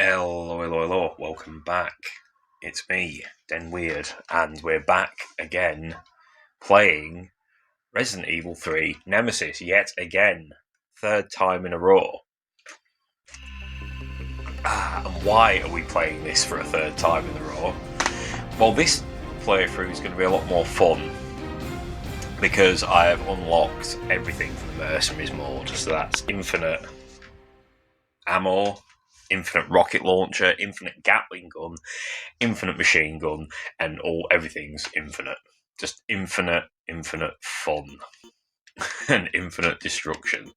Hello, welcome back. It's me, Den Weird, and we're back again playing Resident Evil 3 Nemesis yet again. Third time in a row. And why are we playing this for a third time in a row? Well, this playthrough is going to be a lot more fun because I have unlocked everything for the Mercenaries mode. So that's infinite ammo, infinite rocket launcher, infinite Gatling gun, infinite machine gun, and everything's infinite. Just infinite fun and infinite destruction.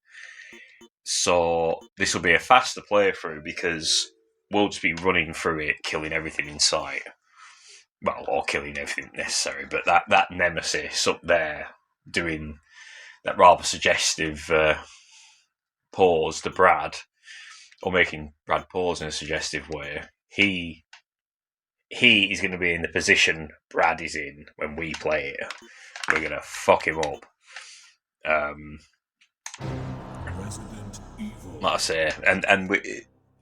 So this will be a faster playthrough because we'll just be running through it, killing everything in sight. Well, or killing everything necessary, but that nemesis up there doing that rather suggestive pause to Brad, or making Brad pause in a suggestive way, he is going to be in the position Brad is in when we play it. We're going to fuck him up. Like I say, and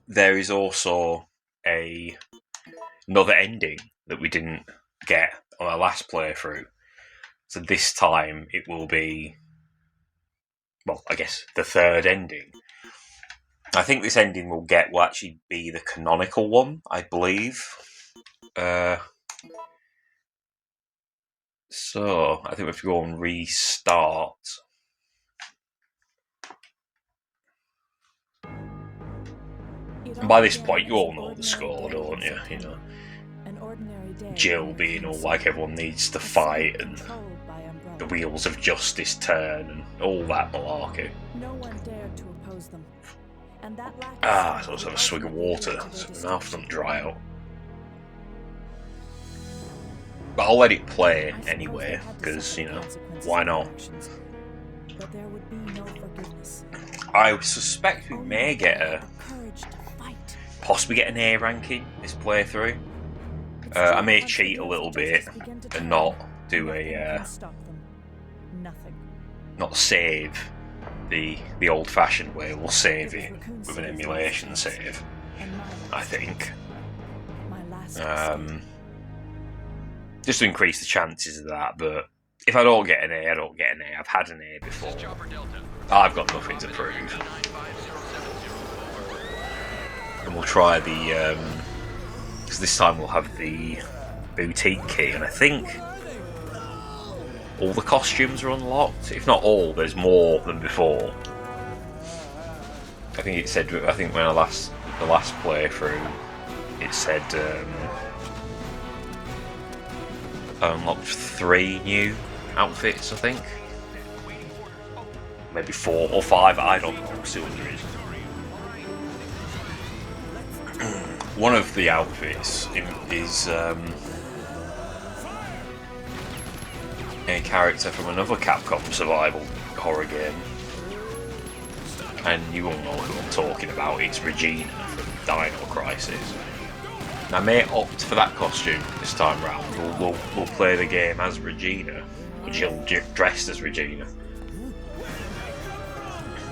there is also another ending that we didn't get on our last playthrough. So this time it will be, well, I guess the third ending. I think this ending will actually be the canonical one, I believe. So I think we have to go and restart. And by this point, you all know the score, don't you? You know, Jill being all like everyone needs to fight, and the wheels of justice turn, and all that malarkey. No one dared to oppose them. And that So let's have a swig of water so my mouth doesn't dry out. But I'll let it play anyway, because, you know, why not? But there would be no forgiveness. I suspect we may get possibly get an A ranking this playthrough. I may cheat a little bit and not do not save the old-fashioned way. We'll save it with an emulation save, I think. Just to increase the chances of that, but if I don't get an A, I don't get an A. I've had an A before. I've got nothing to prove. And we'll try the, because this time we'll have the boutique key, and I think all the costumes are unlocked. If not all, there's more than before. I think it said, when the last playthrough, it said unlocked 3 new outfits, I think. Maybe 4 or 5, I don't know. We'll see what there is. One of the outfits is a character from another Capcom survival horror game. And you all know who I'm talking about. It's Regina from Dino Crisis. I may opt for that costume this time round. We'll play the game as Regina, or Jill dressed as Regina.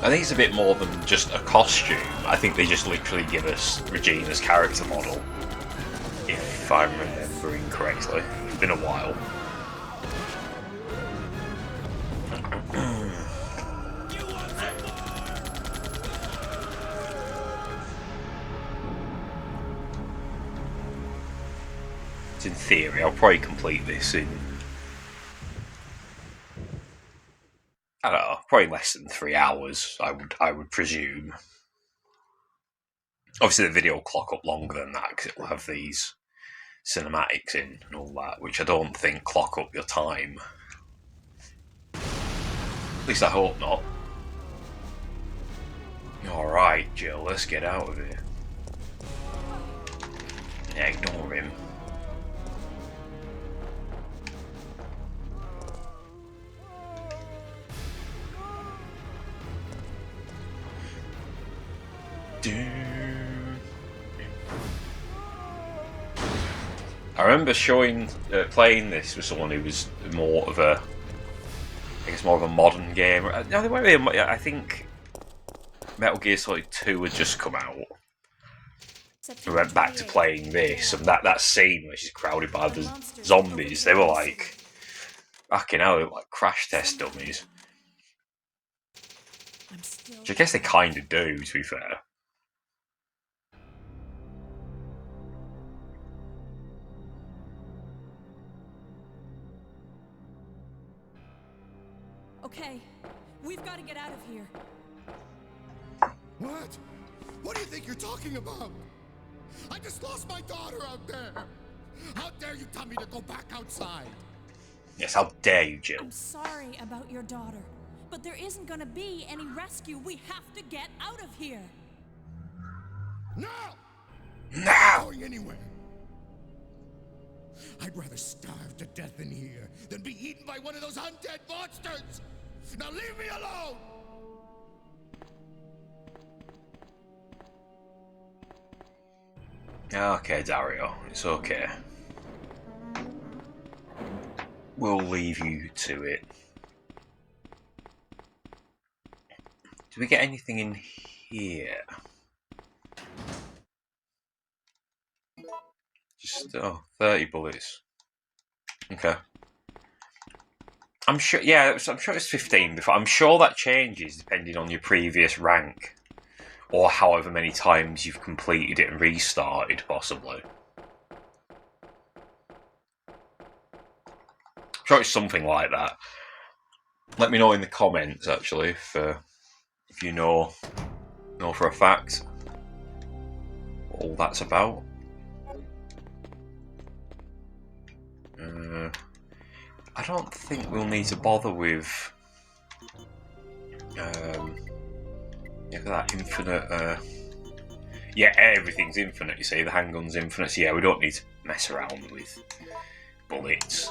I think it's a bit more than just a costume. I think they just literally give us Regina's character model, if I'm remembering correctly. It's been a while. In theory, I'll probably complete this in, I don't know, probably less than 3 hours. I would presume. Obviously, the video will clock up longer than that because it will have these cinematics in and all that, which I don't think clock up your time. At least I hope not. All right, Jill, let's get out of here. Yeah, ignore him. I remember playing this with someone who was more of a modern gamer. No, they weren't really. I think Metal Gear Solid 2 had just come out, we went back to playing this, and that scene where she's crowded by the zombies, they were like, fucking hell, they were like crash test dummies. Which I guess they kind of do, to be fair. Okay, we've got to get out of here. What? What do you think you're talking about? I just lost my daughter out there. How dare you tell me to go back outside? Yes, how dare you, Jill? I'm sorry about your daughter, but there isn't gonna be any rescue. We have to get out of here. No! No! I'm not going anywhere. I'd rather starve to death in here than be eaten by one of those undead monsters. Now leave me alone! Okay, Dario, it's okay. We'll leave you to it. Do we get anything in here? Just, 30 bullets. Okay. I'm sure, yeah, I'm sure it's 15 before. I'm sure that changes depending on your previous rank. Or however many times you've completed it and restarted, possibly. I'm sure it's something like that. Let me know in the comments, actually, if you know for a fact what all that's about. I don't think we'll need to bother with that infinite. Yeah, everything's infinite. You see, the handgun's infinite. So yeah, we don't need to mess around with bullets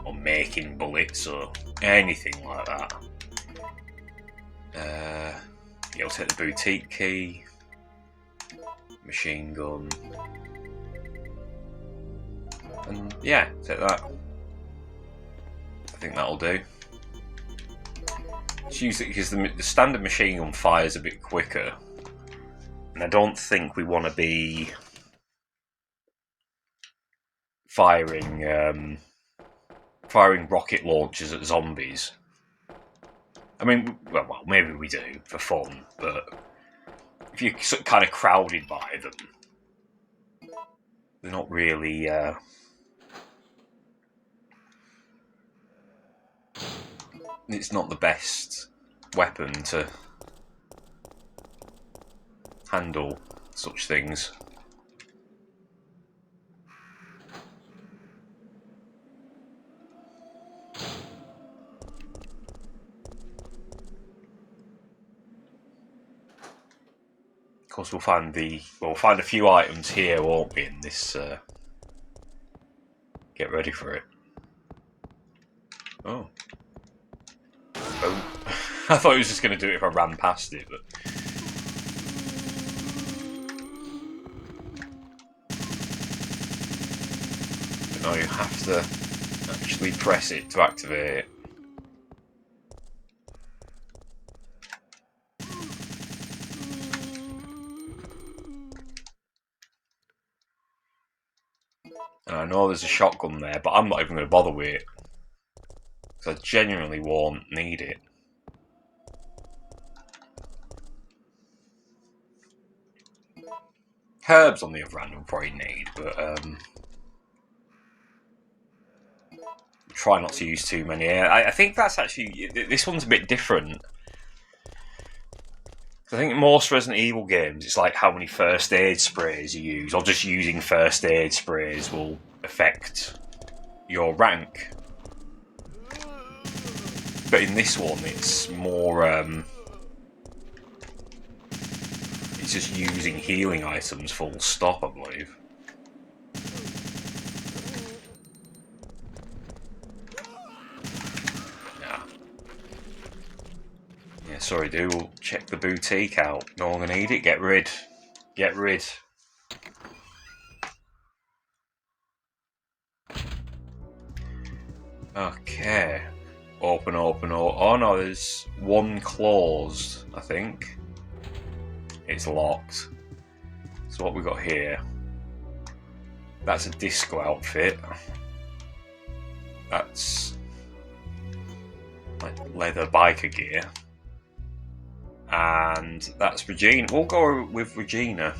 or making bullets or anything like that. Yeah, we'll take the boutique key, machine gun, and yeah, take that. I think that'll do. Just use it because the standard machine gun fires a bit quicker, and I don't think we want to be firing rocket launchers at zombies. I mean, well, maybe we do for fun, but if you're sort of kind of crowded by them, they're not really. It's not the best weapon to handle such things. Of course, we'll find a few items here, won't we? In this, get ready for it. Oh. I thought he was just going to do it if I ran past it, but... No, you have to actually press it to activate it. And I know there's a shotgun there, but I'm not even going to bother with it. Because I genuinely won't need it. Herbs, on the other hand, we'll probably need, but try not to use too many. I think that's actually... This one's a bit different. I think in most Resident Evil games, it's like how many first aid sprays you use, or just using first aid sprays will affect your rank. But in this one, it's more... it's just using healing items full stop, I believe. Yeah, sorry, dude. We'll check the boutique out. No longer need it. Get rid. Get rid. Okay. Open, open, open. Oh no, there's one closed, I think. it's locked. So what we got here? That's a disco outfit. That's like leather biker gear. And that's Regina. We'll go with Regina.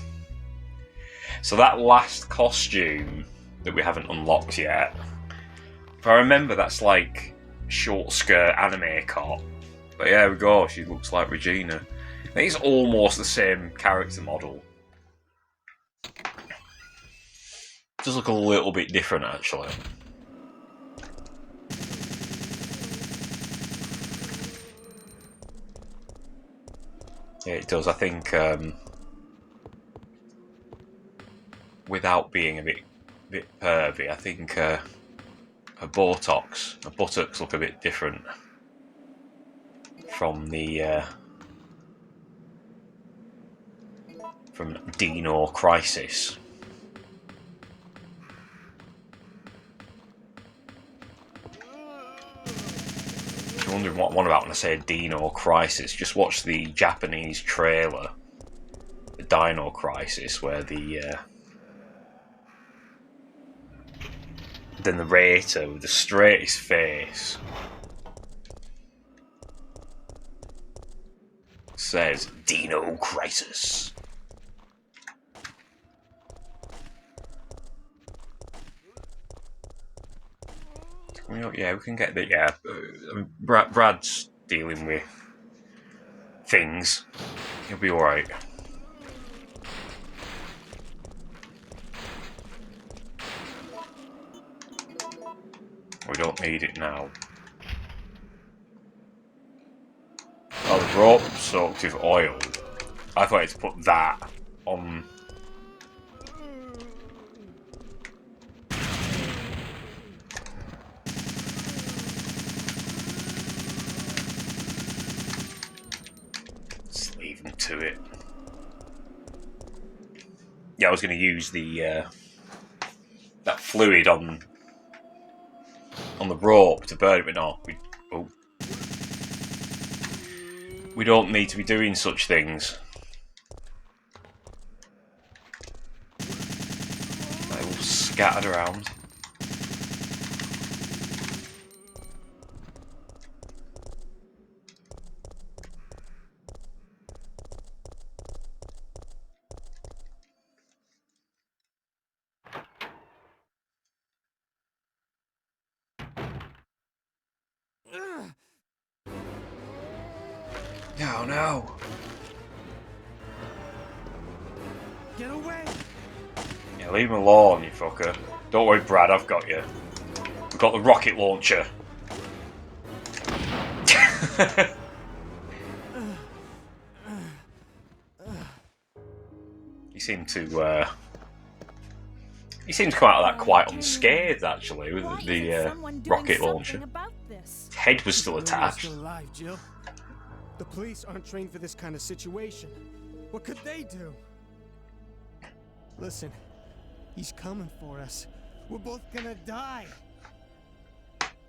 So that last costume that we haven't unlocked yet, if I remember, that's like short skirt anime cop. But yeah, there we go. She looks like Regina. I think it's almost the same character model. It does look a little bit different, actually. Yeah, it does. I think without being a bit pervy, I think her buttocks look a bit different from the from Dino Crisis. If you're wondering what I'm on about when I say Dino Crisis, just watch the Japanese trailer, the Dino Crisis, where the narrator with the straightest face says Dino Crisis. Yeah, we can get the Brad's dealing with things. He'll be alright. We don't need it now. Oh, the rope soaked with oil. I thought I had to put that on. Just leave them to it. Yeah, I was going to use the that fluid on the rope to burn it, but no. We don't need to be doing such things. They all scattered around. Oh no! Get away! Yeah, leave him alone, you fucker. Don't worry, Brad, I've got you. We've got the rocket launcher. He seemed to he seemed to come out of that quite unscathed, actually, with the rocket launcher. His head was still attached. Still alive, Jill. The police aren't trained for this kind of situation. What could they do? Listen, he's coming for us. We're both gonna die.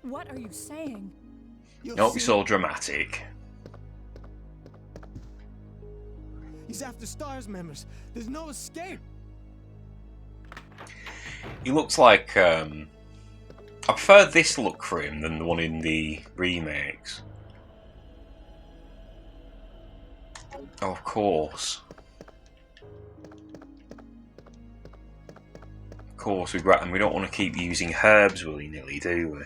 What are you saying? Don't be so dramatic. He's after STARS members. There's no escape. He looks like I prefer this look for him than the one in the remakes. Oh, of course. Of course, we don't want to keep using herbs willy-nilly, do we?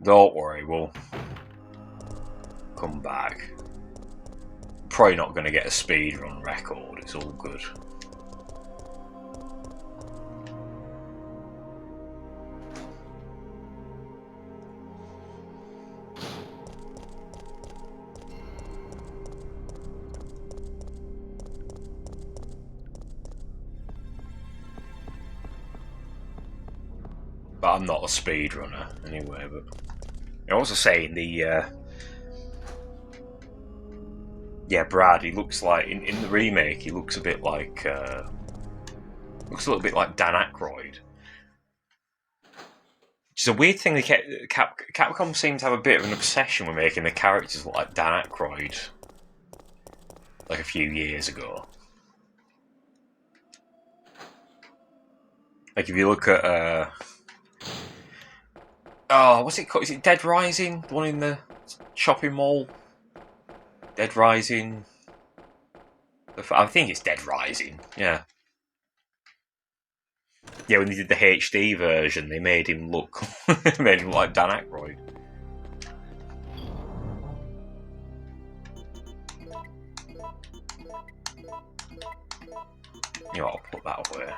Don't worry, we'll come back. Probably not going to get a speedrun record, it's all good. But I'm not a speedrunner anyway. But I was saying the Brad. He looks like in the remake. He looks a bit like looks a little bit like Dan Aykroyd. Which is a weird thing. Capcom seems to have a bit of an obsession with making the characters look like Dan Aykroyd like a few years ago. Like if you look at what's it called? Is it Dead Rising? The one in the shopping mall? Dead Rising. I think it's Dead Rising. Yeah. Yeah, when they did the HD version, they made him look like Dan Aykroyd. You know, I'll put that away.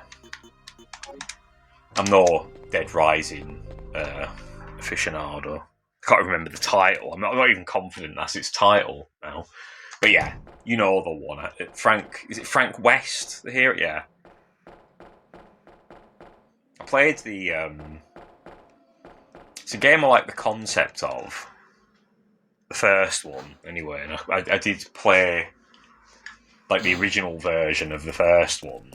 I'm no Dead Rising aficionado. I can't remember the title. I'm not even confident that's its title now. But yeah, you know the one. Is it Frank West? The hero? Yeah. I played the. It's a game I like the concept of. The first one, anyway. And I did play like the original version of the first one.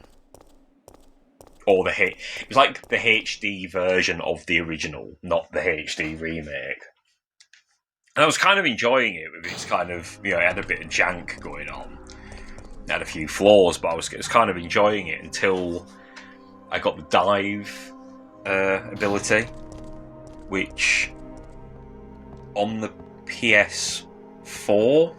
Or it was like the HD version of the original, not the HD remake. And I was kind of enjoying it with its kind of, it had a bit of jank going on. It had a few flaws, but I was kind of enjoying it until I got the dive ability, which on the PS4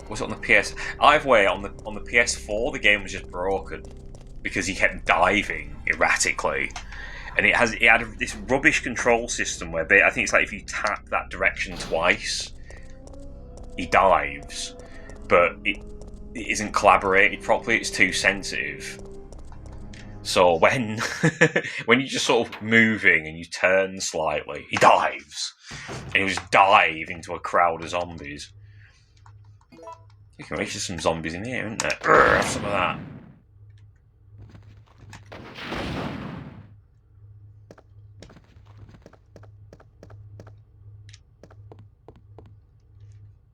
was it on the PS? Either way, on the PS4, the game was just broken because he kept diving erratically. And it had this rubbish control system where I think it's like if you tap that direction twice, he dives, but it isn't collaborated properly. It's too sensitive. So when when you're just sort of moving and you turn slightly, he dives, and he'll just dive into a crowd of zombies. You can reach some zombies in here, isn't there? Have some of that.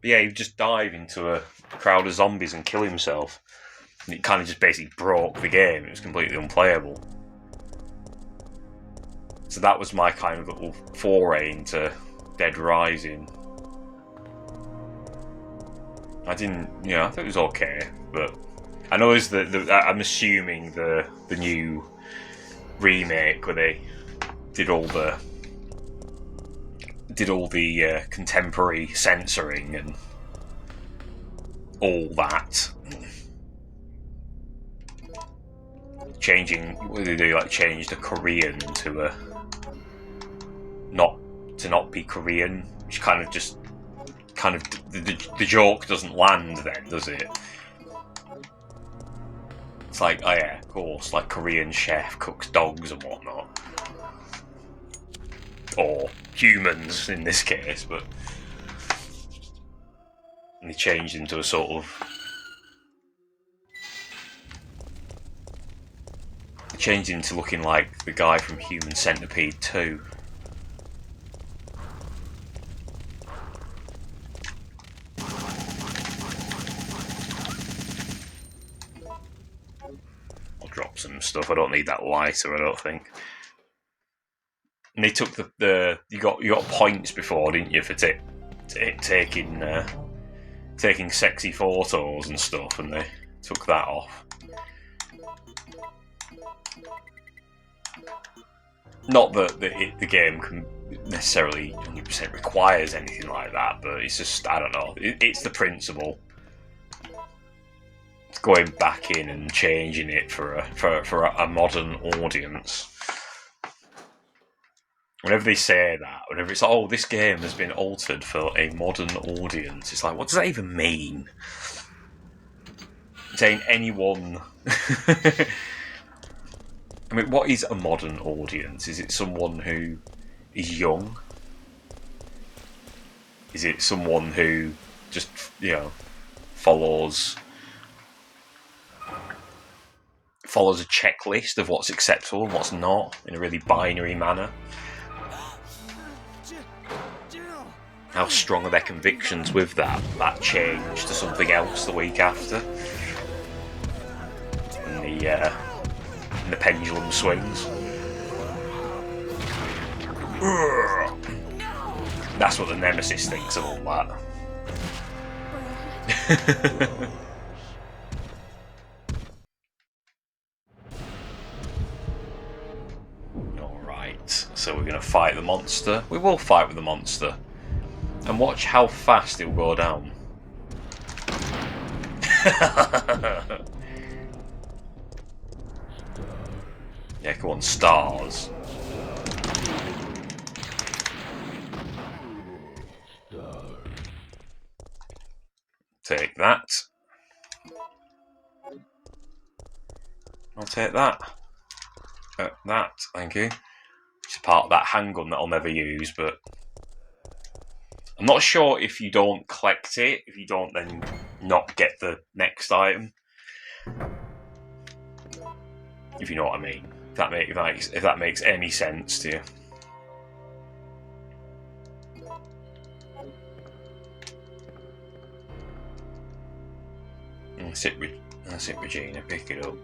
But yeah, he'd just dive into a crowd of zombies and kill himself. And it kind of just basically broke the game. It was completely unplayable. So that was my kind of little foray into Dead Rising. I thought it was okay, but I know there's I'm assuming the new remake where they did all the contemporary censoring and all that. What did they do? Like change the Korean to not be Korean, which kind of the joke doesn't land then, does it? It's like, oh yeah, of course, like Korean chef cooks dogs and whatnot. Or humans in this case, but and they changed into a sort of changed into looking like the guy from Human Centipede 2. I'll drop some stuff. I don't need that lighter, I don't think. And they took you got points before, didn't you, for taking sexy photos and stuff, and they took that off. Not that the game can necessarily 100% requires anything like that, but it's just, I don't know, it's the principle. It's going back in and changing it for a modern audience. Whenever they say that, whenever it's like, this game has been altered for a modern audience, it's like, what does that even mean? Saying anyone... I mean, what is a modern audience? Is it someone who is young? Is it someone who just, follows a checklist of what's acceptable and what's not in a really binary manner? How strong are their convictions with that? That change to something else the week after? And the pendulum swings. That's what the nemesis thinks of all that. Alright, so we're going to fight the monster. We will fight with the monster. And watch how fast it will go down. Yeah, come on, stars. Take that. I'll take that. That, thank you. It's part of that handgun that I'll never use, but I'm not sure if you don't collect it, if you don't then not get the next item. If you know what I mean. If that makes any sense to you. That's it, Regina, pick it up.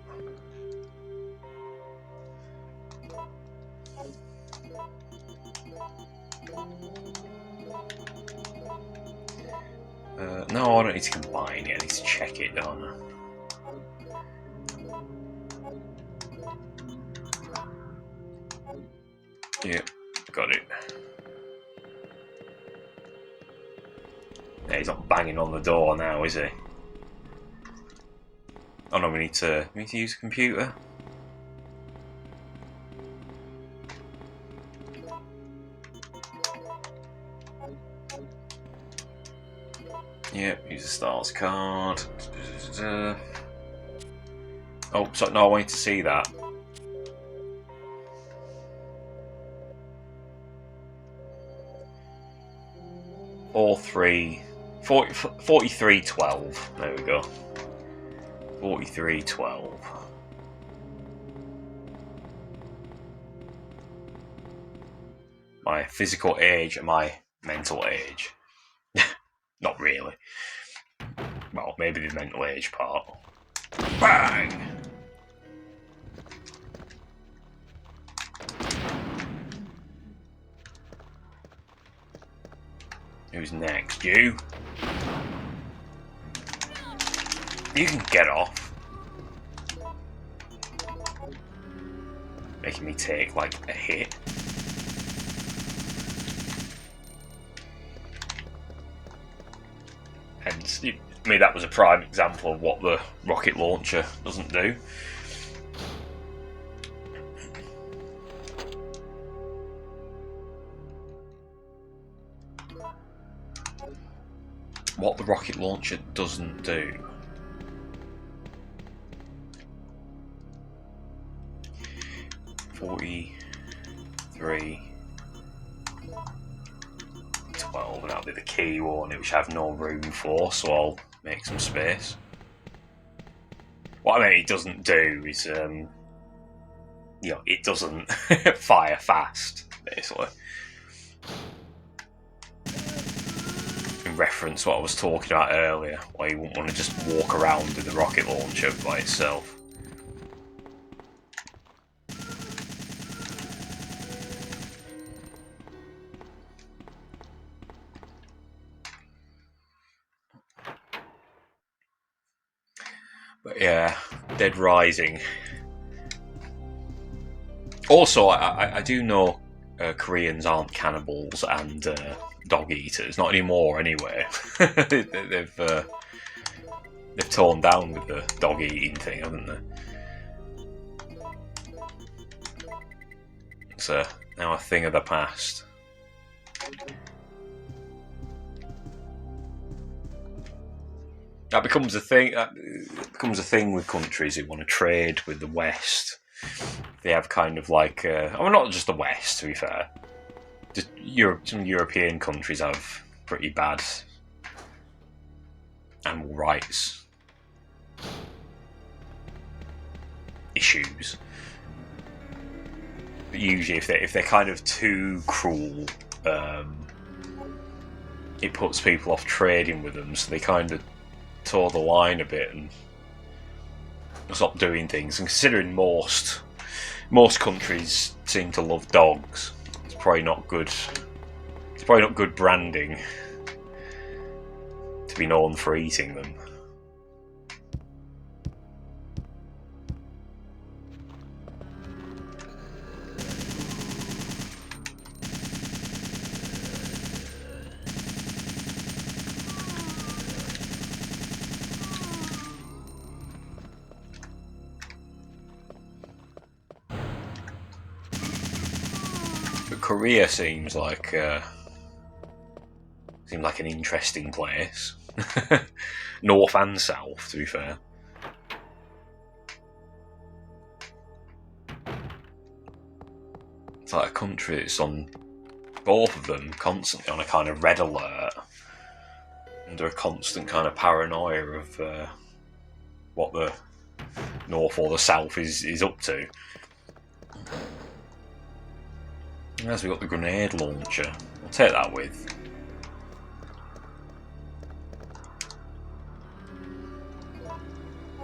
No, I don't need to combine it, I need to check it, don't I? Yep, got it. Yeah, he's not banging on the door now, is he? Oh no, we need to use a computer. Yep, use the stars card. Oh, so no, I wanted to see that. All 4312. There we go. 4312. My physical age and my mental age. Not really. Well, maybe the mental age part. Bang! Who's next? You? You can get off. Making me take, like, a hit. And, I mean, that was a prime example of what the rocket launcher doesn't do. What the rocket launcher doesn't do. $43.12, and that'll be the key one, which I have no room for, so I'll make some space. What I mean it doesn't do is, you know, it doesn't fire fast, basically. In reference to what I was talking about earlier, why you wouldn't want to just walk around with the rocket launcher by itself. But yeah, Dead Rising. Also, I do know Koreans aren't cannibals and dog eaters. Not anymore, anyway. They've toned down with the dog eating thing, haven't they? It's now a thing of the past. That becomes a thing. That becomes a thing with countries who want to trade with the West. They have kind of like, well, not just the West, to be fair. Just some European countries have pretty bad animal rights issues. But usually, if they're kind of too cruel, it puts people off trading with them. So they kind of toe the line a bit and stop doing things. And considering most countries seem to love dogs, it's probably not good. It's probably not good branding to be known for eating them. But Korea seems like an interesting place. North and south, to be fair. It's like a country that's on, both of them, constantly on a kind of red alert, under a constant kind of paranoia of what the north or the south is up to. As we got the grenade launcher, I'll take that with.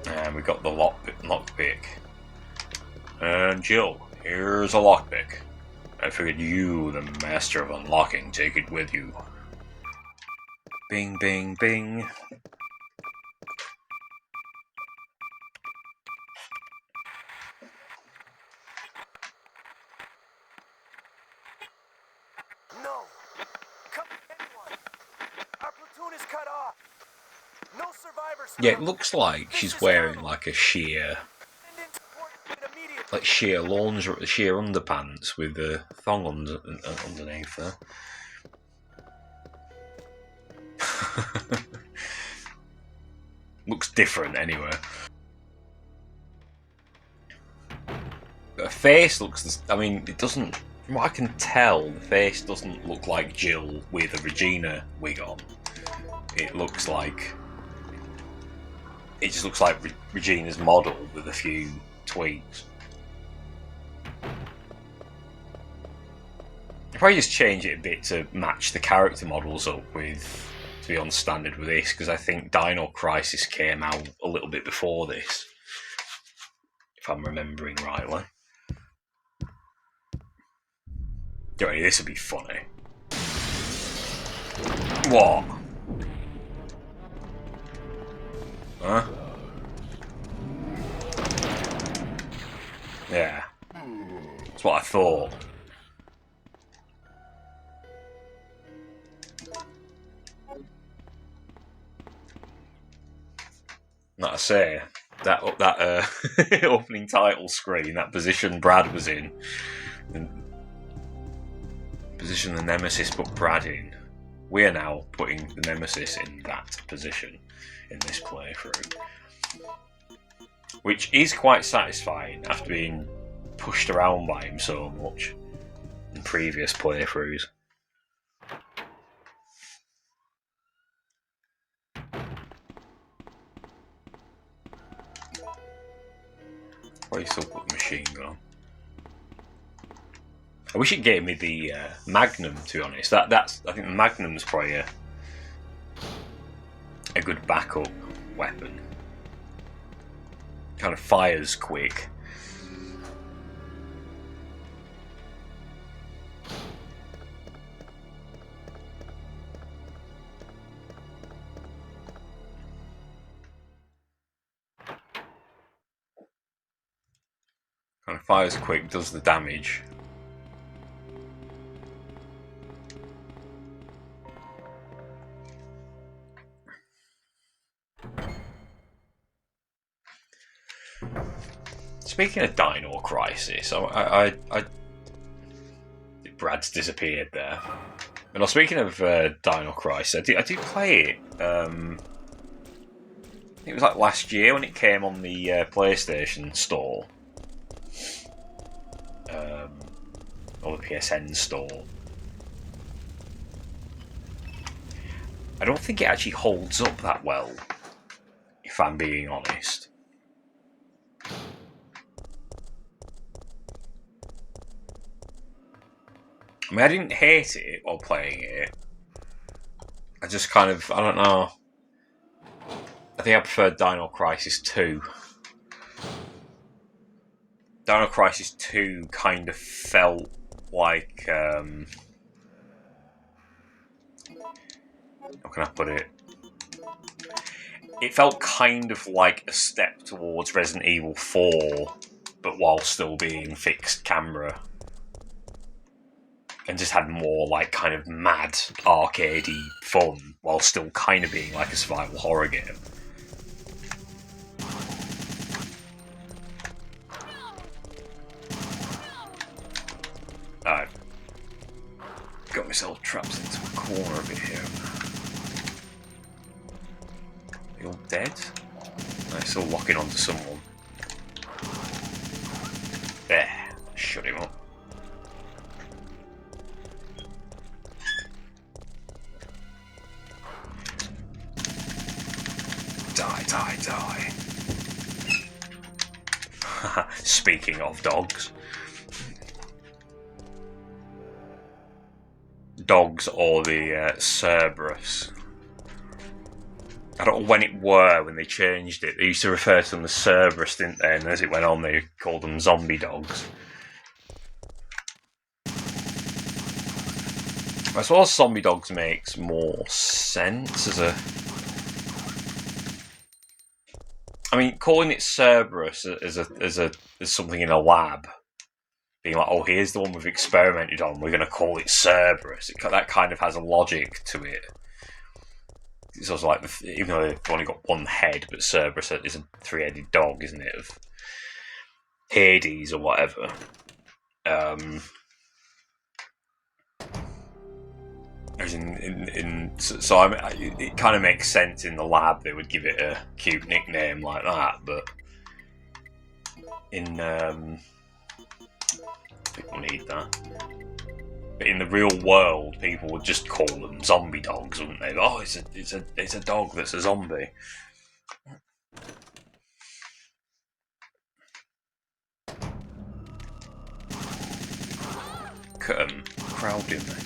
And we got the lockpick. And Jill, here's a lockpick. I figured you, the master of unlocking, take it with you. Bing, bing, bing. No! Come anyone! Our platoon is cut off! No survivors! Yeah, it looks like she's wearing like a sheer lingerie, sheer underpants with a thong underneath her. Looks different anyway. Her face looks, I mean, it doesn't, from what I can tell, the face doesn't look like Jill with a Regina wig on. It looks like, it just looks like Regina's model with a few tweaks. I'll probably just change it a bit to match the character models up with, to be on standard with this, because I think Dino Crisis came out a little bit before this, if I'm remembering rightly. Anyway, this would be funny. What? Huh? Yeah. That's what I thought. Like I say, that opening title screen, that position Brad was in, position the Nemesis put Brad in. We are now putting the Nemesis in that position in this playthrough, which is quite satisfying after being pushed around by him so much in previous playthroughs. Why still put the machine gun? I wish it gave me the Magnum, to be honest. That's I think the Magnum's probably a good backup weapon. Kind of fires quick. Kind of fires quick, does the damage. Speaking of Dino Crisis, Brad's disappeared there. And speaking of Dino Crisis, I did play it. It was like last year when it came on the PlayStation Store, or the PSN Store. I don't think it actually holds up that well, if I'm being honest. I mean, I didn't hate it while playing it. I just kind of, I don't know. I think I preferred Dino Crisis 2. Dino Crisis 2 kind of felt like, how can I put it? It felt kind of like a step towards Resident Evil 4, but while still being fixed camera. And just had more like kind of mad arcadey fun while still kind of being like a survival horror game. I've got myself trapped into a corner a bit here. Are you all dead? I'm still locking onto someone. There, shut him up. Die, die, die. Speaking of dogs. Dogs or the Cerberus. I don't know when it were, when they changed it. They used to refer to them as Cerberus, didn't they? And as it went on, they called them zombie dogs. I suppose zombie dogs makes more sense as a... I mean, calling it Cerberus as something in a lab, being like, oh, here's the one we've experimented on, we're going to call it Cerberus. That kind of has a logic to it. It's also like, even though they've only got one head, but Cerberus is a three-headed dog, isn't it? Of Hades or whatever. It kind of makes sense in the lab they would give it a cute nickname like that, but in people need that. But in the real world, people would just call them zombie dogs, wouldn't they? Oh, it's a dog that's a zombie. Crowd in there.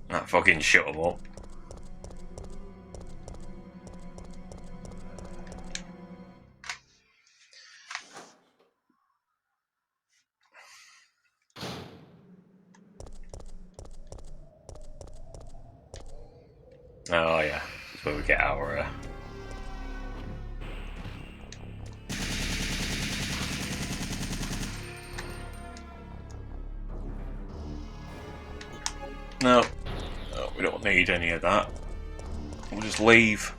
That fucking shut them up. Oh yeah, that's where we get our No, we don't need any of that. We'll just leave.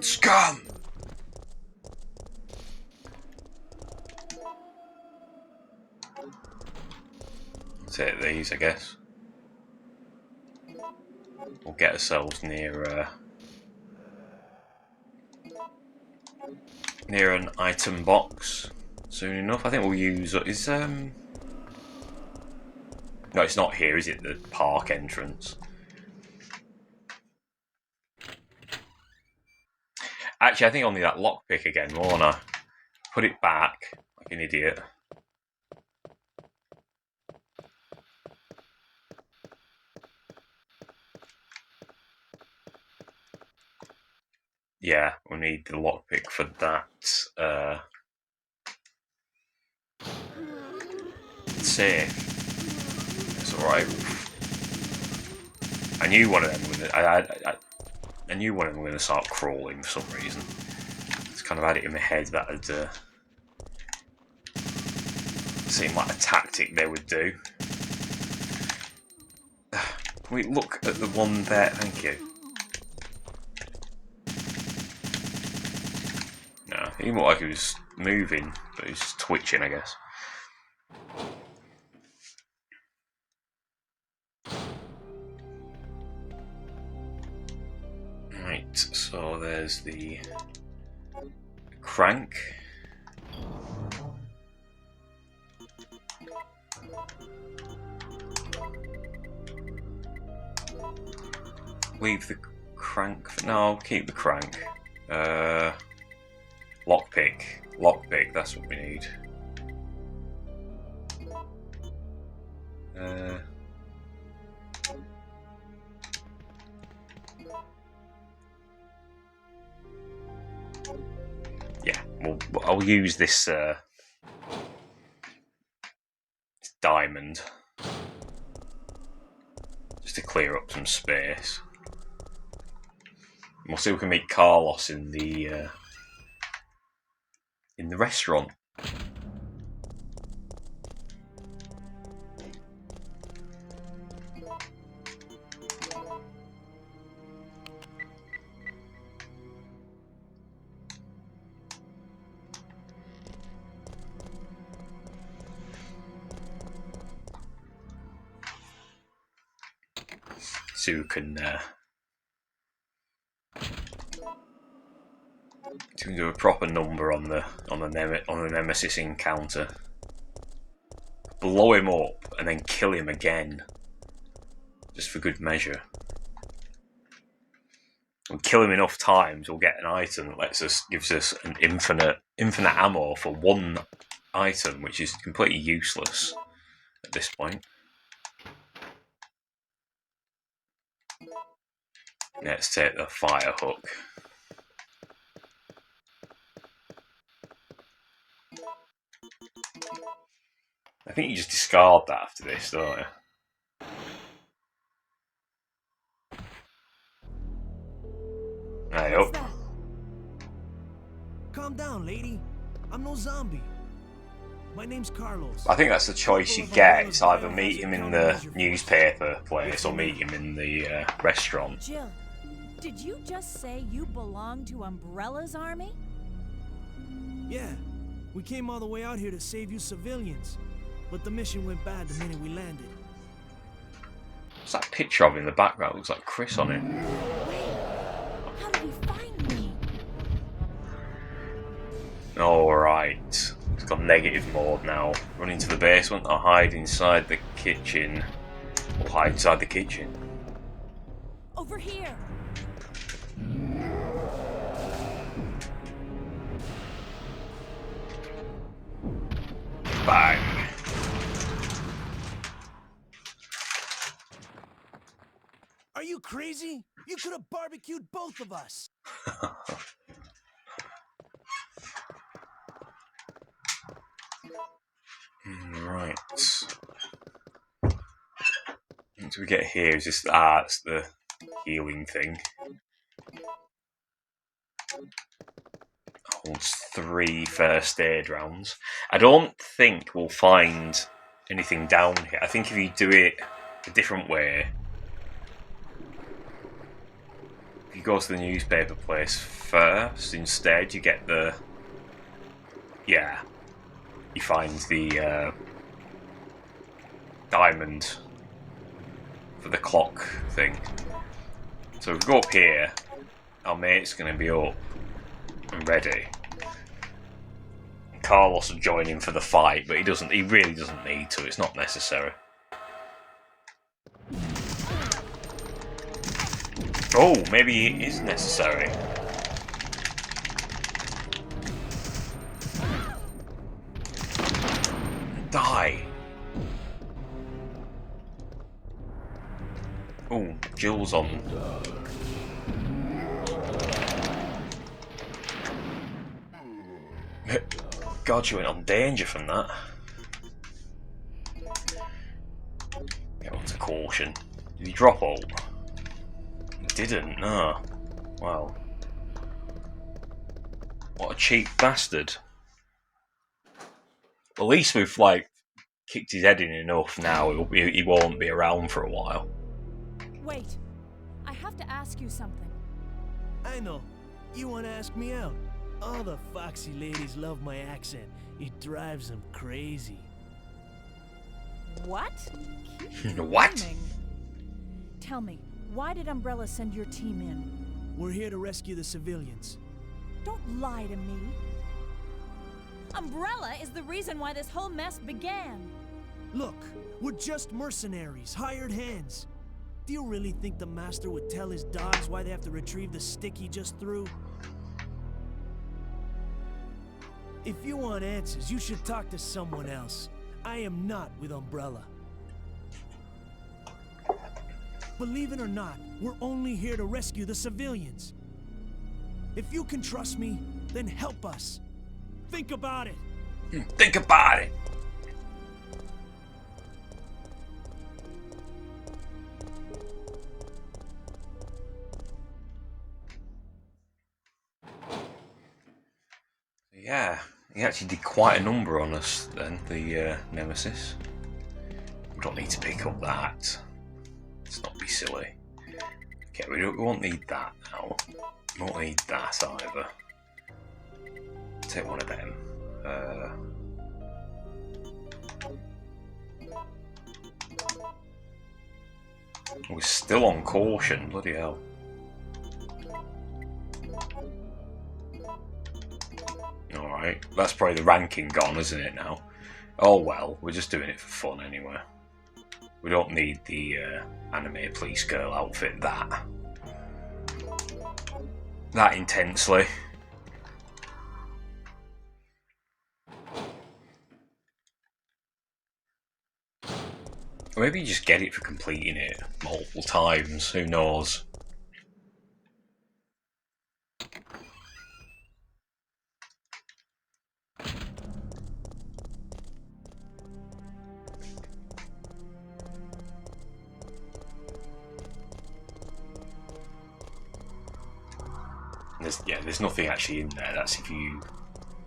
Scum! Take these, I guess. We'll get ourselves near an item box soon enough. I think we'll use no, it's not here, is it? The park entrance. Actually, I think I'll need that lockpick again, won't I? Put it back like an idiot. Yeah, we'll need the lockpick for that. Safe. It's alright. I knew one of them was I knew one of them was going to start crawling for some reason. It's kind of had it in my head that would seem like a tactic they would do. Can we look at the one there? Thank you. No, he looked like he was moving, but he was just twitching, I guess. Right, so there's the crank. Leave the crank. No, keep the crank. Lockpick. Lockpick, that's what we need. I'll use this diamond just to clear up some space. We'll see if we can meet Carlos in the restaurant. So we can do a proper number on the nemesis encounter. Blow him up and then kill him again, just for good measure. And kill him enough times, we'll get an item that gives us an infinite ammo for one item, which is completely useless at this point. Let's take the fire hook. I think you just discard that after this, don't you? Hey up. Calm down, lady. I'm no zombie. My name's Carlos. I think that's the choice you get. It's either meet him in the newspaper place or meet him in the restaurant. Jill, did you just say you belong to Umbrella's army? Yeah. We came all the way out here to save you civilians. But the mission went bad the minute we landed. What's that picture of him in the background? Looks like Chris on it. How did he find me? Alright. It's got negative mode now. Run into the basement or hide inside the kitchen. Or hide inside the kitchen. Over here. Bang. Are you crazy? You could have barbecued both of us. Right. What do we get here? Is this it's the healing thing. Holds 3 first aid rounds. I don't think we'll find anything down here. I think if you do it a different way, if you go to the newspaper place first, instead you get the... Yeah. You find the diamond for the clock thing. So if we go up here, our mate's going to be up and ready. Carlos will join in for the fight, but he really doesn't need to, it's not necessary. Oh, maybe it is necessary. Die. Oh, Jill's on. God, you went on danger from that. Get on to caution. Did he drop all? He didn't, no. Wow. What a cheap bastard. At least we've, kicked his head in enough now, he won't be around for a while. Wait. I have to ask you something. I know. You want to ask me out? All the foxy ladies love my accent. It drives them crazy. What? What? Rhyming. Tell me, why did Umbrella send your team in? We're here to rescue the civilians. Don't lie to me. Umbrella is the reason why this whole mess began. Look, we're just mercenaries, hired hands. Do you really think the master would tell his dogs why they have to retrieve the stick he just threw? If you want answers, you should talk to someone else. I am not with Umbrella. Believe it or not, we're only here to rescue the civilians. If you can trust me, then help us. Think about it. Think about it. Yeah, he actually did quite a number on us then, the nemesis. We don't need to pick up that. Let's not be silly. Okay, we won't need that now. We won't need that either. Take one of them. We're still on caution, bloody hell. Alright, that's probably the ranking gone, isn't it now? Oh well, we're just doing it for fun anyway. We don't need the anime police girl outfit that intensely. Or maybe you just get it for completing it multiple times, who knows? There's nothing actually in there. That's if you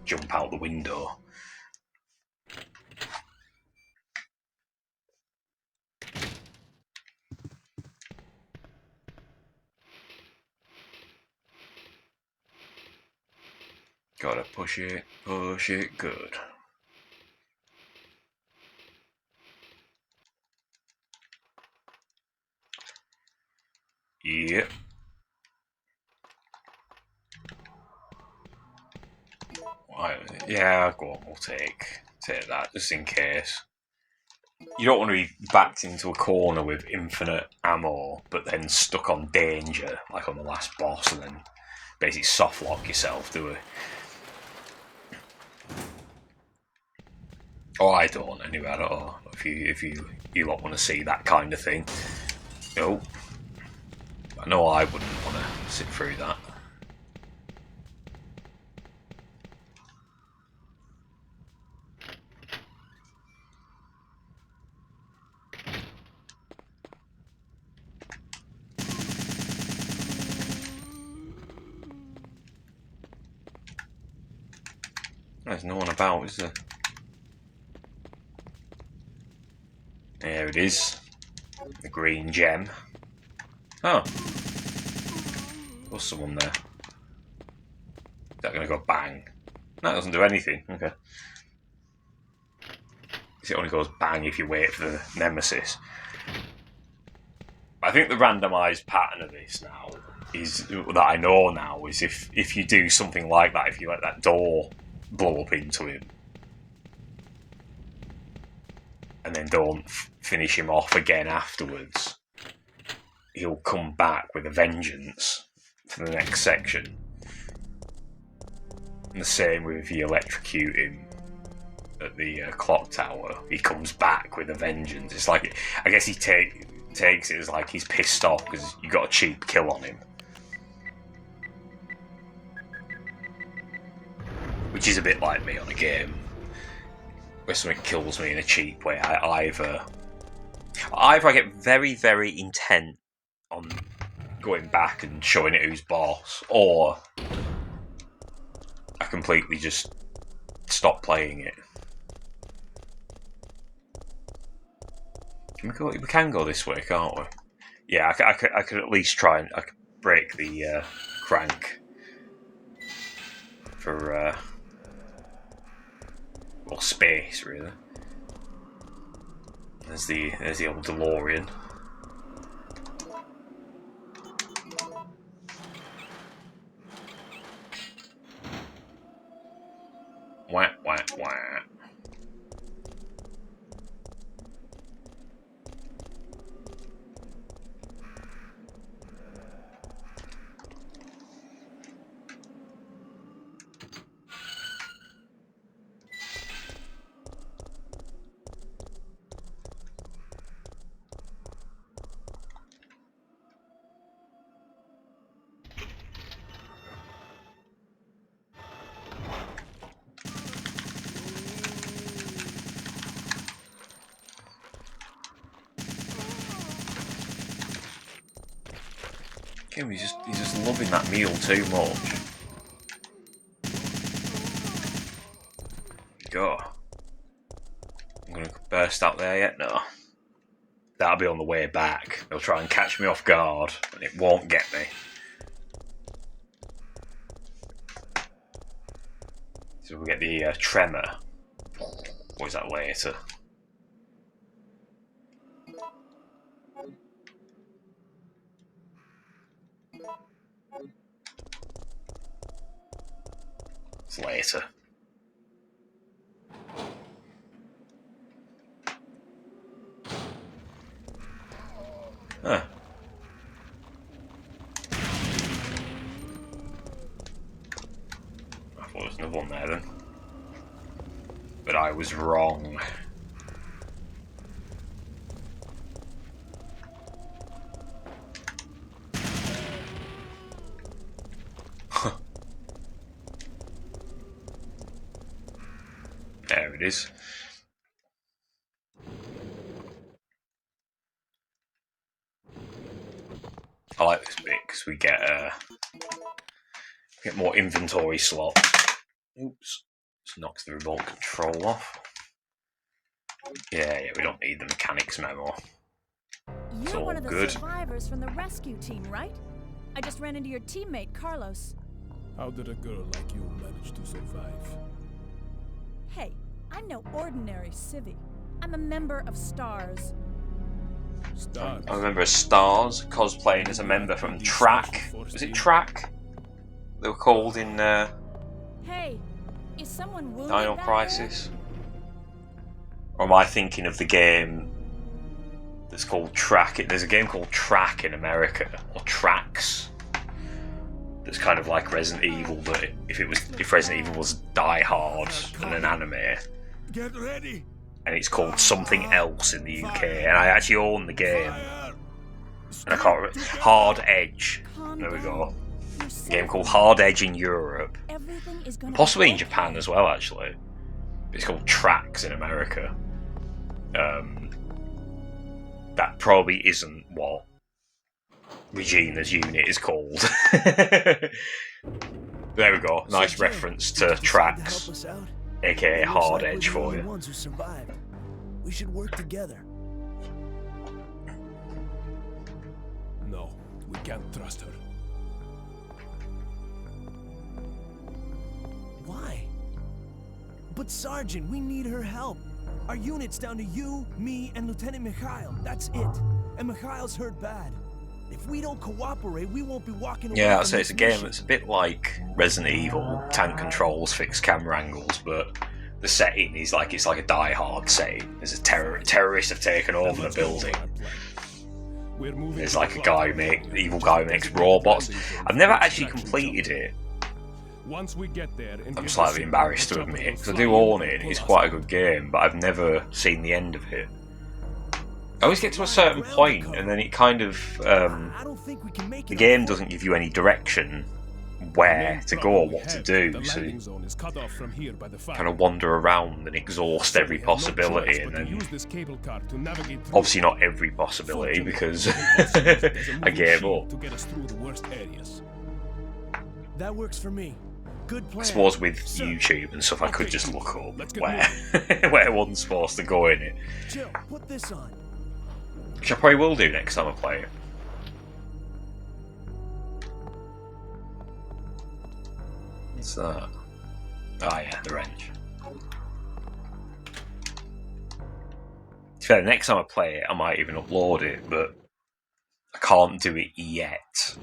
jump out the window. Gotta push it good. Yep. Yeah, go on, we'll take that just in case. You don't want to be backed into a corner with infinite ammo, but then stuck on danger, like on the last boss, and then basically soft lock yourself, do we? Oh, I don't. Anyway, I don't know if you lot want to see that kind of thing. No, I know I wouldn't want to sit through that. There's no one about, is there? There it is. The green gem. Oh. What's someone there? Is that going to go bang? No, it doesn't do anything. Okay. It only goes bang if you wait for the nemesis. I think the randomised pattern of this now is that I know now is if you do something like that, if you let that door blow up into him and then don't finish him off again afterwards, he'll come back with a vengeance for the next section. And the same with if you electrocute him at the clock tower, he comes back with a vengeance. It's like, I guess he takes it as like he's pissed off because you got a cheap kill on him, which is a bit like me on a game where something kills me in a cheap way. I either I get very, very intent on going back and showing it who's boss, or I completely just stop playing it. We can go this way, can't we? Yeah, I could at least try and break the crank for well, space really. There's the old DeLorean. Wah wah wah. He's just loving that meal too much. Go. I'm gonna burst out there yet? No. That'll be on the way back. They'll try and catch me off guard, and it won't get me. So we'll get the tremor. Or is that later? It's later. Huh. I thought there was another one there then. But I was wrong. There it is. I like this bit because we get more inventory slots. Oops, just knocks the remote control off. Yeah, we don't need the mechanics memo. You're one of the survivors from the rescue team, right? I just ran into your teammate, Carlos. How did a girl like you manage to survive? Hey, I'm no ordinary civvy. I'm a member of STARS. Stars. I remember Stars cosplaying as a member from Track. Was it Track? They were called in Hey, is someone wounded Dino back Crisis. Or am I thinking of the game that's called Track? There's a game called Track in America, or Tracks. That's kind of like Resident Evil, but if Resident Evil was Die Hard and an anime. Get ready. And it's called something else in the UK, and I actually own the game. And I can't remember. Hard Edge. There we go. A game called Hard Edge in Europe. Everything is gonna Possibly be in Japan as well, actually. It's called Tracks in America. That probably isn't what Regina's unit is called. There we go. Nice reference to Tracks, aka Hard Edge for you. Ones who survived. We should work together. No, we can't trust her. Why? But Sergeant, we need her help. Our unit's down to you, me, and Lieutenant Mikhail. That's it. And Mikhail's hurt bad. If we don't cooperate, we won't be walking away. Yeah, I'd from say this it's a game mission. that's a bit like Resident Evil, tank controls, fixed camera angles, but the setting is like it's like a Die Hard setting. There's a terrorists have taken over the building. There's like the evil guy who makes robots. I've never actually completed it. Once we get there, I'm slightly embarrassed to admit, because I do own it, it's quite a good game, but I've never seen the end of it. I always get to a certain point, and then it kind of, I don't think we can make the it game on doesn't give you any direction where to go or what to do, so you kind of wander around and exhaust every possibility, and then obviously not every possibility, because I gave up. That works for me. Good plan. I suppose with YouTube and stuff I could just look up where one's supposed to go in it. Jill, put this on. Which I probably will do next time I play it. What's that? Ah, yeah, the wrench. To be fair, the next time I play it, I might even upload it, but I can't do it yet.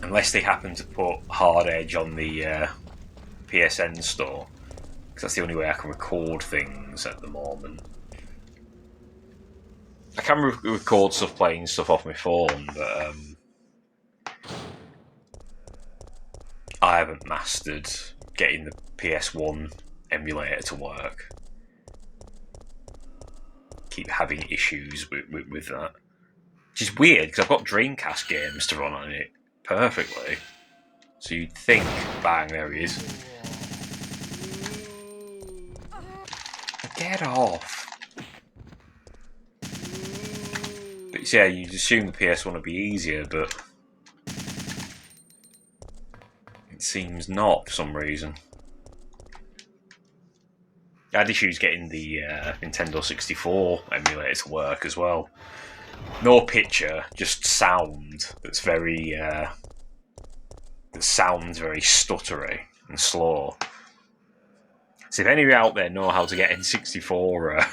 Unless they happen to put Hard Edge on the PSN store. Because that's the only way I can record things at the moment. I can record stuff, playing stuff off my phone, but I haven't mastered getting the PS1 emulator to work. Keep having issues with that. Which is weird, because I've got Dreamcast games to run on it perfectly. So you'd think, bang, there he is. Get off. But yeah, you'd assume the PS1 would be easier, but it seems not for some reason. I had issues getting the Nintendo 64 emulator to work as well. No picture, just sound. That's very that sounds very stuttery and slow. So if any of you out there know how to get N64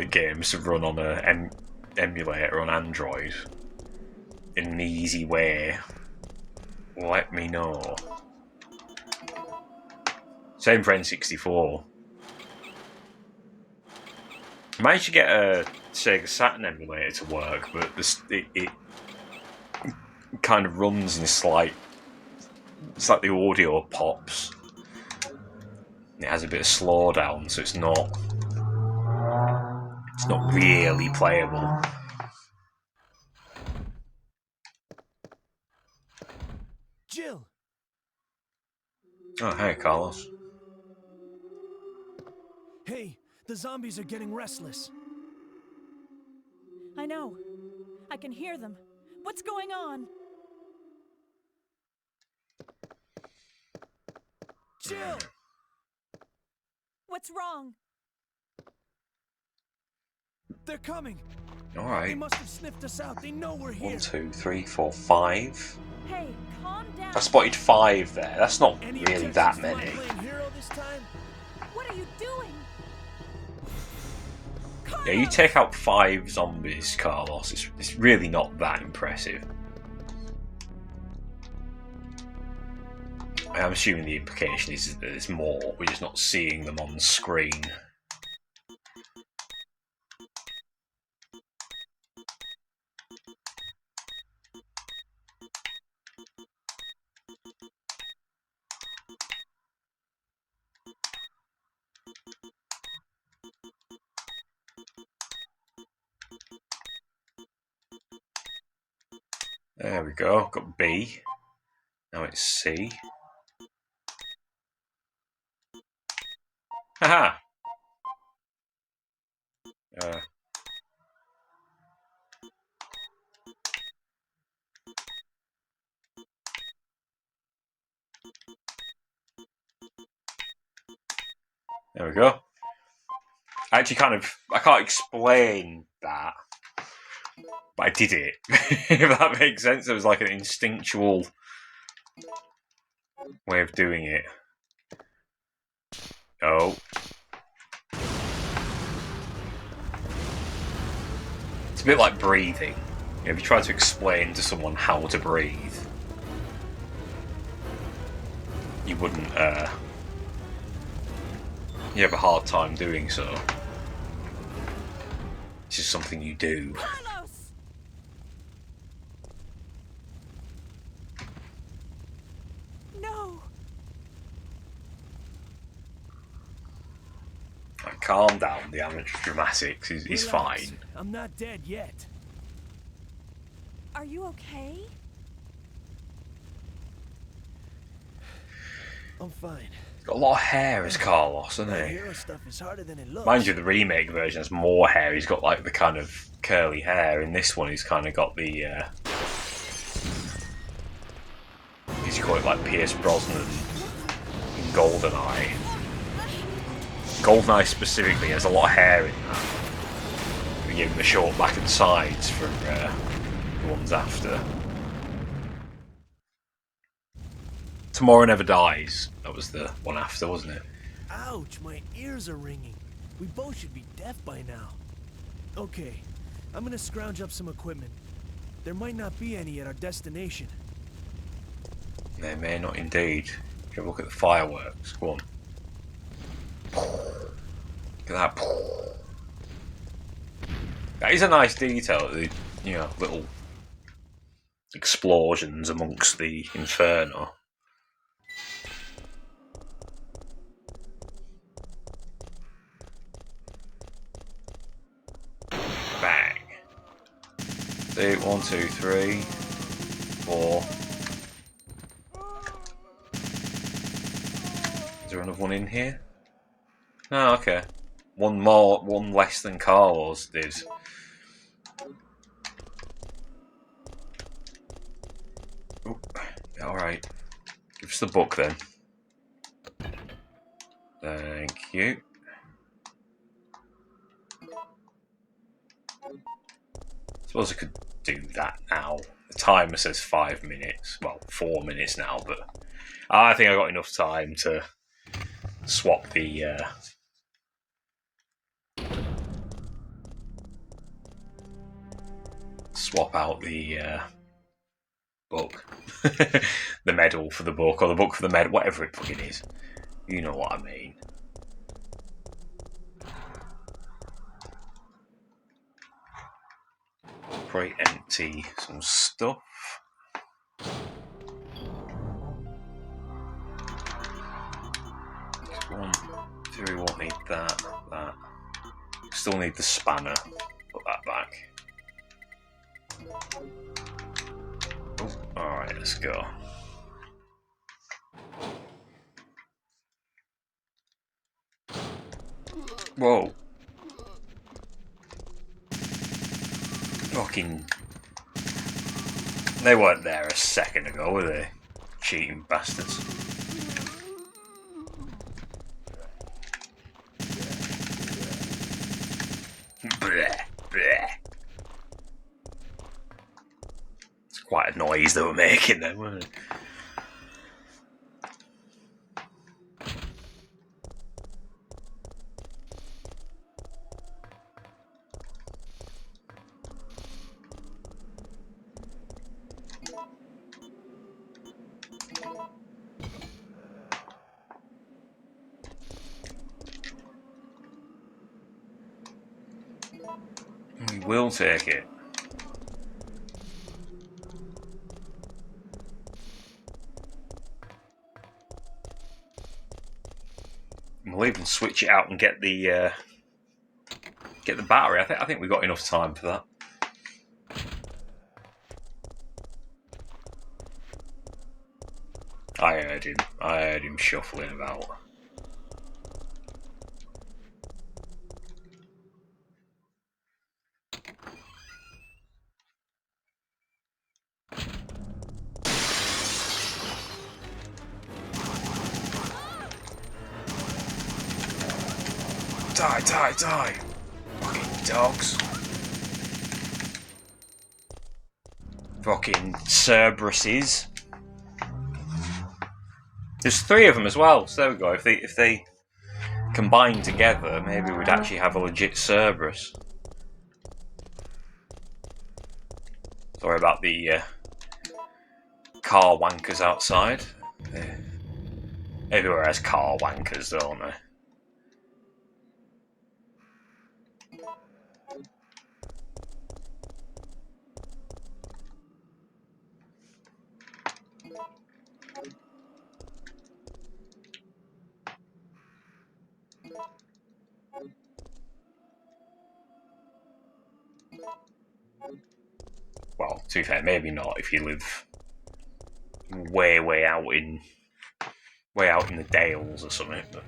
games to run on an emulator on Android in an easy way, let me know. Same for N64. I managed to get a Sega Saturn emulator to work, but it kind of runs in it's like the audio pops. It has a bit of slowdown, so it's not really playable. Jill! Oh, hey, Carlos. Hey, the zombies are getting restless. I know. I can hear them. What's going on? Jill! What's wrong? They're coming! They Alright. must have sniffed us out. They know we're here. 1, 2, 3, 4, 5. Hey, calm down. I spotted 5 there. That's not Any really that objections to my many. playing hero this time? What are you doing? Yeah, you take out 5 zombies, Carlos. It's really not that impressive. I'm assuming the implication is that there's more. We're just not seeing them on screen. There we go. Got B. Now it's C. Haha! There we go. I can't explain that, but I did it. If that makes sense, it was like an instinctual way of doing it. Oh. It's a bit like breathing. You know, if you try to explain to someone how to breathe, you wouldn't, you have a hard time doing so. It's just something you do. Carlos! No! Like, calm down, the amateur dramatics. He's Relax. fine. I'm not dead yet. Are you okay? I'm fine. He's got a lot of hair as Carlos, hasn't The he? hero stuff is harder than it looks. Mind you, the remake version has more hair. He's got like the kind of curly hair. In this one, he's kind of got the. He's called it like Pierce Brosnan in GoldenEye. GoldenEye specifically has a lot of hair in that. We give him the short back and sides from the ones after. Tomorrow Never Dies. That was the one after, wasn't it? Ouch, my ears are ringing. We both should be deaf by now. Okay, I'm gonna scrounge up some equipment. There might not be any at our destination. They may not indeed. Have a look at the fireworks. Go on. Look at that. That is a nice detail. The little explosions amongst the inferno. Bang. 1, 2, 3, 4. Is there another one in here? Oh, okay. One less than Carlos did. Oh, alright. Give us the book then. Thank you. Suppose I could do that now. The timer says 5 minutes. Well, 4 minutes now, but I think I got enough time to swap the swap out the book. The medal for the book, or the book for the medal, whatever it fucking is. You know what I mean. Probably empty some stuff. One, two, we won't need that. Still need the spanner. Put that back. Oh, alright, let's go. Whoa. Fucking. They weren't there a second ago, were they? Cheating bastards. Bleh, bleh. It's quite a noise they were making then, wasn't it? We will take it. We'll even switch it out and get the battery. I think we got enough time for that. I heard him shuffling about. Die! Fucking dogs. Fucking Cerberuses. There's 3 of them as well, so there we go. If they combine together, maybe we'd actually have a legit Cerberus. Sorry about the car wankers outside. Everywhere has car wankers, don't they? Well, to be fair, maybe not if you live way out in the Dales or something. But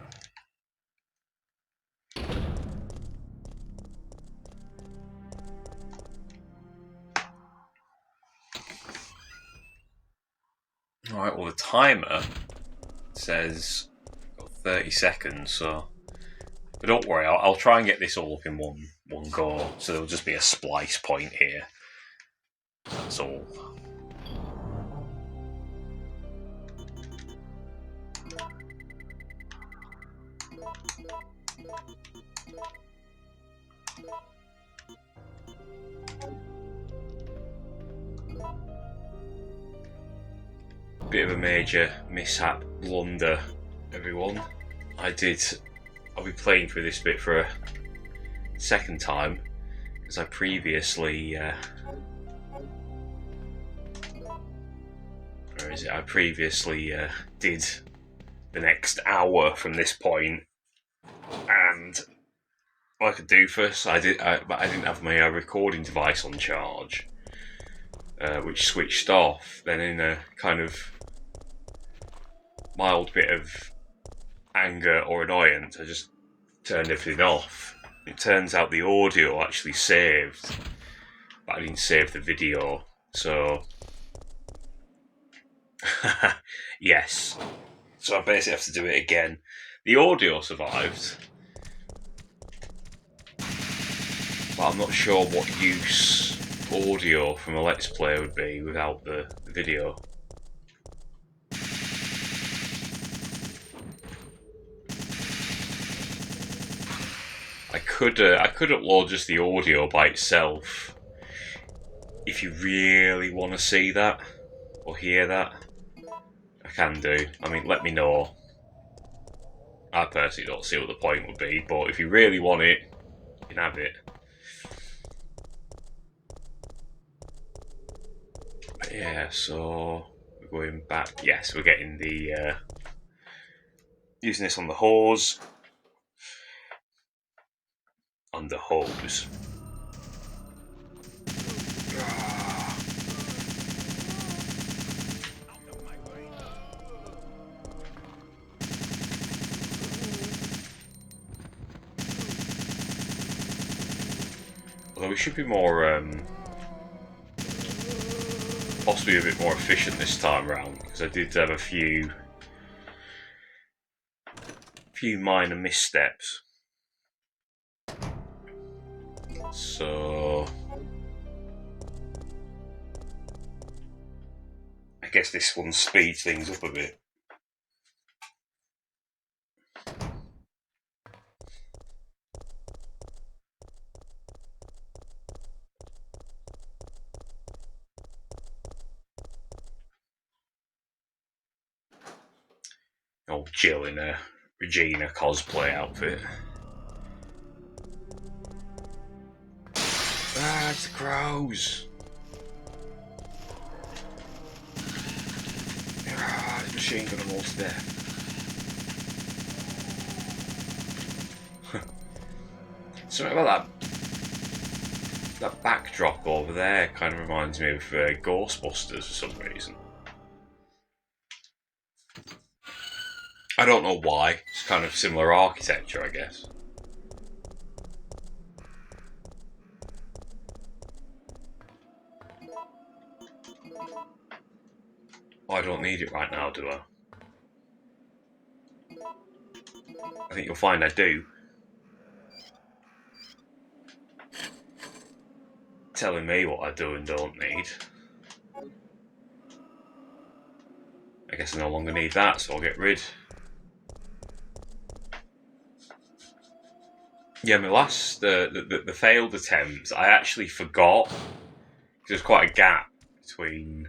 alright, well the timer says got 30 seconds, so but don't worry, I'll try and get this all up in one go, so there'll just be a splice point here. That's all. Bit of a major mishap, blunder, everyone. I'll be playing through this bit for a second time, as I previously I previously did the next hour from this point, and what I could do first, but I didn't have my recording device on charge, which switched off. Then in a kind of mild bit of anger or annoyance, I just turned everything off. It turns out the audio actually saved, but I didn't save the video, so Yes. So I basically have to do it again. The audio survived, but I'm not sure what use audio from a Let's Play would be without the video. I could upload just the audio by itself if you really want to see that or hear that. I can do. I mean, let me know. I personally don't see what the point would be, but if you really want it, you can have it. But yeah, so we're going back. Yes, we're getting the using this on the hose. On the hose. Although we should be more, possibly a bit more efficient this time round, because I did have a few minor missteps. So I guess this one speeds things up a bit. Old Jill in a Regina cosplay outfit. Ah, it's the crows! Ah, the machine gun them all to death. Something about that backdrop over there kind of reminds me of Ghostbusters for some reason. I don't know why. It's kind of similar architecture, I guess. Oh, I don't need it right now, do I? I think you'll find I do. Telling me what I do and don't need. I guess I no longer need that, so I'll get rid. Yeah, my last the failed attempt, I actually forgot. There's quite a gap between.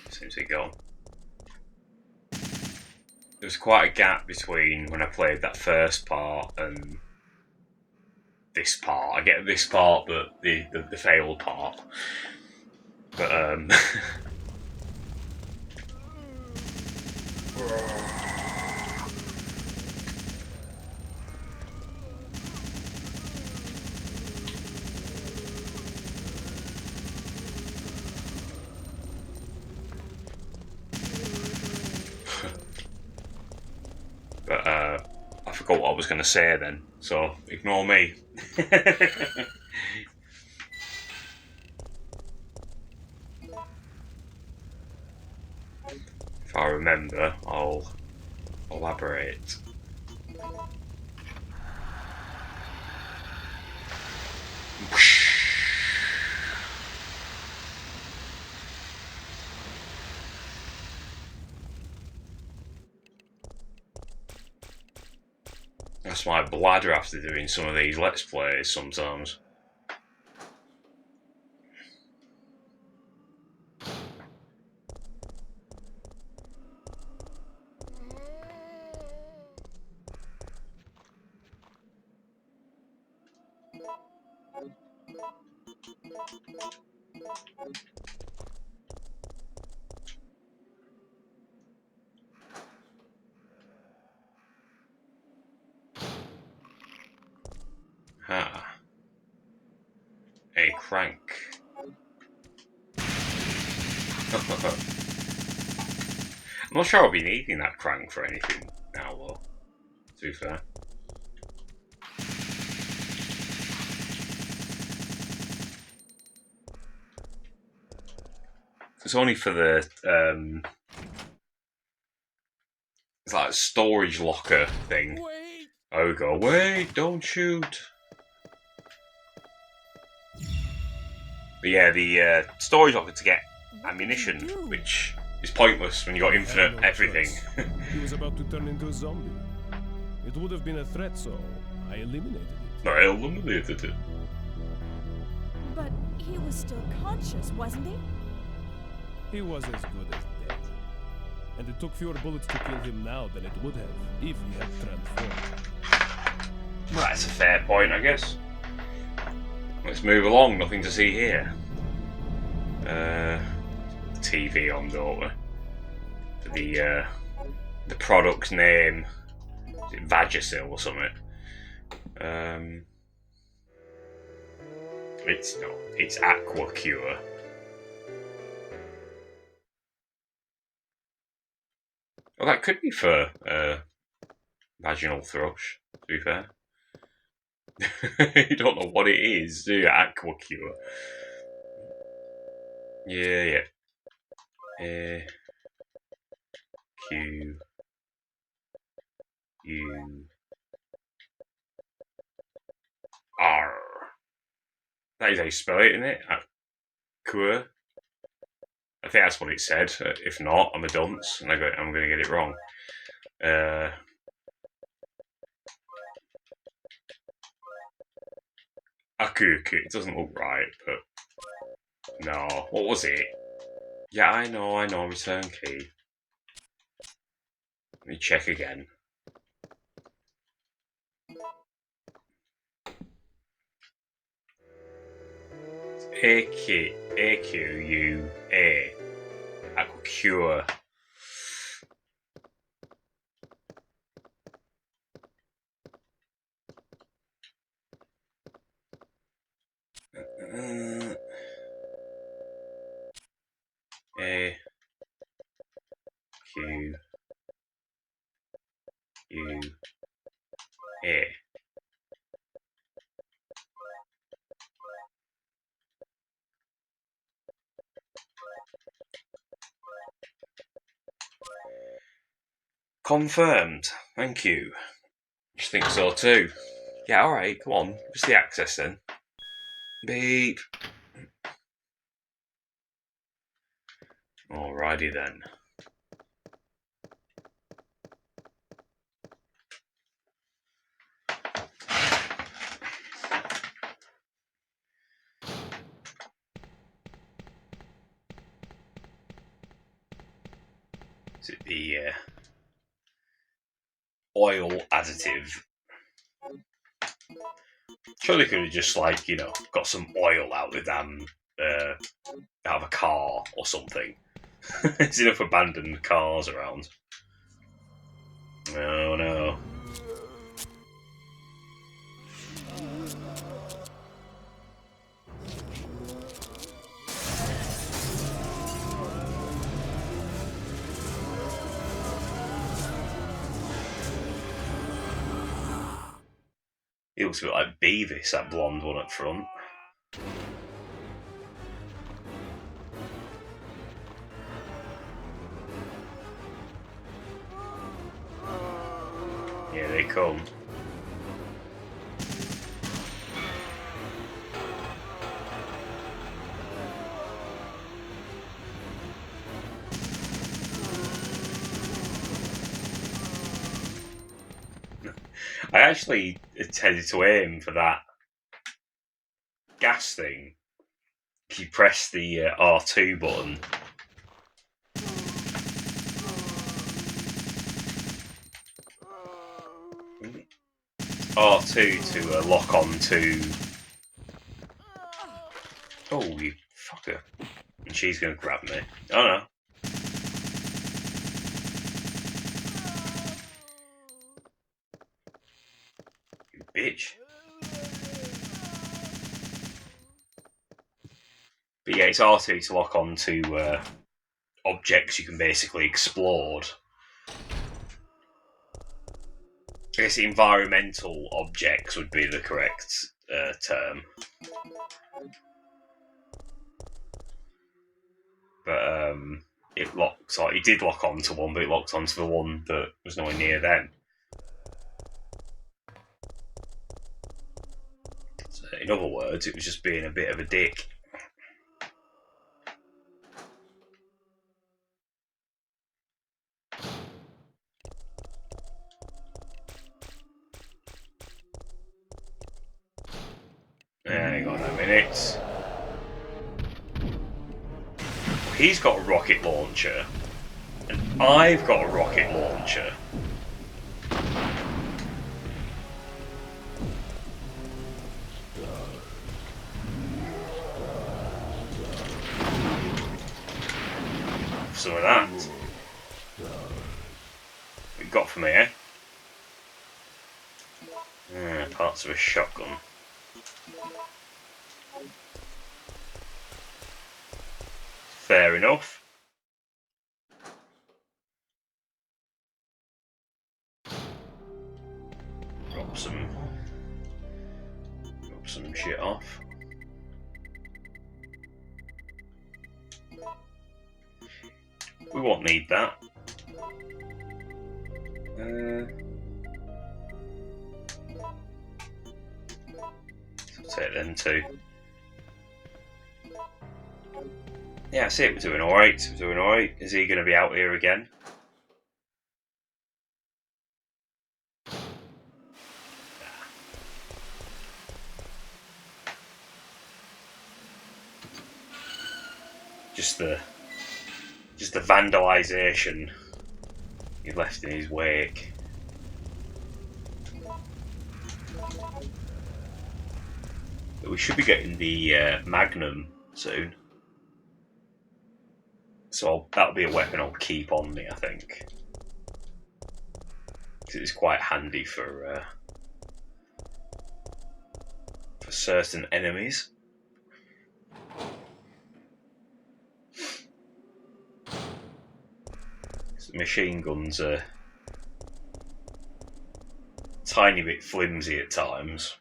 Seems to be gone. There's quite a gap between when I played that first part and this part. I get this part, but the failed part. But I forgot what I was going to say then, so ignore me. If I remember, I'll elaborate. That's my bladder after doing some of these Let's Plays sometimes. Ah. A crank. I'm not sure I'll be needing that crank for anything now, though. To be fair. It's only for the it's like a storage locker thing. Wait! Oh, go, wait, don't shoot. But yeah, the storage locker to get ammunition, which is pointless when you got infinite everything. He was about to turn into a zombie. It would have been a threat, so I eliminated it. I eliminated it. But he was still conscious, wasn't he? He was as good as dead. And it took fewer bullets to kill him now than it would have if he had transformed. Well, that's a fair point, I guess. Let's move along, nothing to see here. TV on, don't we? The product's name, is it Vagisil or something? It's Aqua Cure. Well, that could be for vaginal thrush, to be fair. You don't know what it is, do you? Aqua Cure. Yeah. Q U R. That is how you spell it, isn't it? Aqua. I think that's what it said. If not, I'm a dunce, and I'm going to get it wrong. Akuku. It doesn't look right, but no. What was it? Yeah, I know. Return key. Let me check again. A-Q-U-A. Aquacure. A Q U A. Confirmed. Thank you. I think so too. Yeah, alright, come on. What's the access then? Beep. Alrighty then. Is it the oil additive? Sure, they could have just, like, you know, got some oil out of them, out of a car or something. There's enough abandoned cars around. Oh no. He looks a bit like Beavis, that blonde one up front. Here they come. I actually intended to aim for that gas thing. If you press the R2 button. R2 to lock on to... Oh, you fucker. And she's going to grab me. Oh no. You bitch. But yeah, it's R2 to lock on to objects you can basically explode. I guess environmental objects would be the correct term. but it locks. Like, it did lock onto one, but it locked onto the one that was nowhere near them. So in other words, it was just being a bit of a dick. Hang on a minute. He's got a rocket launcher, and I've got a rocket launcher. Some of that. We got from here. Parts of a shotgun. Fair enough. Drop some shit off. We won't need that. So take them too. Yeah, that's it. We're doing alright. We're doing alright. Is he going to be out here again? Just the vandalisation he left in his wake. But we should be getting the Magnum soon. So that'll be a weapon I'll keep on me, I think. Because it's quite handy for certain enemies. So machine guns are a tiny bit flimsy at times.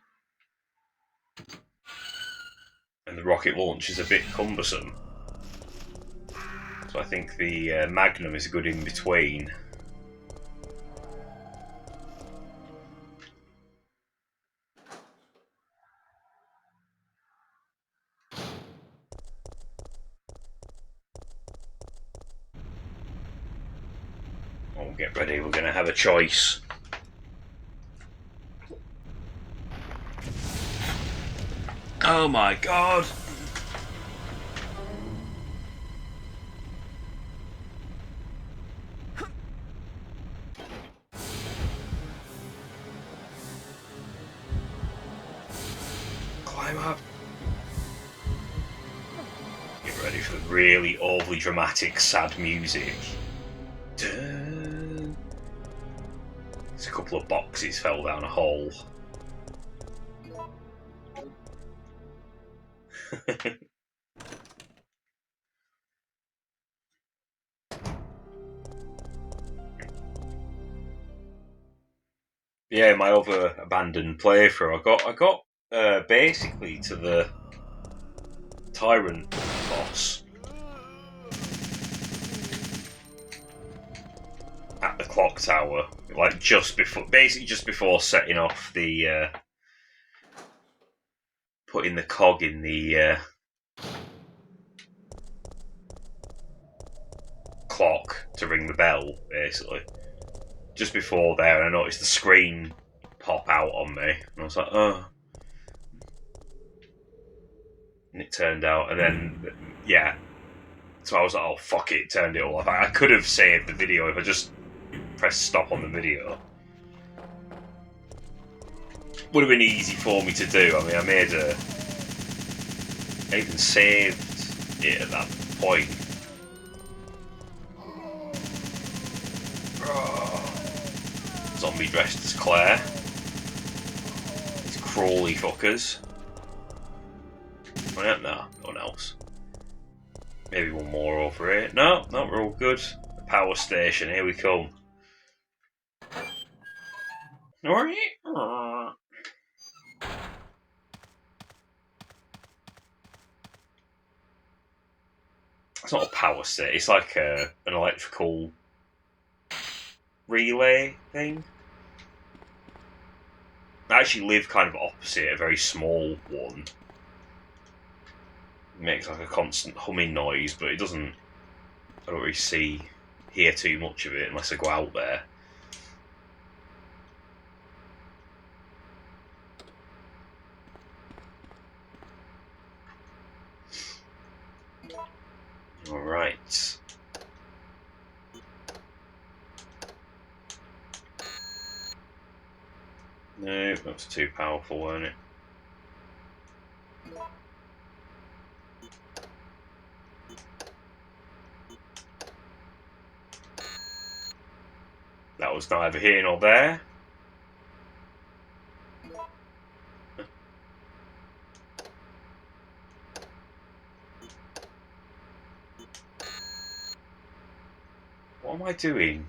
And the rocket launch is a bit cumbersome. So I think the Magnum is a good in-between. Oh, get ready, we're going to have a choice. Oh my god! Climb up. Get ready for the really overly dramatic, sad music. Dun. There's a couple of boxes fell down a hole. Yeah, my other abandoned playthrough, I got basically to the tyrant boss at the clock tower, like basically just before setting off the putting the cog in the clock to ring the bell, basically. Just before there, I noticed the screen pop out on me, and I was like, oh. And it turned out, and then, yeah. So I was like, oh, fuck it, turned it all off. I could have saved the video if I just pressed stop on the video. Would have been easy for me to do. I mean, I even saved it at that point. Zombie dressed as Claire. These crawly fuckers. No, no one else. Maybe one more over here. No, we're all good. The power station, here we come. It's not a power set, it's like an electrical relay thing. I actually live kind of opposite a very small one. It makes like a constant humming noise, but it doesn't. I don't really hear too much of it unless I go out there. Alright. No, that's too powerful, wasn't it? That was neither here nor there. What am I doing?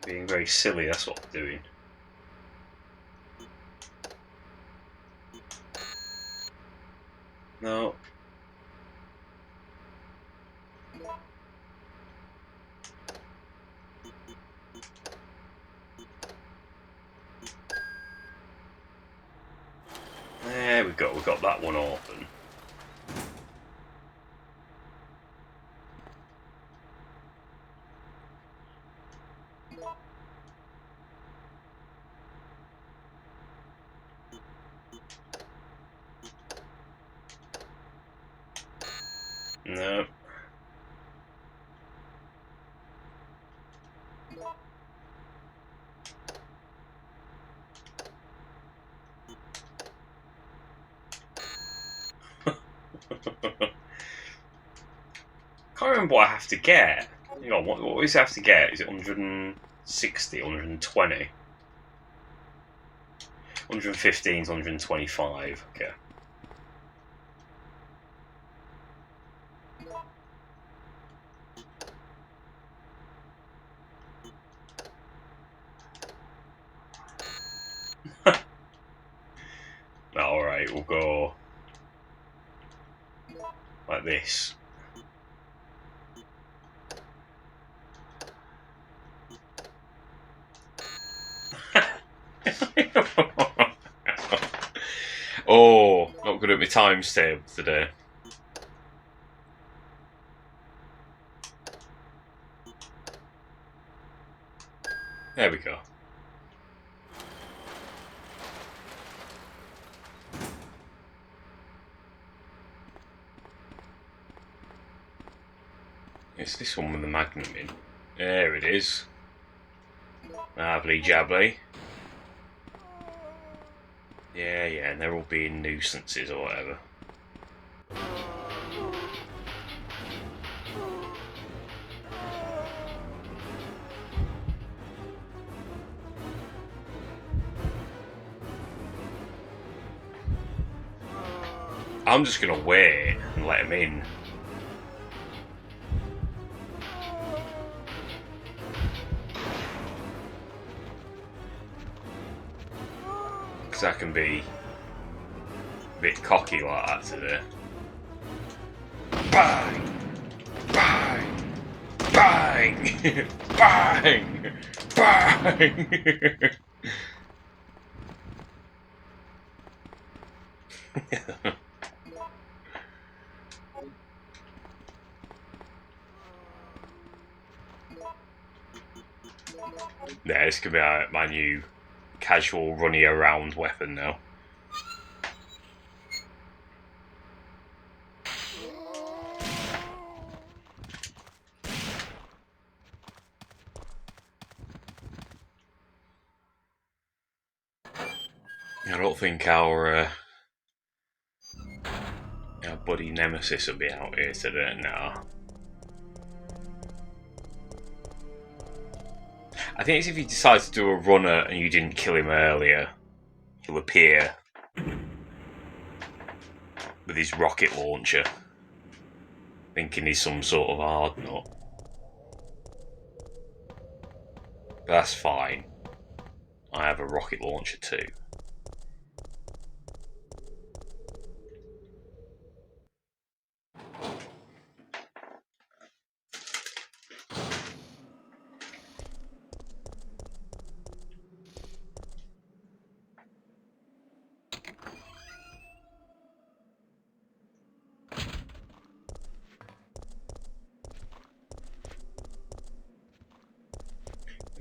Being very silly, that's what I'm doing. No. There we go, we got that one open. No. Can't remember what I have to get. Hang on, what is it I have to get? Is it 160, 120? 115 to 125, okay. Alright, we'll go like this. Oh, not good at my times table today. There we go. It's this one with the magnum in. There it is. Lovely jubbly. Yeah, and they're all being nuisances or whatever. I'm just gonna wait and let him in. Because I can be a bit cocky like that today. Bang! Bang! Bang! Bang! Bang! Yeah, this could be my new casual runny around weapon now. I don't think our buddy Nemesis will be out here today now. I think it's if you decide to do a runner and you didn't kill him earlier, he'll appear with his rocket launcher, thinking he's some sort of hard nut. But that's fine. I have a rocket launcher too.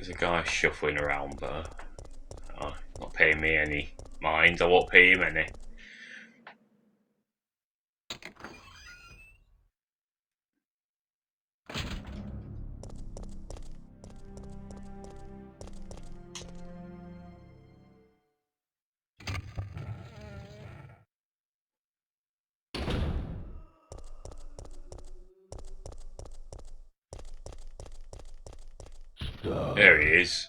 There's a guy shuffling around there. Oh, not paying me any mind. I won't pay him any. There he is.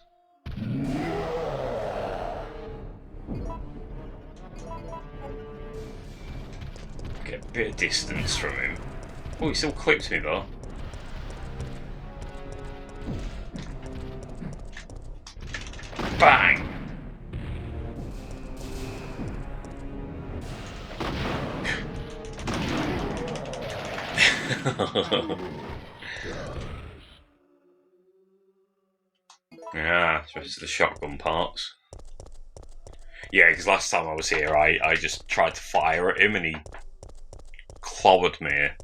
Get a bit of distance from him. Oh, he still clips me though. Bang! Yeah, it's just the shotgun parts. Yeah, because last time I was here, I just tried to fire at him and he clobbered me a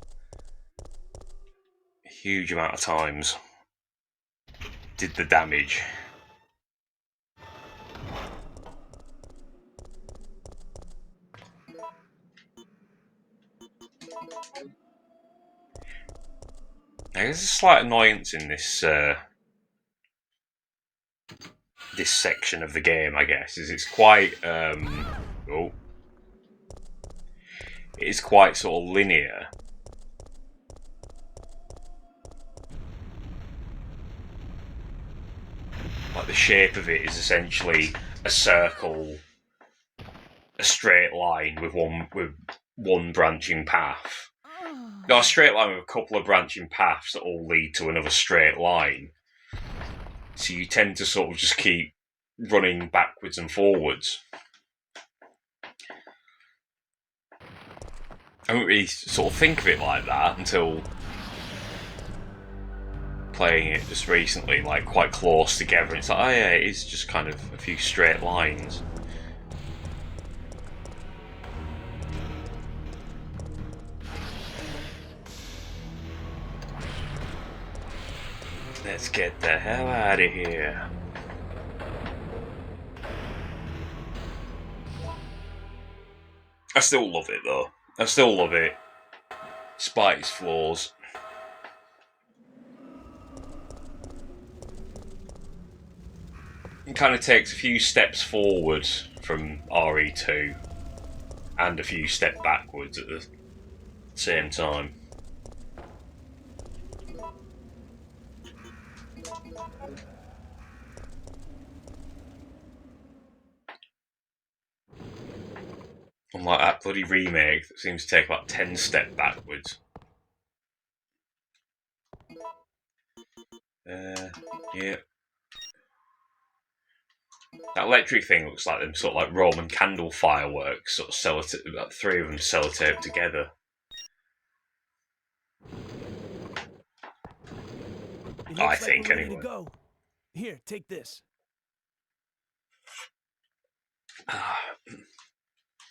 huge amount of times. Did the damage. Now, there's a slight annoyance in this this section of the game, I guess, is it's quite it's quite sort of linear. Like the shape of it is essentially a circle, a straight line with one branching path. No, a straight line with a couple of branching paths that all lead to another straight line. So you tend to sort of just keep running backwards and forwards. I don't really sort of think of it like that until playing it just recently, like quite close together. And it's like, oh yeah, it is just kind of a few straight lines. Let's get the hell out of here. I still love it though. I still love it, despite its flaws. It kind of takes a few steps forward from RE2 and a few steps backwards at the same time. Unlike that bloody remake that seems to take about 10 steps backwards. Yeah. That electric thing looks like them sort of like Roman candle fireworks, sort of about 3 of them sellotaped together. I think, anyway. Go. Here, take this.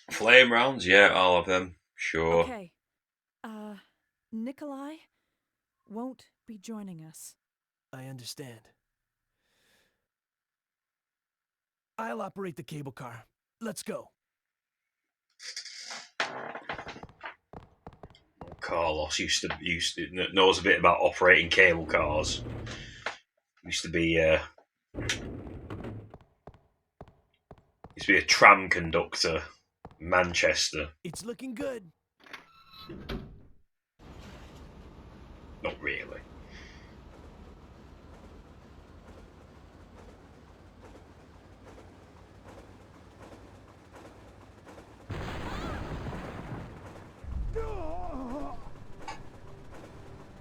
Flame rounds, yeah, I'll have them. Sure. Okay. Nikolai won't be joining us. I understand. I'll operate the cable car. Let's go. Carlos used to knows a bit about operating cable cars. Used to be a tram conductor in Manchester. It's looking good. Not really.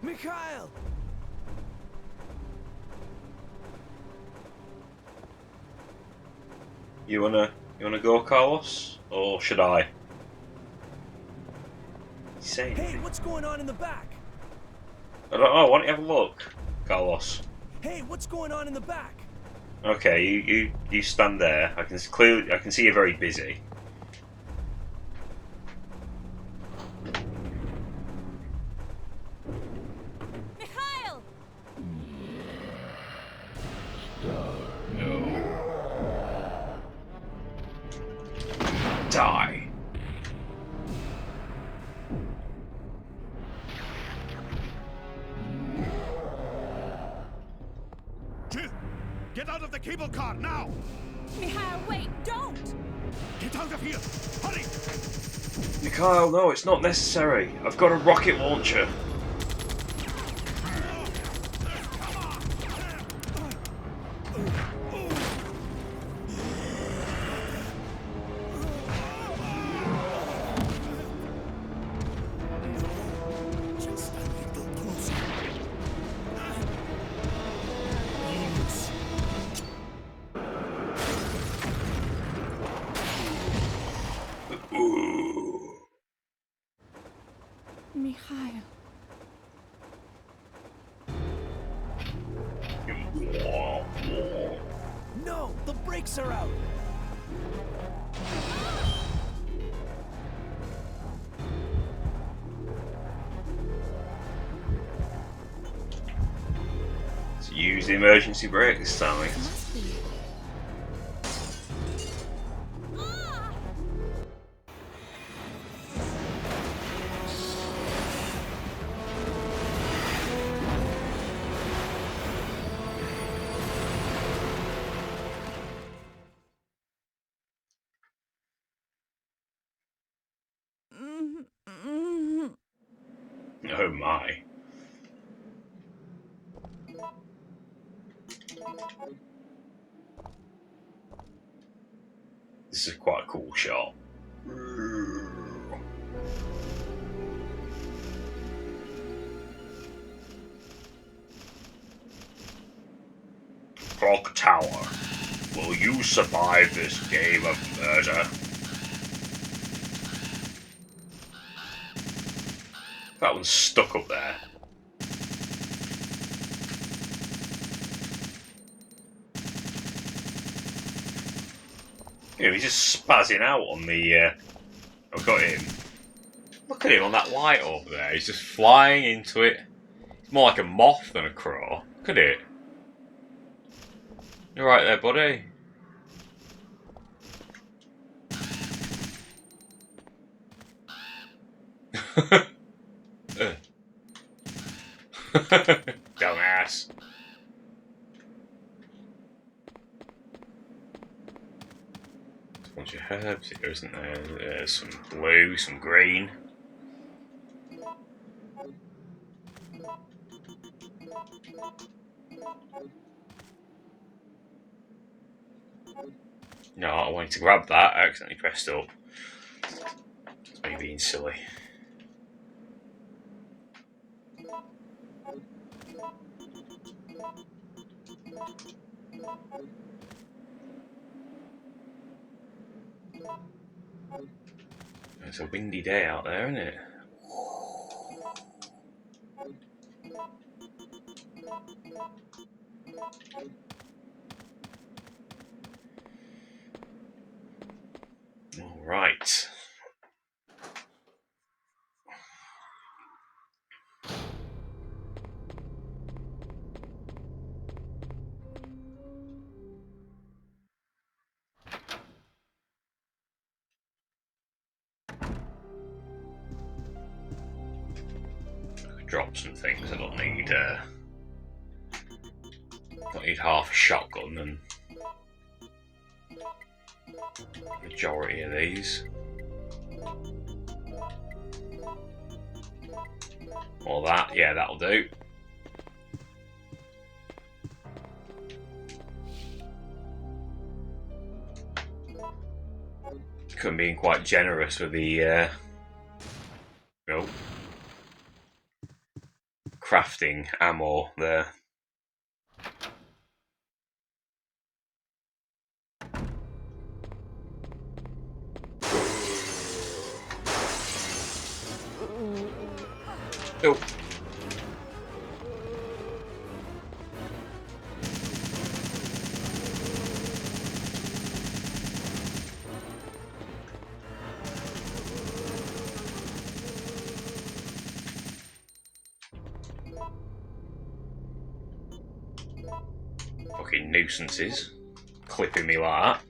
Mikhail! You wanna go, Carlos? Or should I? Hey, what's going on in the back? I don't know, why don't you have a look, Carlos? Hey, what's going on in the back? Okay, you stand there. I can see you're very busy. Mikhail! Die. Jill, get out of the cable car now! Mikhail, wait, don't! Get out of here! Hurry! Mikhail, no, it's not necessary. I've got a rocket launcher. Just a little closer. Ooh. Mikhail. No, the brakes are out. So use the emergency brakes, Sammy. Must be. Oh my. This is quite a cool shot. Clock Tower, will you survive this game of murder? That one's stuck up there. You know, he's just spazzing out on the. I've got him. Look at him on that light over there. He's just flying into it. It's more like a moth than a crow. Look at it. You're right there, buddy. Dumbass. There's a bunch of herbs here, isn't there? There's some blue, some green. No, I wanted to grab that. I accidentally pressed up. It's me being silly. It's a windy day out there, isn't it? All right. Drop some things. I don't need half a shotgun and majority of these. Or that, yeah, that'll do. Couldn't be quite generous with the crafting ammo there. Oh. Fucking nuisances. Clipping me like that.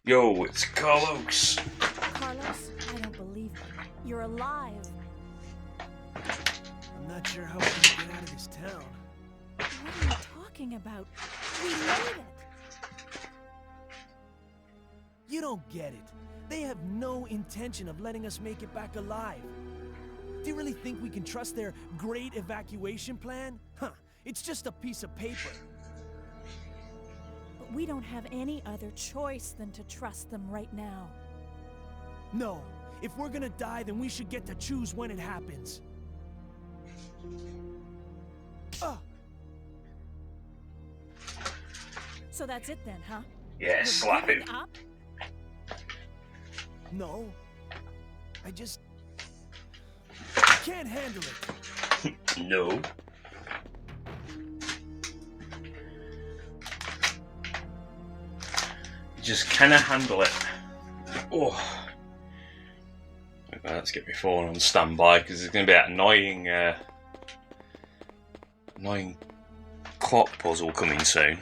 Yo, it's Carlos. Carlos, I don't believe it. You're alive. I'm not sure how we're gonna get out of this town. What are you talking about? We made it. You don't get it. They have no intention of letting us make it back alive. Do you really think we can trust their great evacuation plan? Huh, it's just a piece of paper. But we don't have any other choice than to trust them right now. No, if we're gonna die, then we should get to choose when it happens. So that's it then, huh? Yeah, You're slap him. giving up? No, I just can't handle it. No. Just cannot handle it. Oh. Let's get my phone on standby because there's going to be that annoying clock puzzle coming soon.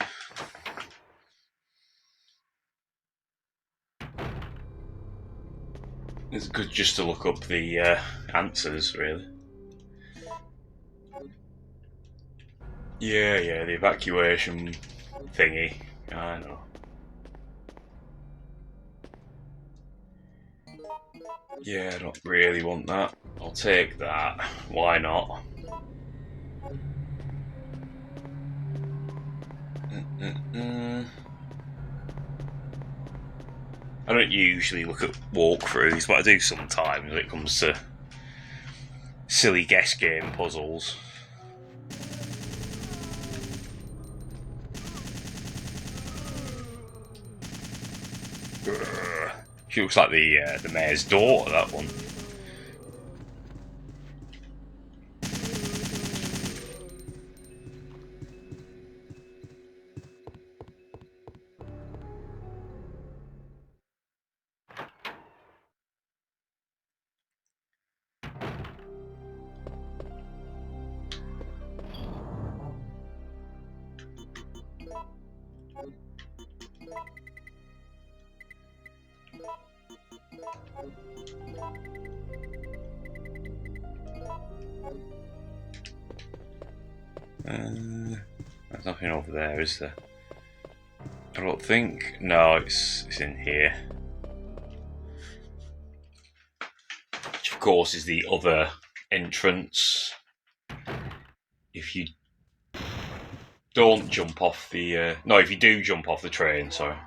It's good just to look up the answers, really. Yeah, the evacuation thingy. I know. Yeah, I don't really want that. I'll take that. Why not? I don't usually look at walkthroughs, but I do sometimes when it comes to silly guess game puzzles. She looks like the mayor's daughter, that one. There's nothing over there, is there? I don't think. No, it's in here. Which, of course, is the other entrance. If you don't jump off the... no, if you do jump off the train, sorry.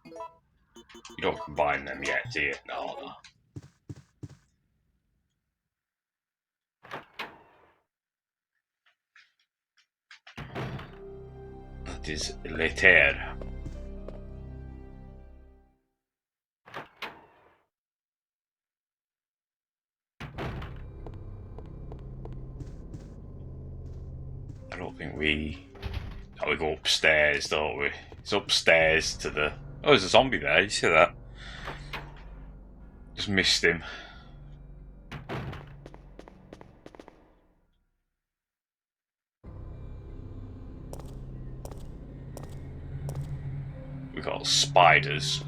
You don't combine them yet, do you? No. That is later. I don't think we... Oh, we go upstairs, don't we? It's upstairs to the... Oh, there's a zombie there, you see that? Just missed him. We got spiders.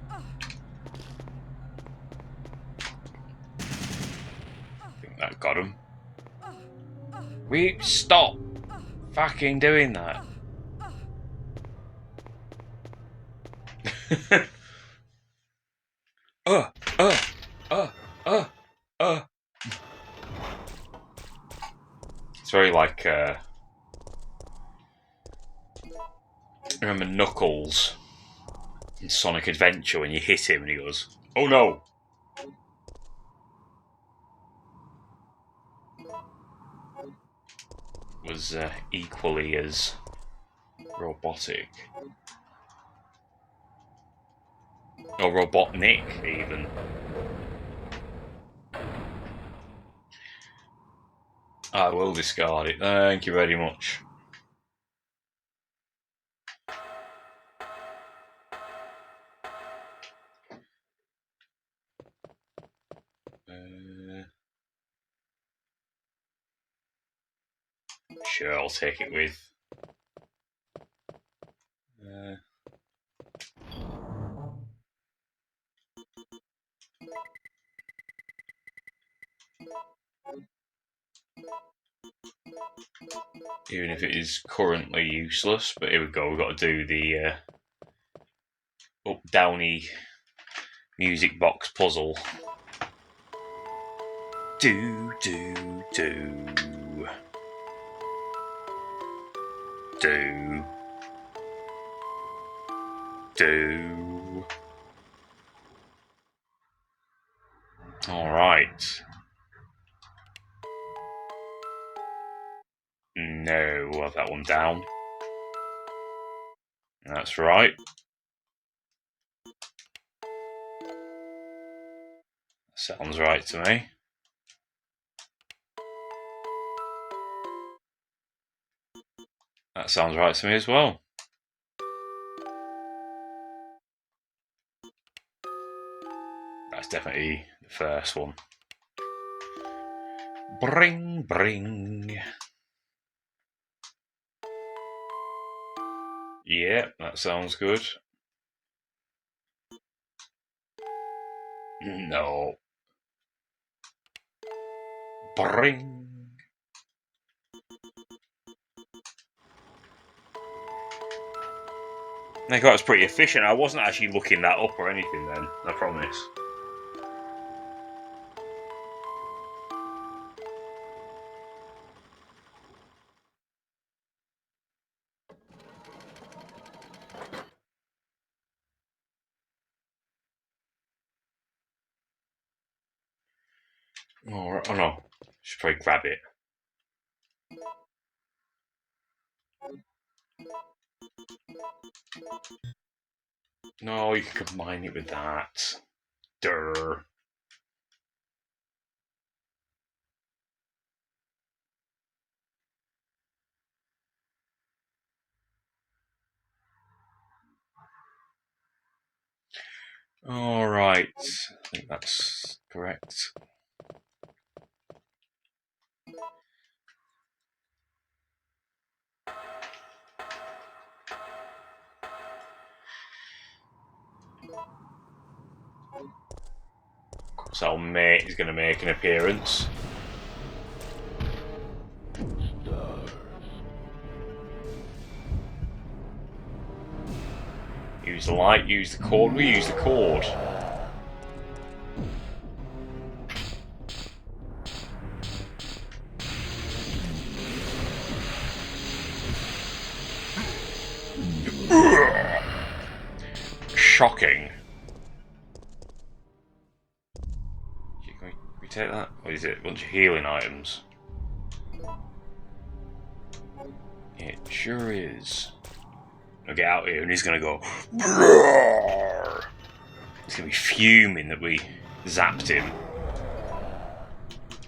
I think that got him. We stop fucking doing that. It's very like remember Knuckles in Sonic Adventure when you hit him and he goes, "Oh no!" Was equally as robotic. Or Robotnik, even. I will discard it. Thank you very much. Sure, I'll take it with. Even if it is currently useless, but here we go, we've got to do the up-downy music box puzzle. Do. Alright. No, we'll have that one down. That's right. Sounds right to me. That sounds right to me as well. That's definitely the first one. Bring. Yeah, that sounds good. No. Bring. I think that was pretty efficient. I wasn't actually looking that up or anything then, I promise. Oh no, should probably grab it. No, you can combine it with that. Durr. Alright, I think that's correct. So our mate is going to make an appearance. Use the light, use the cord. We use the cord. Shocking. Can we take that? Or is it a bunch of healing items? It sure is. I'll get out here and he's going to go. He's going to be fuming that we zapped him.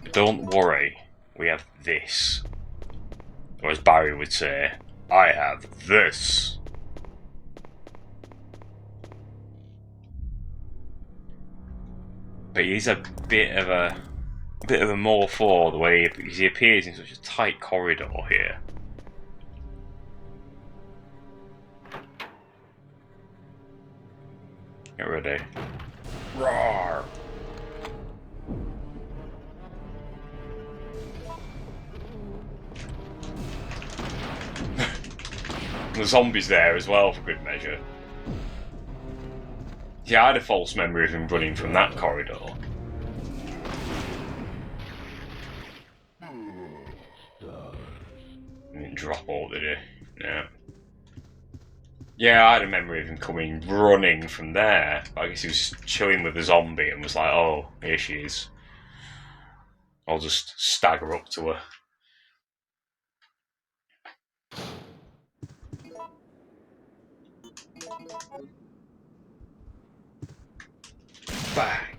But don't worry, we have this. Or as Barry would say, I have this. But he's a bit of a morpho the way he appears in such a tight corridor here. Get ready. Roar! The zombies there as well, for good measure. Yeah, I had a false memory of him running from that corridor. He didn't drop all, did he? Yeah. Yeah, I had a memory of him coming running from there. I guess he was chilling with the zombie and was like, oh, here she is. I'll just stagger up to her. Bang!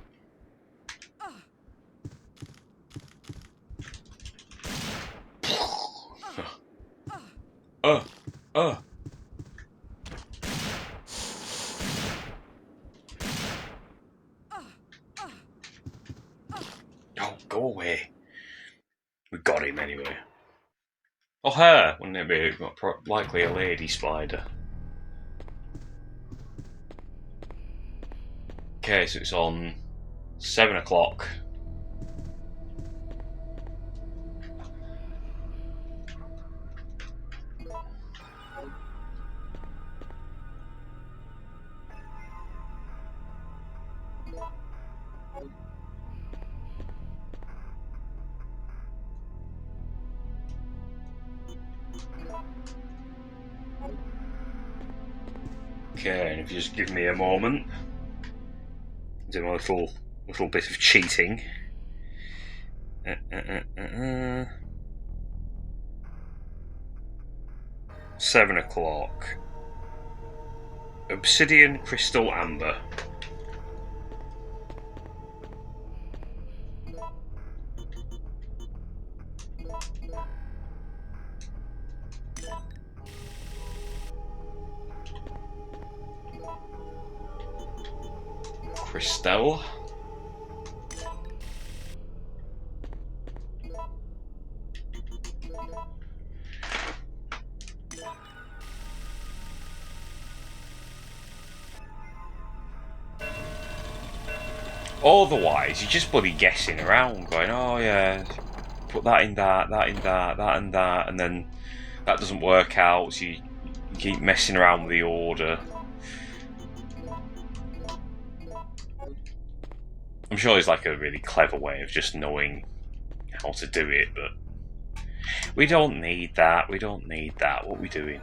Oh, go away. We got him anyway. Oh, her! Wouldn't it be likely a lady spider? Okay, so it's on 7 o'clock. Okay, and if you just give me a moment, do my little bit of cheating. 7 o'clock. Obsidian crystal amber. Crystal. Otherwise, you're just bloody guessing around, going, oh yeah, put that in that, that in that, that and that, and then that doesn't work out, so you keep messing around with the order. I'm sure there's like a really clever way of just knowing how to do it, but we don't need that, we don't need that. What are we doing?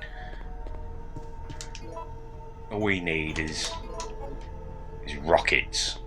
All we need is rockets.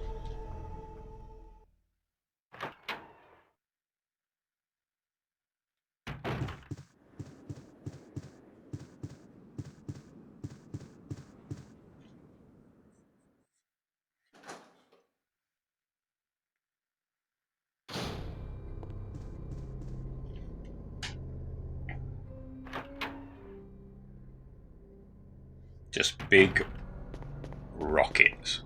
Just big rockets.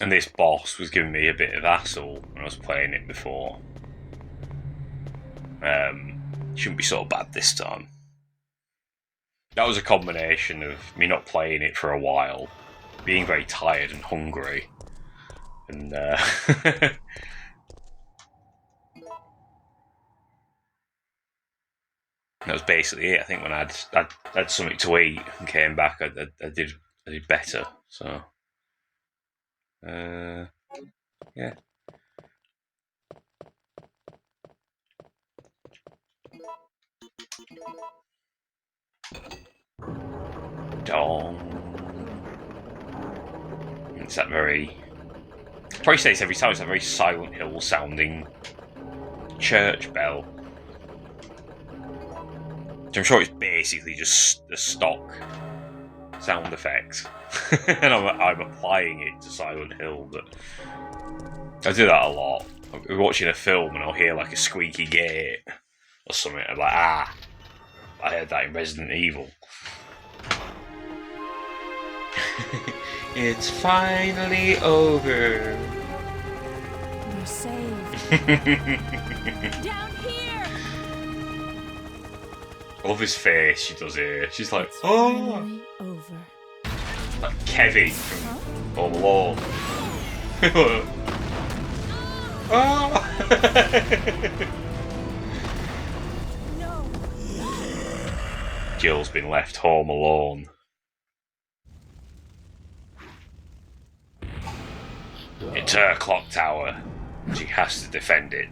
And this boss was giving me a bit of hassle when I was playing it before. Shouldn't be so bad this time. That was a combination of me not playing it for a while, being very tired and hungry, and that was basically it. I think when I had something to eat and came back, I did better. So, yeah. Dong. It's that very. I probably say this every time. It's that very Silent Hill sounding church bell. Which I'm sure it's basically just a stock sound effect, and I'm applying it to Silent Hill. But I do that a lot. I'm watching a film and I'll hear like a squeaky gate or something. I'm like, I heard that in Resident Evil. It's finally over. We're saved. Down here. I love his face. She does it. She's like, It's oh, finally over. like Kevin from Home Alone. Oh. No. Jill's been left home alone. It's her clock tower. She has to defend it.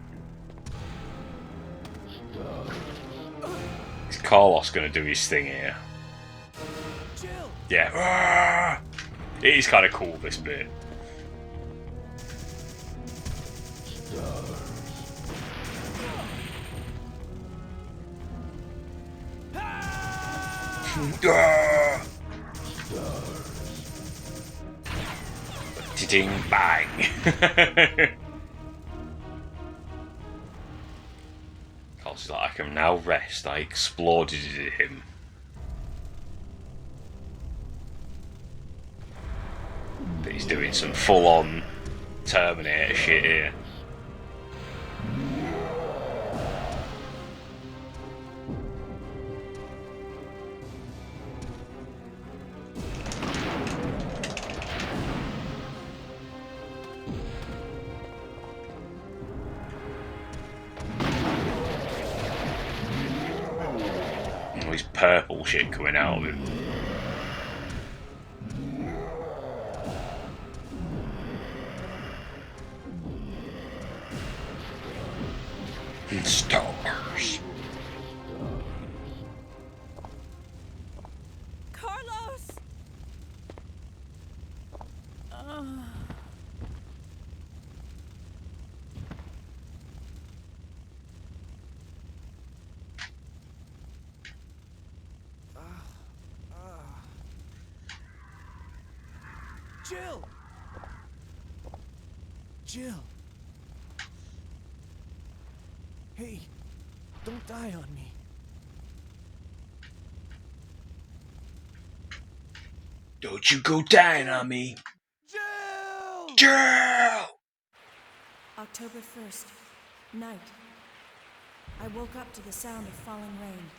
Is Carlos going to do his thing here? Jill! Yeah. It is kind of cool, this bit. Ding bang. Carlos is like, I can now rest. I exploded him. But he's doing some full-on Terminator shit here. All this purple shit coming out of him. Stars. Carlos! Jill! Jill! Hey, don't die on me. Don't you go dying on me. Jill! Jill! October 1st, night. I woke up to the sound of falling rain.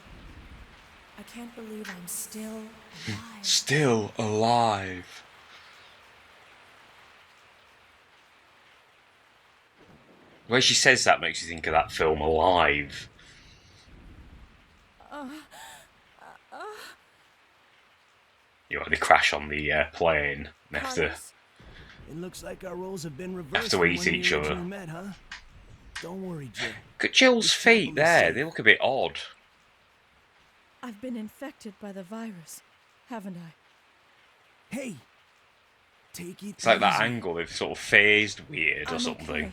I can't believe I'm still alive. Still alive. The way she says that makes you think of that film Alive. You know, they crash on the plane and have to Carlos? It looks like our roles have been reversed. have to from eat when we each other. originally met, huh? Don't worry, Jill. Look at Jill's feet there, they look a bit odd. I've been infected by the virus, haven't I? Hey, take it It's like that easy. angle, they've sort of phased weird or I'm something. okay.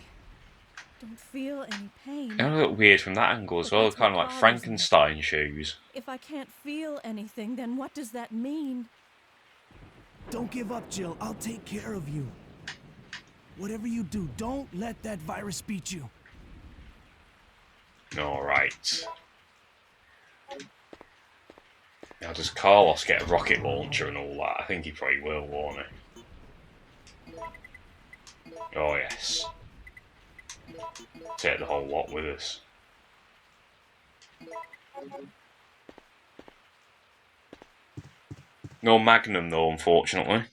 Don't feel any pain. They look weird from that angle as But well, that's kind of what like bothers me. Frankenstein shoes. If I can't feel anything, then what does that mean? Don't give up, Jill. I'll take care of you. Whatever you do, don't let that virus beat you. Alright. Now, does Carlos get a rocket launcher and all that? I think he probably will, won't he? Oh, yes. Take the whole lot with us. No Magnum, though, unfortunately.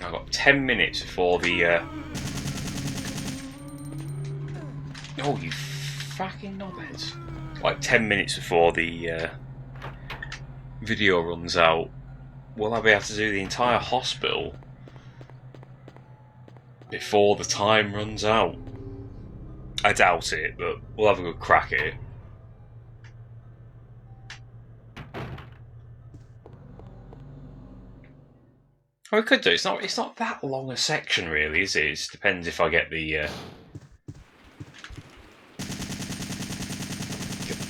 I've got 10 minutes before the oh, you fucking knobheads. Like 10 minutes before the video runs out. Will I be able to do the entire hospital before the time runs out? I doubt it, but we'll have a good crack at it. Oh, we could do. It's not that long a section, really, is it? It depends if I get the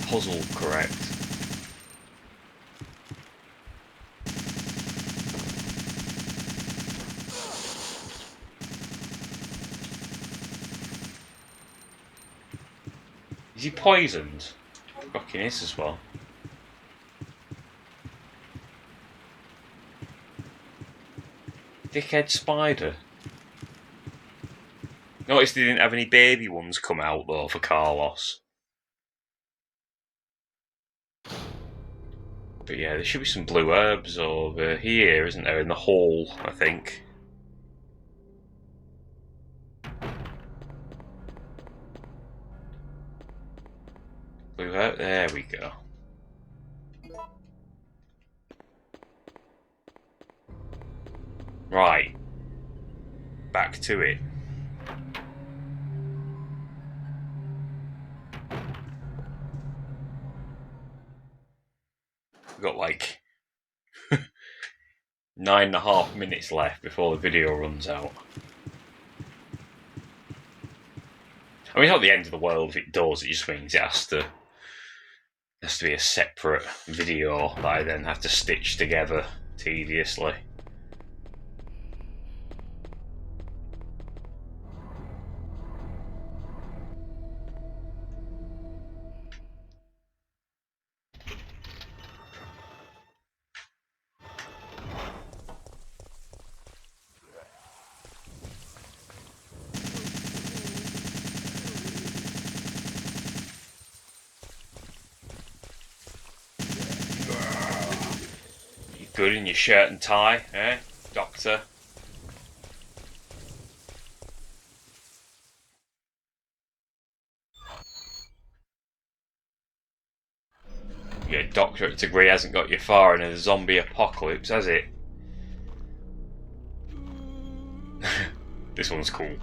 puzzle correct. Is he poisoned? Fucking is as well. Dickhead spider. Noticed they didn't have any baby ones come out though for Carlos. But yeah, there should be some blue herbs over here, isn't there? In the hall, I think. Blue herb, there we go. Right. Back to it. We've got like 9.5 minutes left before the video runs out. I mean, it's not the end of the world if it does, it just means it has has to be a separate video that I then have to stitch together tediously. Good in your shirt and tie, eh, Doctor? Your doctorate degree hasn't got you far in a zombie apocalypse, has it? This one's cool.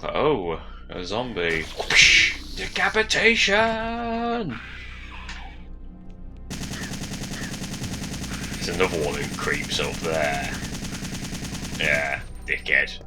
Like, oh, a zombie. Decapitation! There's another one who creeps up there. Yeah, dickhead.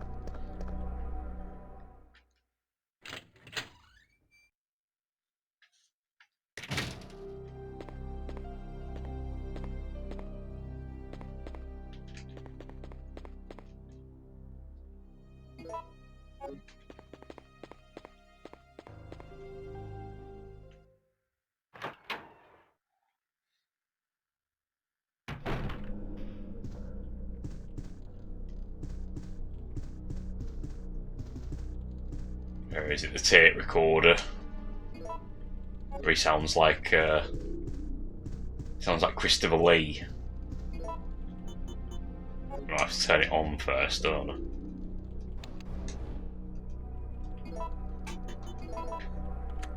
Or is it the tape recorder? Or he sounds like Christopher Lee. I have to turn it on first, don't I?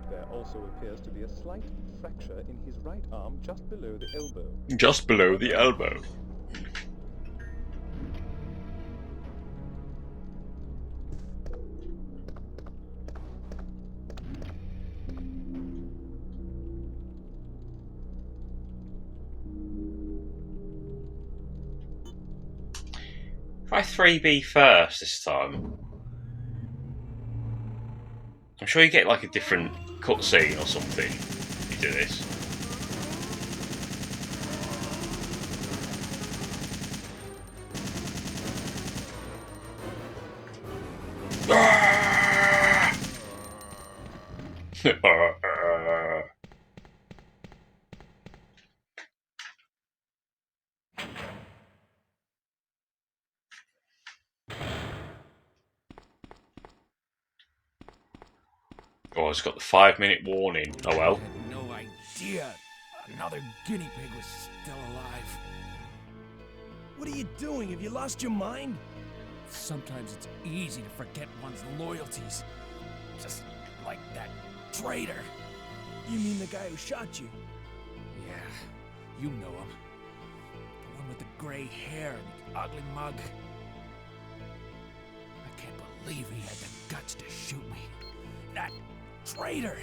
There also appears to be a slight fracture in his right arm just below the elbow. Just below the elbow. Try 3B first this time. I'm sure you get like a different cutscene or something if you do this. Oh, it's got the 5-minute warning. Oh well. I had no idea another guinea pig was still alive. What are you doing? Have you lost your mind? Sometimes it's easy to forget one's loyalties. Just like that traitor. You mean the guy who shot you? Yeah, you know him. The one with the gray hair and the ugly mug. I can't believe he had the guts to shoot me. That traitor!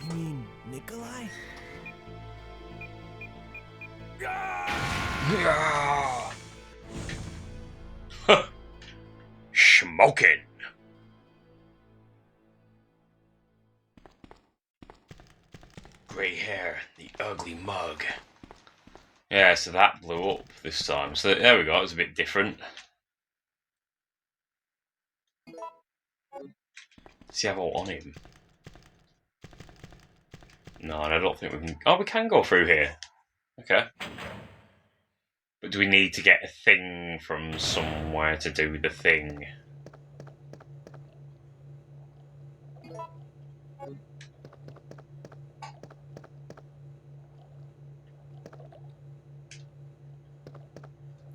You mean Nikolai? Smoking. Grey hair, the ugly mug. Yeah, so that blew up this time. So there we go, it was a bit different. Does he have all on him? No, I don't think we can. Oh, we can go through here. Okay. But do we need to get a thing from somewhere to do the thing?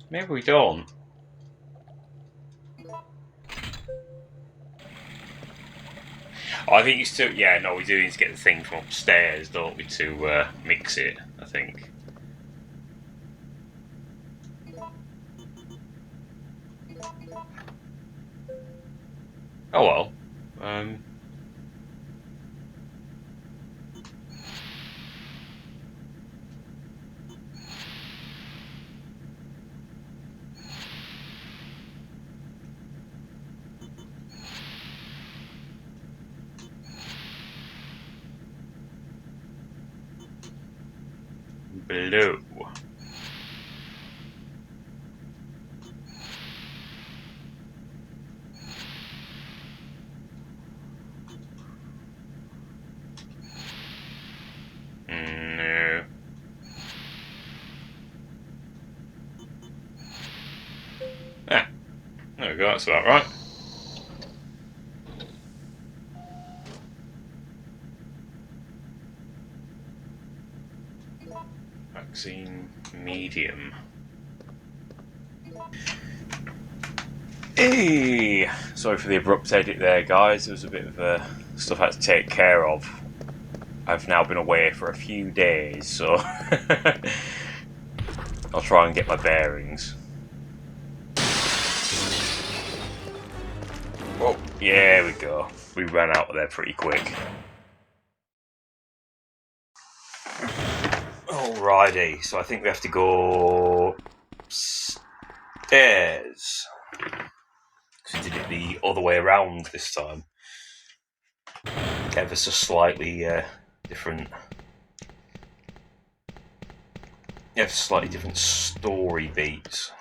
Maybe we don't. Oh, I think it's to. Yeah, no, we do need to get the thing from upstairs, don't we, to mix it, I think. Oh well. Blue. No. Ah, there we go, that's about right. Vaccine medium. Hey! Sorry for the abrupt edit there, guys. There was a bit of stuff I had to take care of. I've now been away for a few days, so I'll try and get my bearings. Oh, yeah, we go. We ran out of there pretty quick. Alrighty, so I think we have to go upstairs. We did it the other way around this time. Ever so slightly different. Ever so slightly different story beats.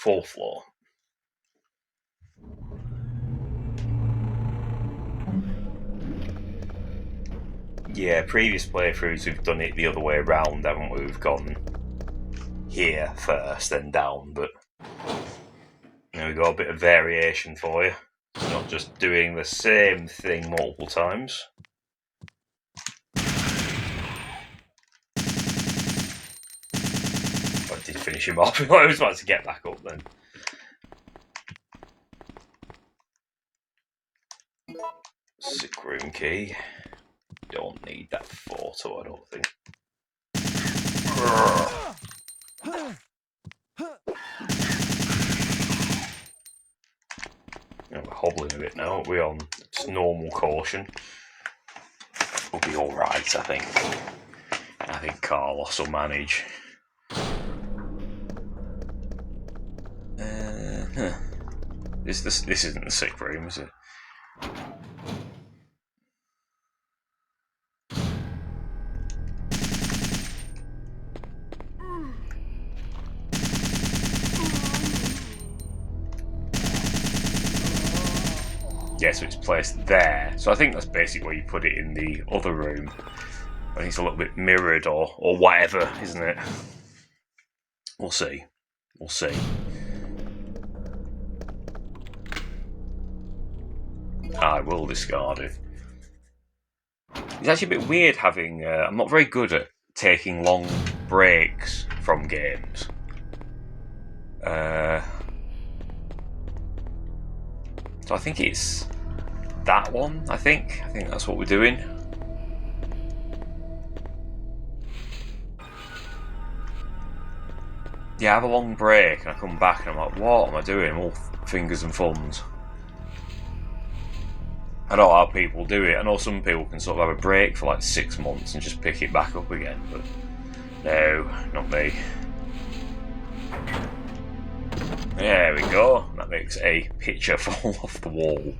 4th floor. Yeah, previous playthroughs we've done it the other way around, haven't we? We've gone here first, then down, but now we've got a bit of variation for you. It's not just doing the same thing multiple times. I did finish him off. I was about to get back up then. Sick room key. Don't need that photo, I don't think. We're hobbling a bit now, aren't we, on just normal caution? We'll be alright, I think. I think Carlos will manage. This isn't the sick room, is it? Yeah, so it's placed there. So I think that's basically where you put it in the other room. I think it's a little bit mirrored or whatever, isn't it? We'll see. We'll see. I will discard it. It's actually a bit weird having... I'm not very good at taking long breaks from games. So I think it's that one, I think that's what we're doing. Yeah, I have a long break and I come back and I'm like, what am I doing? I'm all fingers and thumbs. I don't know how people do it. I know some people can sort of have a break for like 6 months and just pick it back up again, but no, not me. There we go. That makes a picture fall off the wall.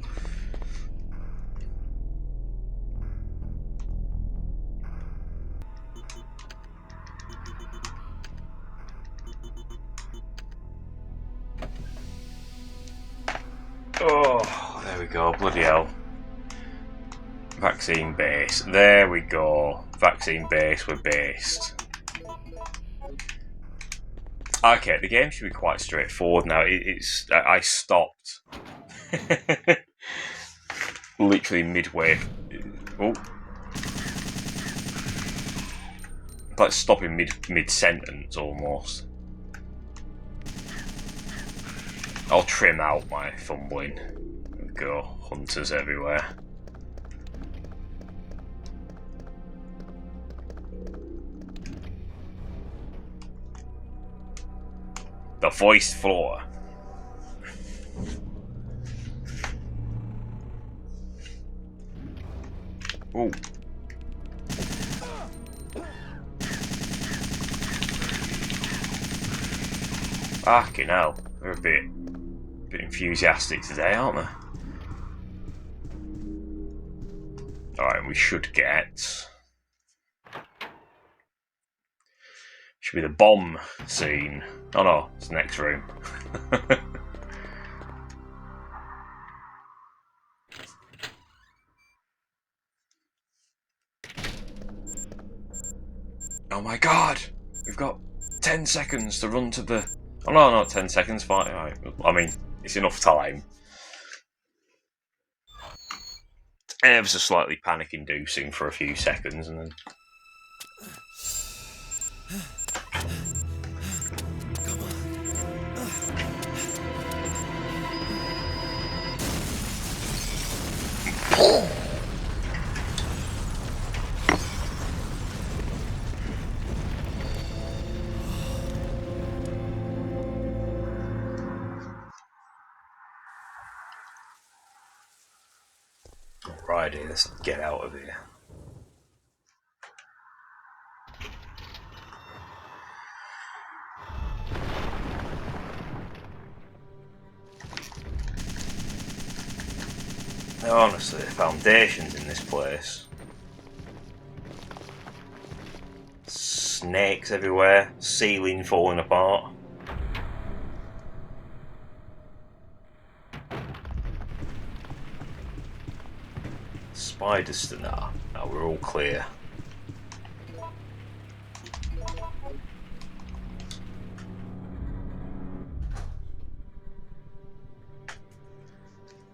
Oh, there we go. Bloody hell. Vaccine base. There we go. Vaccine base, we're based. Okay, the game should be quite straightforward now. I stopped literally midway. Oh, like stopping mid sentence almost. I'll trim out my fumbling. There we go, hunters everywhere. The voiced floor. Ooh. Fucking hell. They're a bit enthusiastic today, aren't they? Alright, we should get... Should be the bomb scene. Oh no, it's the next room. Oh my god! We've got 10 seconds to run to the... Oh no, not 10 seconds, fine. Right. I mean, it's enough time. It was a slightly panic-inducing for a few seconds, and then... Alrighty, let's get out of here. Honestly, the foundations in this place. Snakes everywhere, ceiling falling apart. Spiders still now. Now we're all clear.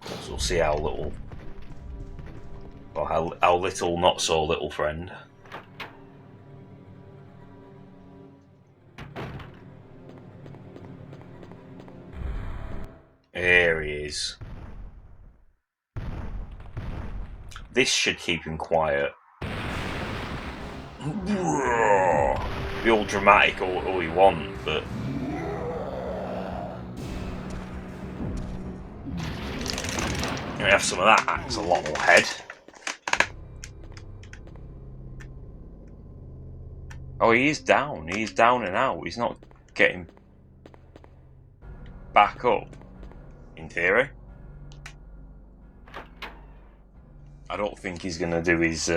So we'll see how little, or how little, not so little friend. There he is. This should keep him quiet. Be all dramatic all you want, but... We have some of that, that's a lot more head. Oh, he is down and out, he's not getting back up, in theory. I don't think he's going to do his...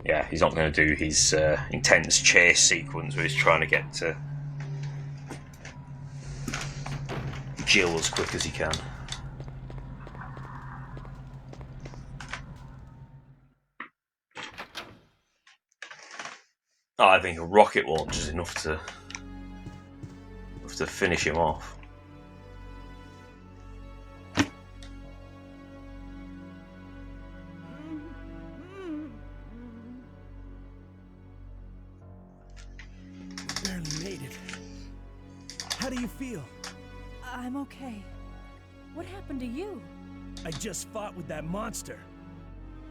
Yeah, he's not going to do his intense chase sequence where he's trying to get to Jill as quick as he can. Oh, I think a rocket launch is enough to finish him off. How do you feel? I'm okay. What happened to you? I just fought with that monster.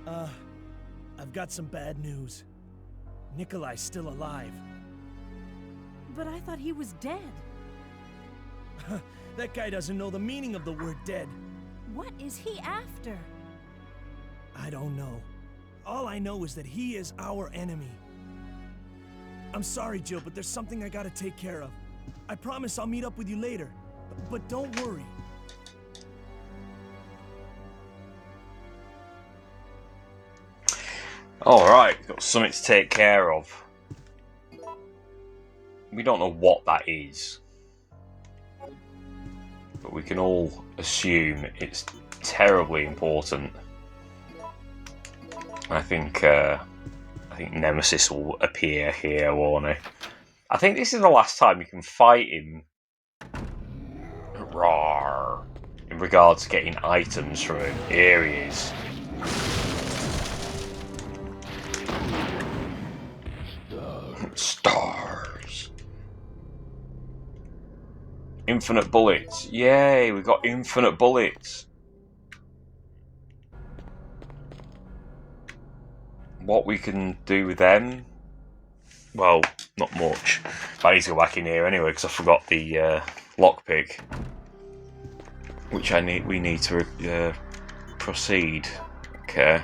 I've got some bad news. Nikolai's still alive. But I thought he was dead. That guy doesn't know the meaning of the word dead. What is he after? I don't know. All I know is that he is our enemy. I'm sorry, Jill, but there's something I gotta take care of. I promise I'll meet up with you later. But don't worry. Alright, got something to take care of. We don't know what that is. But we can all assume it's terribly important. I think Nemesis will appear here, won't he? I think this is the last time you can fight him. Rawr. In regards to getting items from him. Here he is. Stars. Infinite bullets. Yay, we got infinite bullets. What we can do with them? Well, not much. But I need to go back in here anyway because I forgot the lockpick, which we need to proceed. Okay.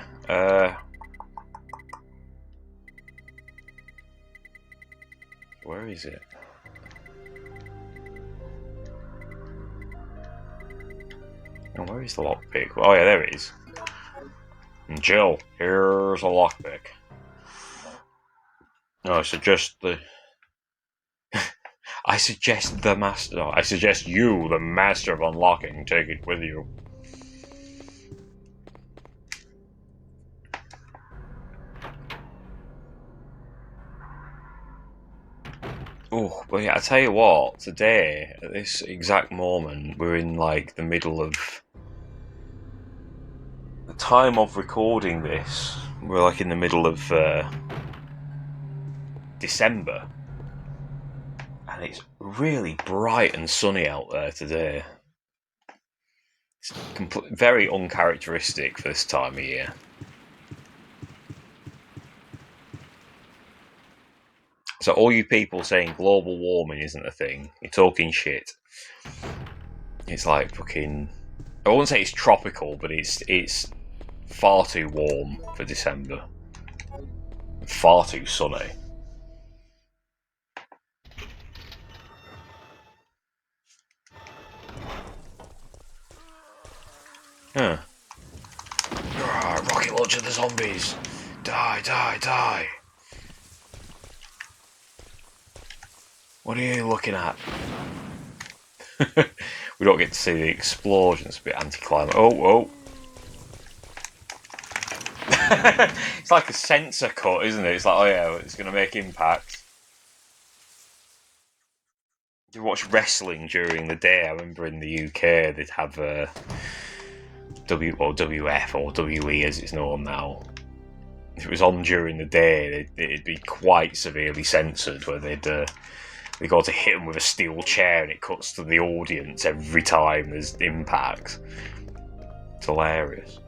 Where is it? Oh, where is the lockpick? Oh yeah, there it is. And Jill, here's a lockpick. No, I suggest the... I suggest the master... No, I suggest you, the master of unlocking, take it with you. Oh, but yeah, I tell you what, today, at this exact moment, we're in like the middle of the time of recording this. We're like in the middle of December, and it's really bright and sunny out there today. It's very uncharacteristic for this time of year. So all you people saying global warming isn't a thing, you're talking shit. It's like fucking... I wouldn't say it's tropical, but it's far too warm for December. Far too sunny. Huh. Rocket launcher the zombies! Die, die, die! What are you looking at? We don't get to see the explosions, it's a bit anticlimactic. Oh. It's like a sensor cut, isn't it? It's like, oh yeah, it's going to make impact. You watch wrestling during the day. I remember in the UK they'd have WF or WE as it's known now. If it was on during the day, it'd be quite severely censored, where they go to hit them with a steel chair and it cuts to the audience every time there's impact. It's hilarious.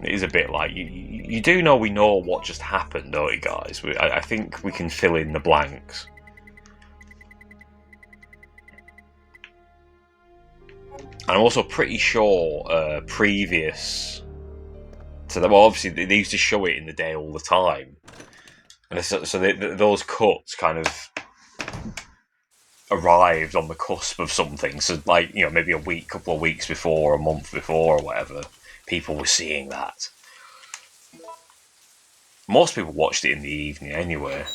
It is a bit like, you do know we know what just happened, don't you guys? I think we can fill in the blanks. And I'm also pretty sure previous to that, well, obviously they used to show it in the day all the time, and so those cuts kind of arrived on the cusp of something. So, like, you know, maybe a week, couple of weeks before, a month before, or whatever, people were seeing that. Most people watched it in the evening anyway.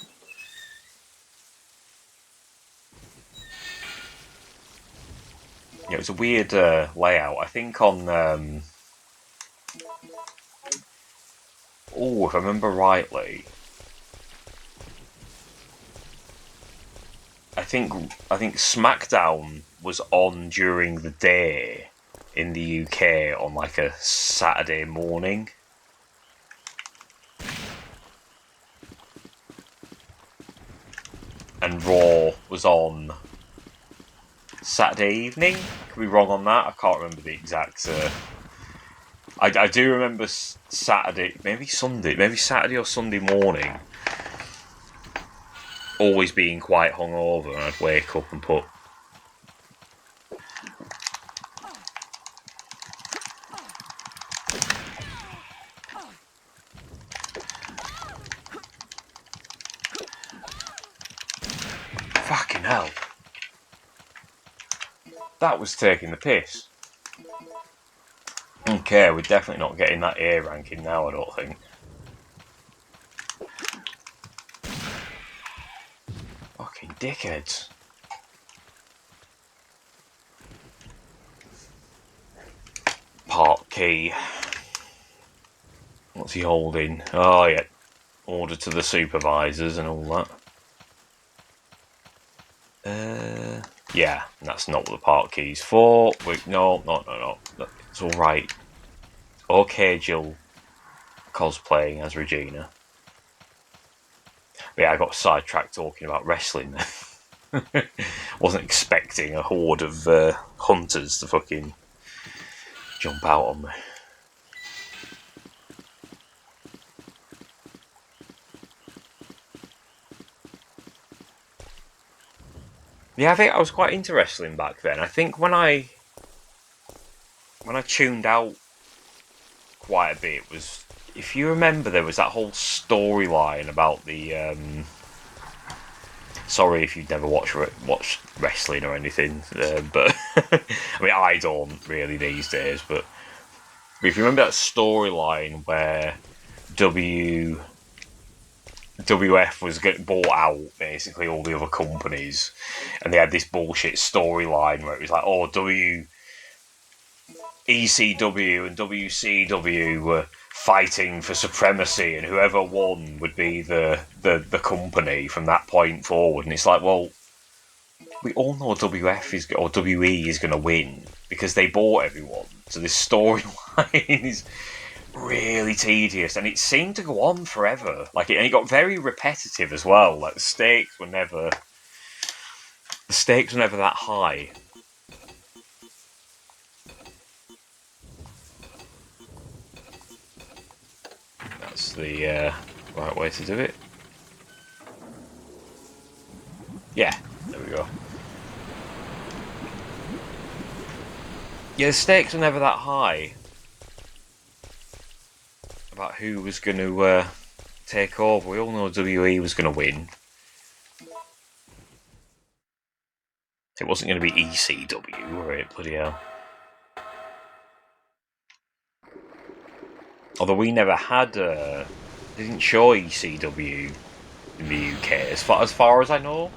Yeah, it was a weird layout. I think on if I remember rightly, I think SmackDown was on during the day in the UK on like a Saturday morning. And Raw was on Saturday evening. Could be wrong on that. I can't remember the exact. I do remember Saturday, maybe Saturday or Sunday morning, always being quite hungover, and I'd wake up and put fucking hell. That was taking the piss. Okay, we're definitely not getting that A ranking now, I don't think. Fucking dickheads. Part key. What's he holding? Oh yeah. Order to the supervisors and all that. Yeah, that's not what the part key's for. Wait, no. It's alright. Okay, Jill cosplaying as Regina. But yeah, I got sidetracked talking about wrestling then. Wasn't expecting a horde of hunters to fucking jump out on me. Yeah, I think I was quite into wrestling back then. I think when I tuned out quite a bit was, if you remember, there was that whole storyline about the Sorry if you've never watched wrestling or anything, but I mean I don't really these days. But if you remember that storyline where WF was getting bought out, basically all the other companies, and they had this bullshit storyline where it was like, oh, ECW and WCW were fighting for supremacy, and whoever won would be the company from that point forward. And it's like, well, we all know WE is going to win because they bought everyone. So this storyline is really tedious, and it seemed to go on forever. And it got very repetitive as well. Like the stakes were never that high. That's the right way to do it. Yeah, there we go. Yeah, the stakes were never that high about who was going to take over. We all know WE was going to win. It wasn't going to be ECW, were it? Bloody hell. Although we never had, they didn't show ECW in the UK, as far as I know.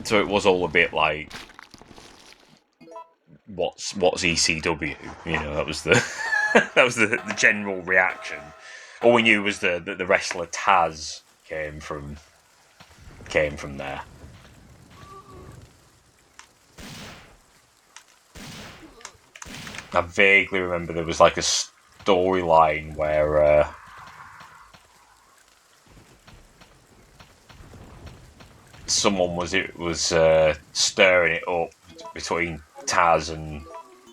So it was all a bit like, what's ECW? You know, that was the that was the general reaction. All we knew was that the wrestler Taz came from there. I vaguely remember there was like a storyline where someone was stirring it up between Taz and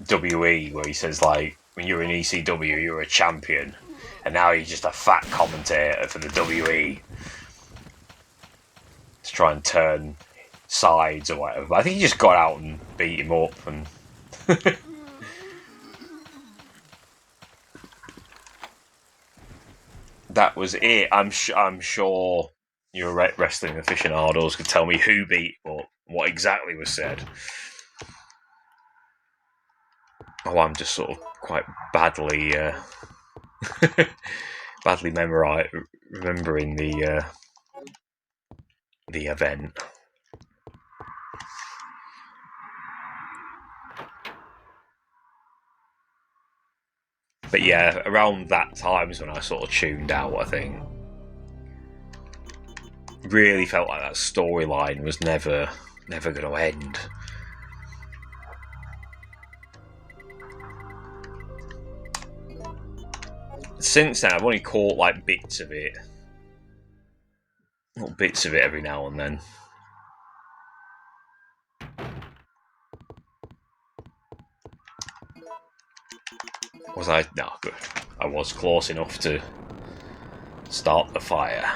WE, where he says like, when you're in ECW, you're a champion, and now you're just a fat commentator for the WE. To try and turn sides or whatever. But I think he just got out and beat him up and. That was it. I'm sure your wrestling aficionados could tell me who beat what exactly was said. Oh, I'm just sort of quite badly remembering the event. But yeah, around that time is when I sort of tuned out, I think. Really felt like that storyline was never going to end. Since then, I've only caught like bits of it. Little bits of it every now and then. Was I? No, good. I was close enough to start the fire.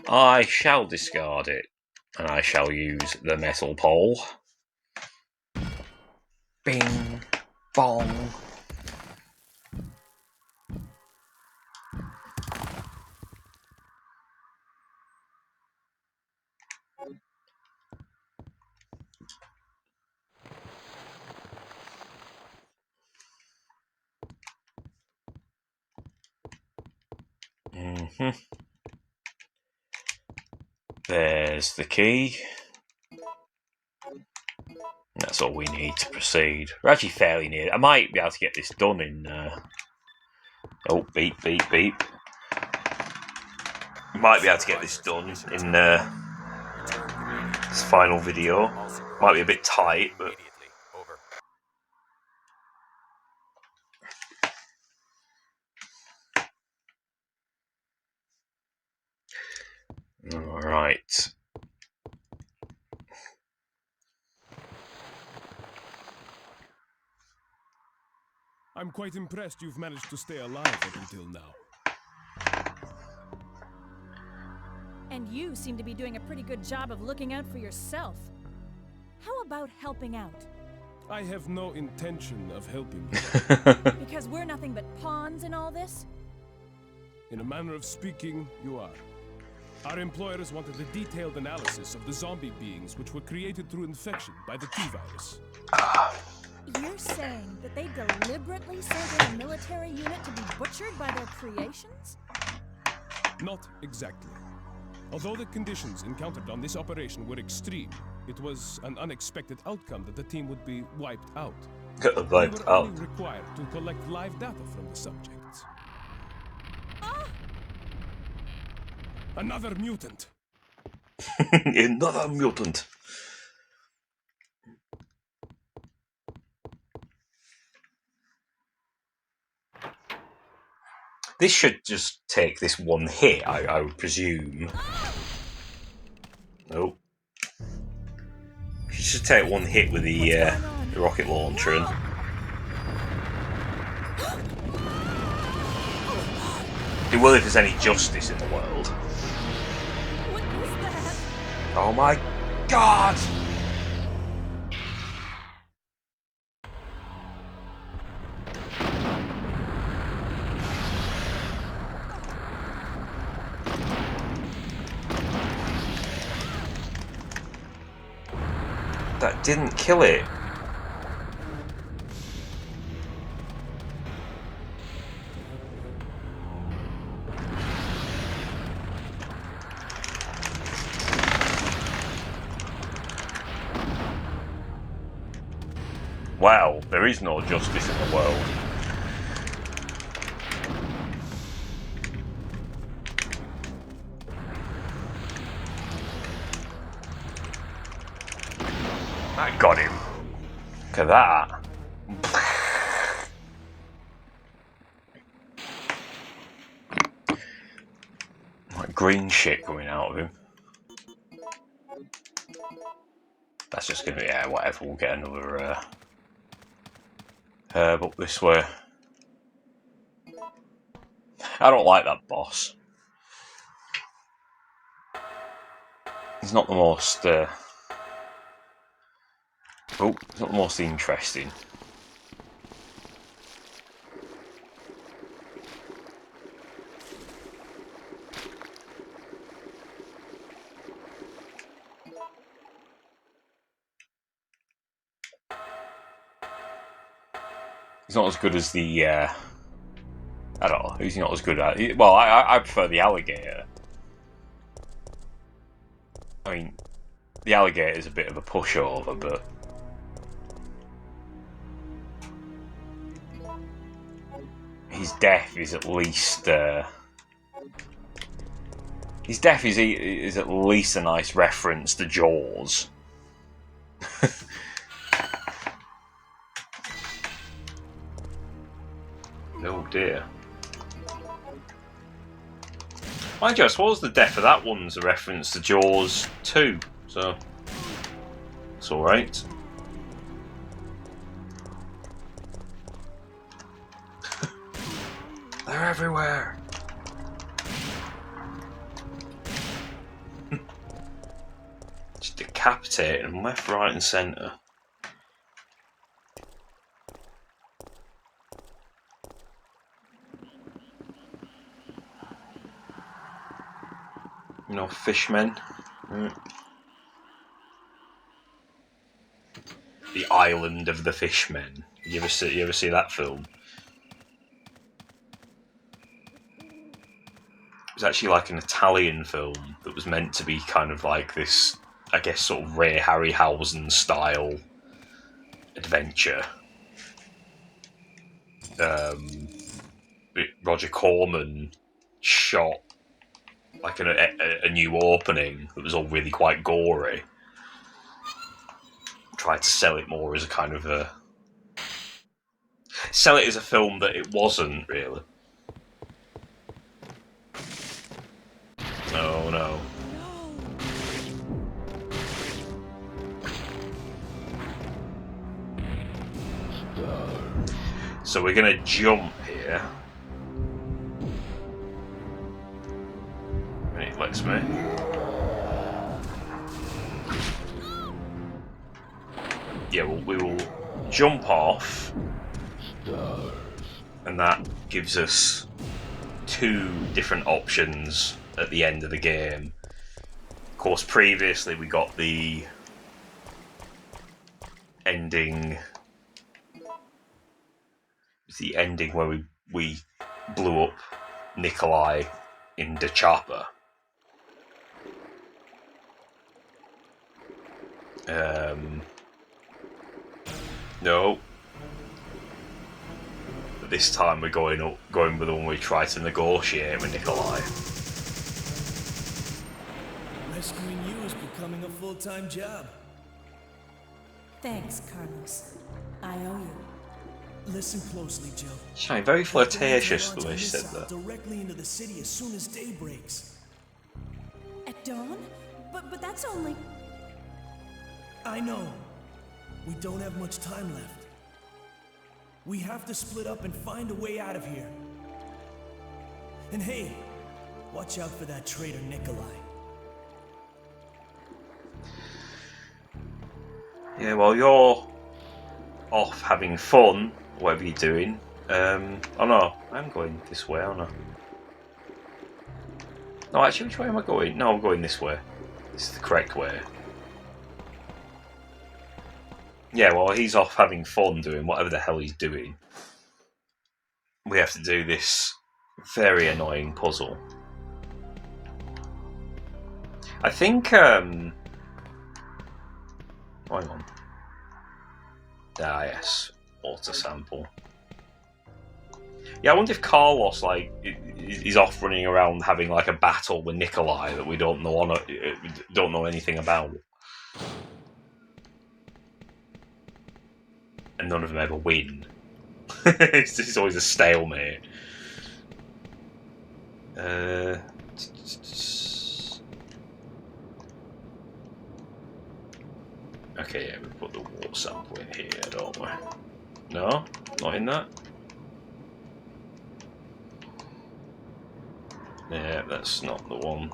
I shall discard it, and I shall use the metal pole. Bing, bong. There's the key. That's all we need to proceed. We're actually fairly near. I might be able to get this done in. Oh, beep, beep, beep. Might be able to get this done in this final video. Might be a bit tight, but. Alright. I'm quite impressed you've managed to stay alive up until now. And you seem to be doing a pretty good job of looking out for yourself. How about helping out? I have no intention of helping you. Because we're nothing but pawns in all this? In a manner of speaking, you are. Our employers wanted a detailed analysis of the zombie beings which were created through infection by the T-virus. You're saying that they deliberately sent in a military unit to be butchered by their creations? Not exactly. Although the conditions encountered on this operation were extreme, it was an unexpected outcome that the team would be wiped out. Get the We wiped were out. only required to collect live data from the subjects. Another mutant. Another mutant. This should just take this one hit, I would presume. Nope. Should just take one hit with the rocket launcher and... It will if there's any justice in the world. What is that? Oh my god! That didn't kill it. Wow, there is no justice in the world. I got him. Look at that. Like green shit coming out of him. That's just gonna be, yeah, whatever, we'll get another herb up this way. I don't like that boss. He's not the most it's not the most interesting. He's not as good as the, I don't know, he's not as good at... Well, I prefer the alligator. I mean, the alligator is a bit of a pushover, but... His death is at least... his death is at least a nice reference to Jaws. Oh dear. Mind you, I suppose the death of that one's a reference to Jaws 2, so it's alright. They're everywhere. Just decapitate them left, right and centre. You know, fishmen. The Island of the Fishmen. You ever see that film? It was actually like an Italian film that was meant to be kind of like this, I guess, sort of Ray Harryhausen style adventure. Roger Corman shot like a new opening that was all really quite gory. Tried to sell it more as a kind of a... Sell it as a film that it wasn't, really. Oh no. So we're gonna jump here. And it lets me. yeah, we will jump off, and that gives us 2 different options at the end of the game. Of course, previously we got the ending. It's the ending where we blew up Nikolai in the chopper. No. But this time we're going with the one we try to negotiate with Nikolai. Rescuing you is becoming a full-time job. Thanks, Carlos. I owe you. Listen closely, Jill. Shine very flirtatious the way she said that. Directly into the city as soon as day breaks. At dawn? But that's only... I know. We don't have much time left. We have to split up and find a way out of here. And hey, watch out for that traitor Nikolai. Yeah, well, you're off having fun, whatever you're doing. Oh no, I'm going this way, aren't I? No, actually, which way am I going? No, I'm going this way. This is the correct way. Yeah, well, he's off having fun doing whatever the hell he's doing. We have to do this very annoying puzzle. I think, hang on. Ah, yes. Water sample. Yeah, I wonder if Carlos, like, is off running around having, like, a battle with Nikolai that we don't know anything about. And none of them ever win. It's always a stalemate. Okay, yeah, we put the water sample in here, don't we? No? Not in that? Yeah, that's not the one.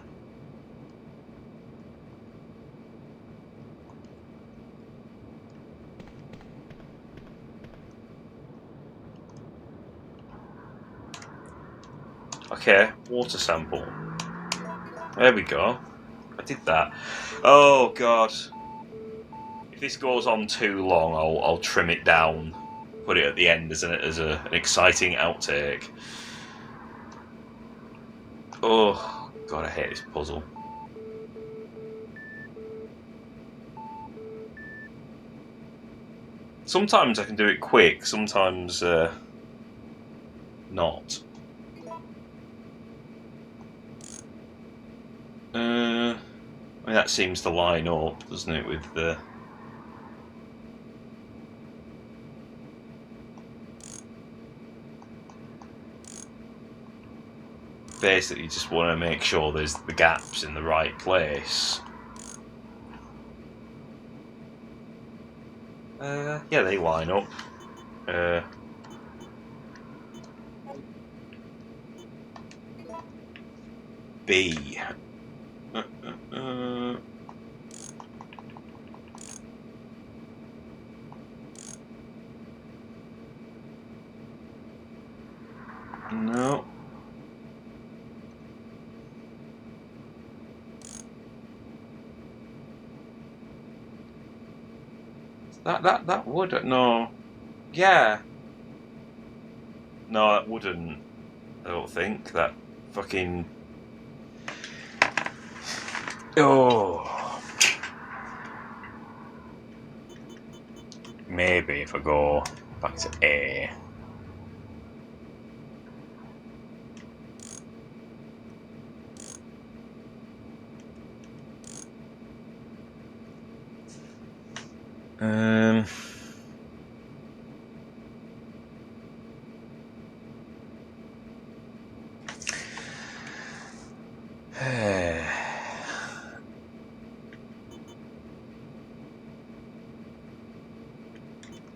Okay, water sample. There we go. I did that. Oh god. If this goes on too long, I'll trim it down. Put it at the end as an exciting outtake. Oh god, I hate this puzzle. Sometimes I can do it quick, sometimes not. I mean, that seems to line up, doesn't it, with the... Basically, you just want to make sure there's the gaps in the right place. Yeah, they line up. B. No. That would no. Yeah. No, that wouldn't. I don't think that fucking. Oh. Maybe if I go back to A.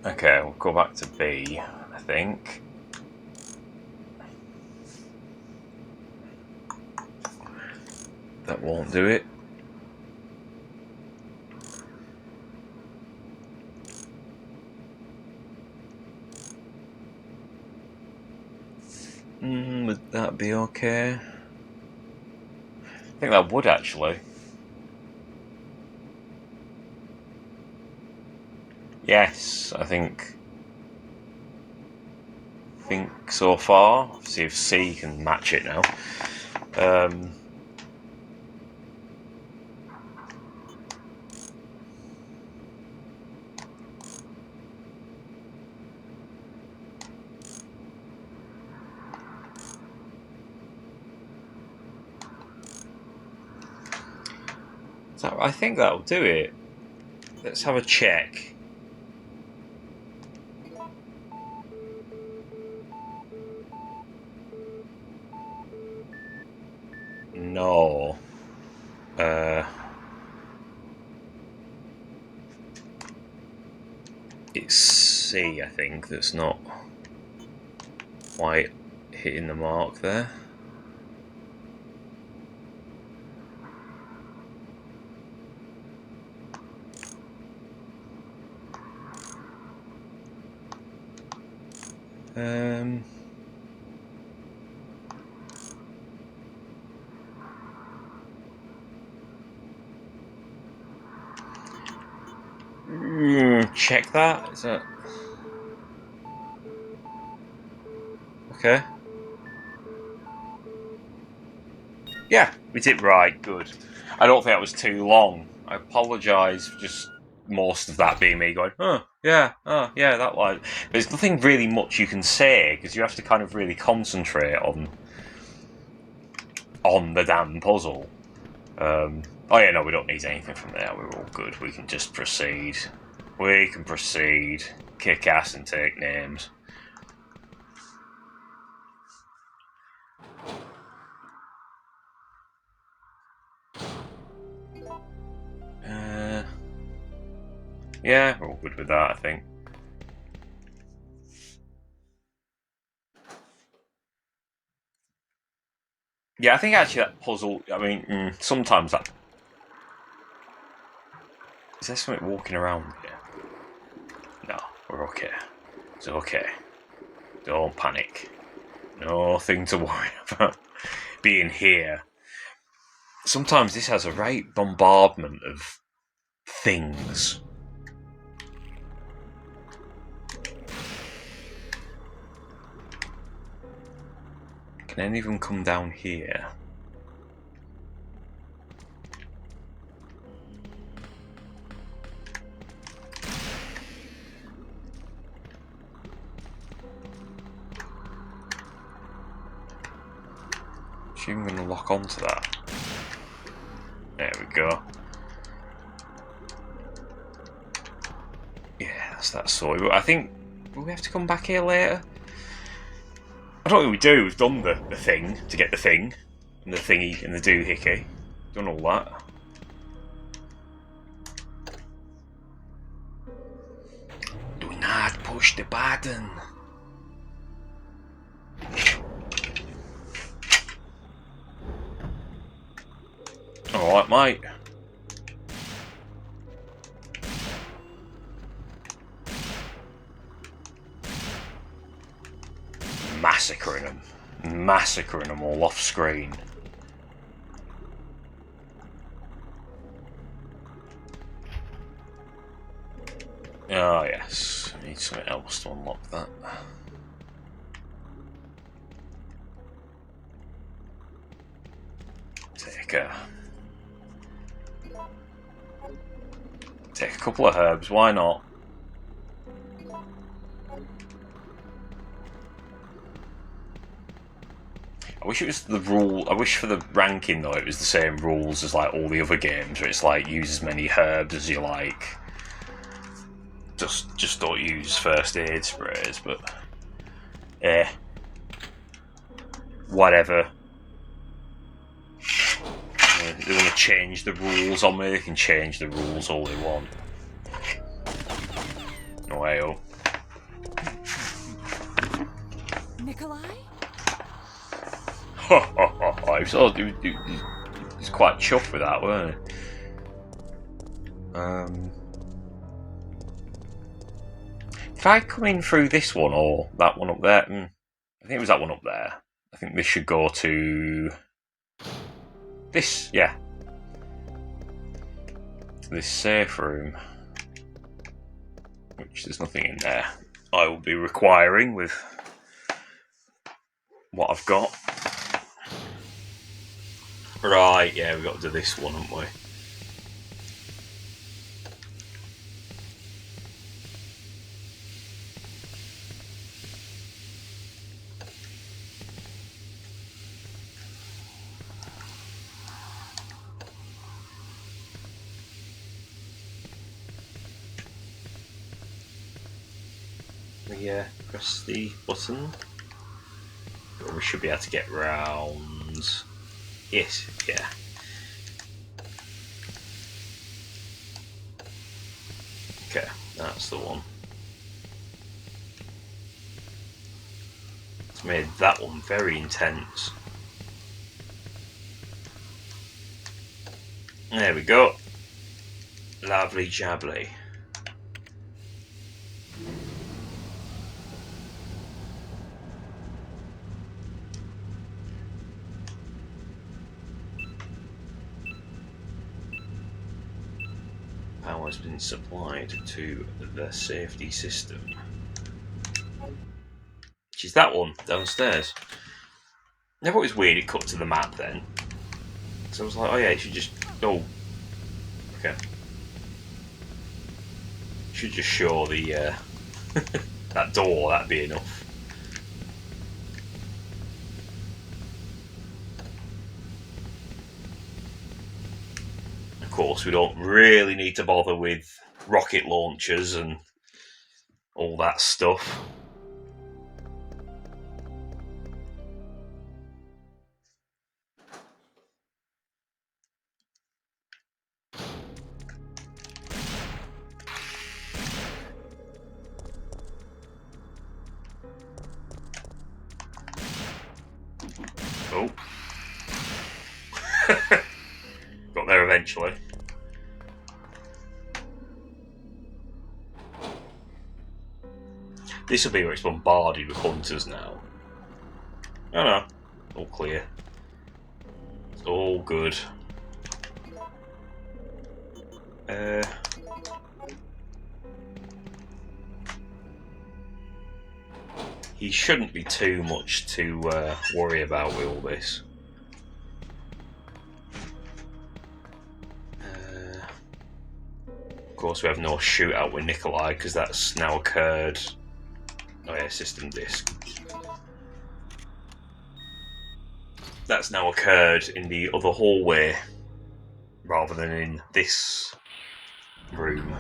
Okay, we'll go back to B, I think. That won't do it. Would that be okay? I think that would actually. Yes, I think so far. See if C can match it now. So I think that'll do it. Let's have a check. No. It's C, I think, that's not quite hitting the mark there. Check that. Is that okay? Yeah, we did right. Good. I don't think that was too long. I apologise for just most of that being me going, yeah, that line. There's nothing really much you can say because you have to kind of really concentrate on the damn puzzle. Oh yeah, no, we don't need anything from there. We're all good. We can just proceed. We can proceed, kick ass and take names. Yeah, we're all good with that, I think. Yeah, I think actually that puzzle, I mean, sometimes that... Is there something walking around here? No, we're okay. It's okay. Don't panic. Nothing to worry about being here. Sometimes this has a right bombardment of things. Can any of them come down here? Is she even going to lock onto that? There we go. Yeah, that's that sort. I think... Will we have to come back here later? I don't think we do. We've done the thing to get the thing. And the thingy and the doohickey. Done all that. Do not push the button. Alright, mate. Massacring them all off screen. Oh yes, I need something else to unlock that. Take a couple of herbs, why not? I wish it was the rule. I wish for the ranking though it was the same rules as like all the other games, where it's like use as many herbs as you like. Just don't use first aid sprays, but whatever. They want to change the rules on me. They can change the rules all they want. No way. Nikolai? He's quite chuffed with that, weren't he? If I come in through this one or that one up there, I think it was that one up there. I think this should go to this, yeah. To this safe room, which there's nothing in there. I will be requiring with what I've got. Right, yeah, we've got to do this one, haven't we? Yeah, press the button. We should be able to get round. Yes, yeah. Okay, that's the one. It's made that one very intense. There we go. Lovely jubbly. Power has been supplied to the safety system. Which is that one downstairs. I thought it was weird it cut to the map then. So I was like, oh yeah, it should just. Oh. Okay. Should just show the that door, that'd be enough. Of course, we don't really need to bother with rocket launchers and all that stuff. Oh. Got there eventually. This will be where it's bombarded with hunters now. Oh no. All clear. It's all good. He shouldn't be too much to worry about with all this. Of course, we have no shootout with Nikolai because that's now occurred. Oh yeah, system disk. That's now occurred in the other hallway rather than in this room.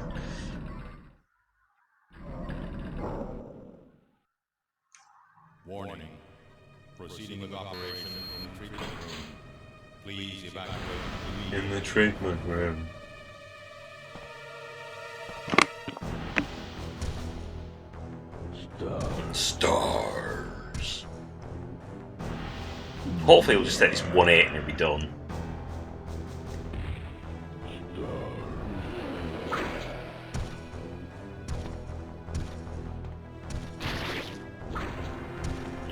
Warning. Proceeding with operation in the treatment room. Please evacuate immediately. In the treatment room. Stars. Hopefully we'll just take this 1-8 and it'll be done.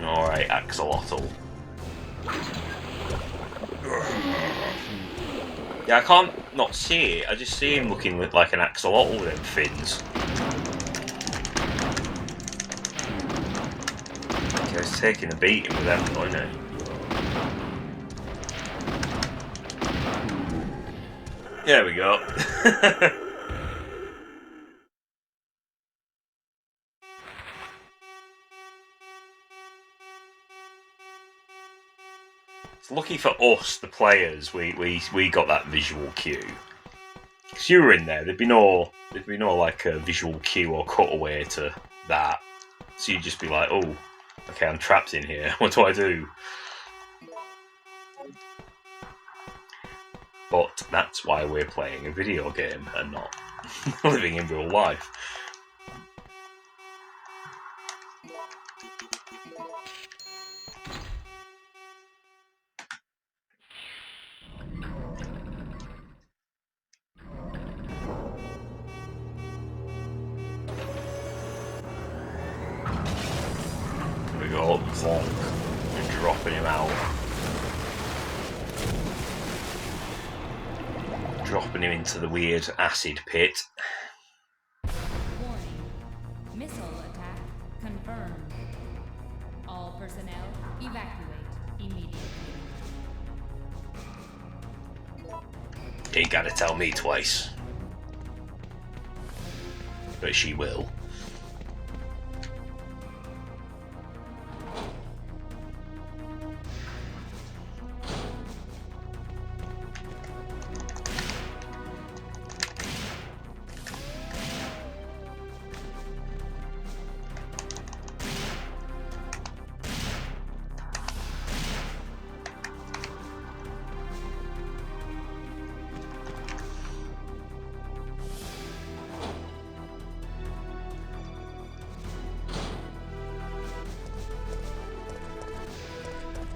Alright, axolotl. Yeah, I can't not see it. I just see him looking like an axolotl with them fins. Okay, he's taking a beating with them, though, isn't he? There we go. It's lucky for us, the players, we got that visual cue. Because you were in there, there'd be no like a visual cue or cutaway to that. So you'd just be like, oh, okay, I'm trapped in here. What do I do? But that's why we're playing a video game and not living in real life. We go, zonk, and dropping him out. Dropping him into the weird acid pit. Warning. Missile attack confirmed. All personnel evacuate immediately. Ain't gotta tell me twice. But she will.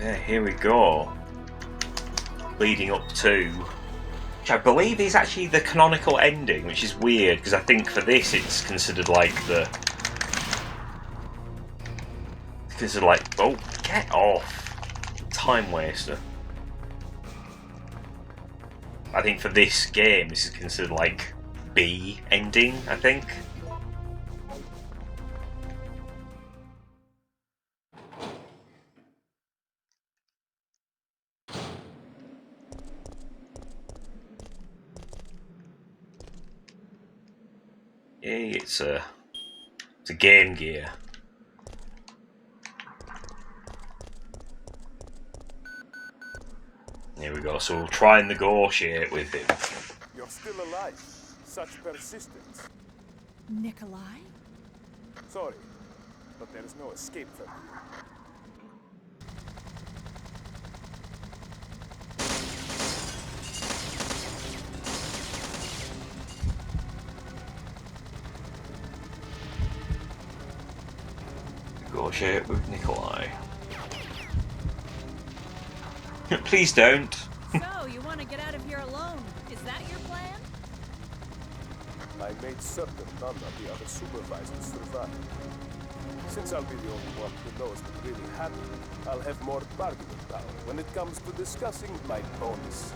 Yeah, here we go. Leading up to, which I believe is actually the canonical ending, which is weird because I think for this it's considered like the. Considered like, oh, get off, time waster. I think for this game this is considered like B ending, I think. Yay, it's a Game Gear. Here we go, so we'll try and negotiate with him. You're still alive. Such persistence. Nikolai? Sorry, but there is no escape from you. Negotiate with Nikolai. Please don't. So, you want to get out of here alone? Is that your plan? I made certain none of the other supervisors survive. Since I'll be the only one who knows what really happened, I'll have more bargaining power when it comes to discussing my bonus.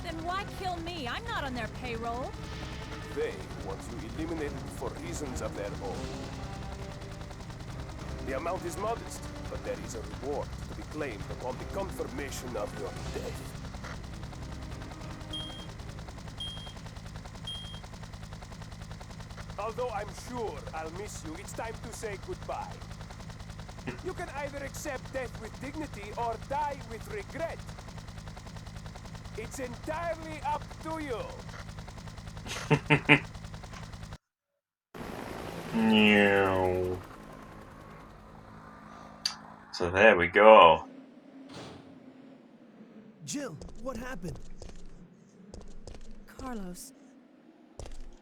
Then why kill me? I'm not on their payroll. They want you eliminated for reasons of their own. The amount is modest, but there is a reward to be claimed upon the confirmation of your death. Although I'm sure I'll miss you, it's time to say goodbye. You can either accept death with dignity or die with regret. It's entirely up to you. No. So there we go. Jill, what happened? Carlos.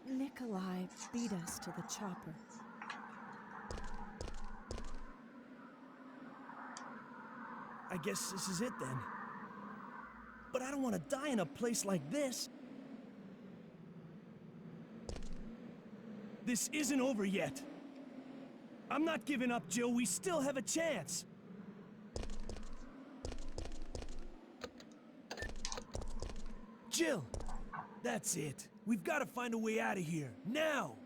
Nikolai beat us to the chopper. I guess this is it then. But I don't want to die in a place like this. This isn't over yet. I'm not giving up, Jill. We still have a chance. Jill, that's it. We've got to find a way out of here, now!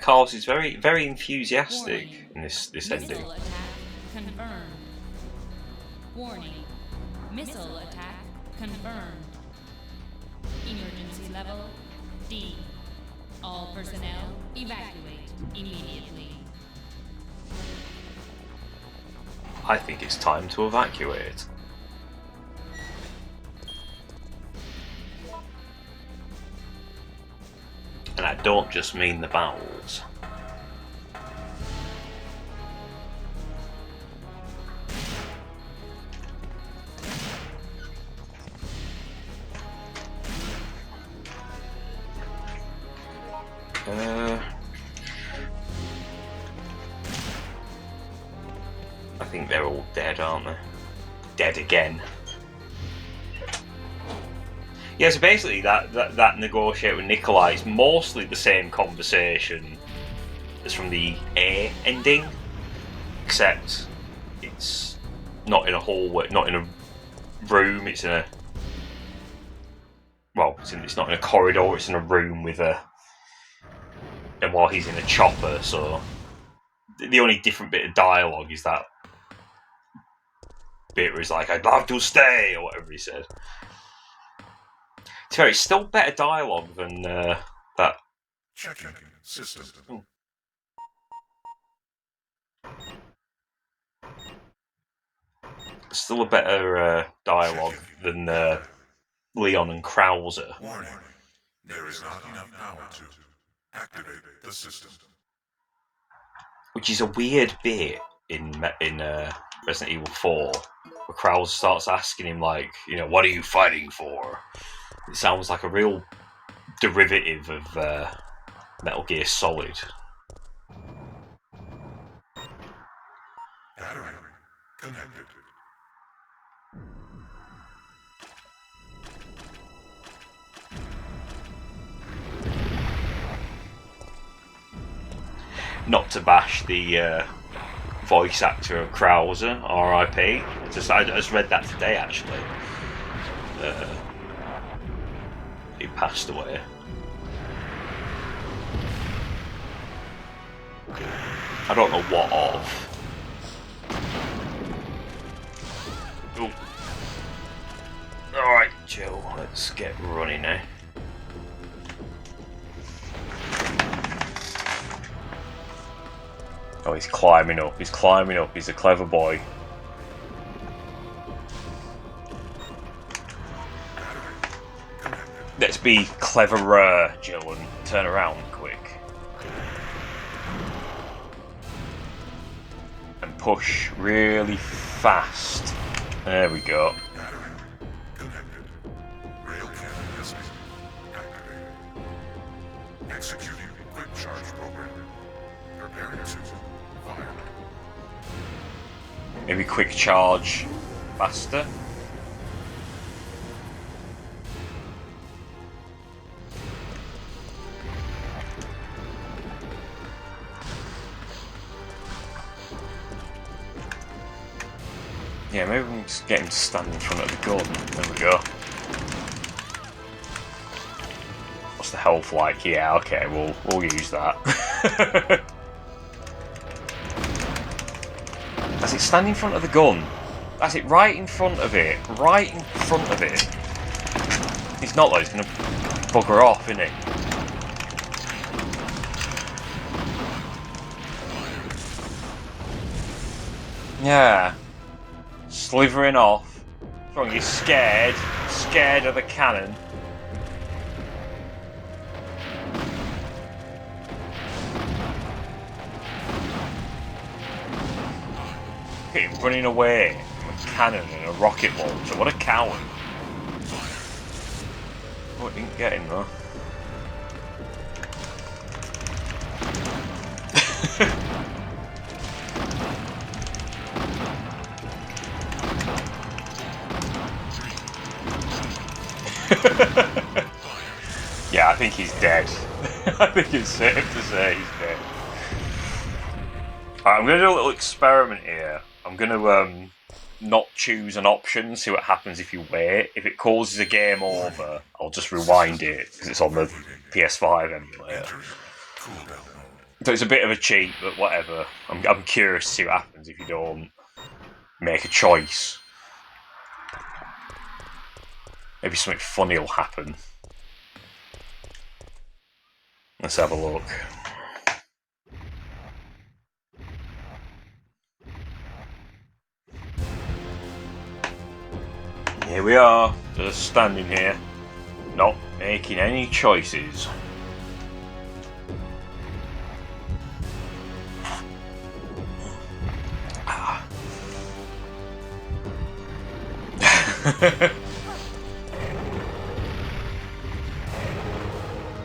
Carlos is very, very enthusiastic in this ending. Missile attack confirmed. Warning. Missile attack confirmed. Emergency level D. All personnel evacuate immediately. I think it's time to evacuate. And I don't just mean the bowels. I think they're all dead, aren't they? Dead again. Yeah, so basically that negotiate with Nikolai is mostly the same conversation as from the A ending, except it's not in a hallway, not in a room. It's in a it's not in a corridor. It's in a room with a, and while he's in a chopper. So the only different bit of dialogue is that bit where he's like, "I'd love to stay," or whatever he said. To be fair, it's still better dialogue than that. Checking system. Still a better dialogue than Leon and Krauser. Warning. There is not enough power to activate the system. Which is a weird bit in Resident Evil 4, where Krauser starts asking him, like, you know, what are you fighting for? It sounds like a real derivative of Metal Gear Solid. Battery connected. Not to bash the voice actor of Krauser, R.I.P. I just read that today, actually. He passed away. I don't know what of. Ooh. Alright, Joe, let's get running now. Oh, he's climbing up, he's climbing up, he's a clever boy. Let's be cleverer, Joe, and turn around quick. And push really fast. There we go. Executing quick charge program. Preparing to fire. Maybe quick charge faster. Yeah, maybe we can just get him to stand in front of the gun. There we go. What's the health like? Yeah, okay, we'll use that. That's it, stand in front of the gun. That's it, right in front of it. Right in front of it. He's not though, he's gonna bugger off, isn't he? Yeah. Slithering off. What's wrong? You're scared. Scared of the cannon. Look at him running away from a cannon and a rocket launcher. What a coward. Oh, it didn't get him though. Yeah, I think he's dead. I think it's safe to say he's dead. Alright, I'm going to do a little experiment here. I'm going to not choose an option, see what happens if you wait. If it causes a game over, I'll just rewind it, because it's on the PS5 emulator. So it's a bit of a cheat, but whatever. I'm curious to see what happens if you don't make a choice. Maybe something funny will happen. Let's have a look. Here we are, just standing here, not making any choices.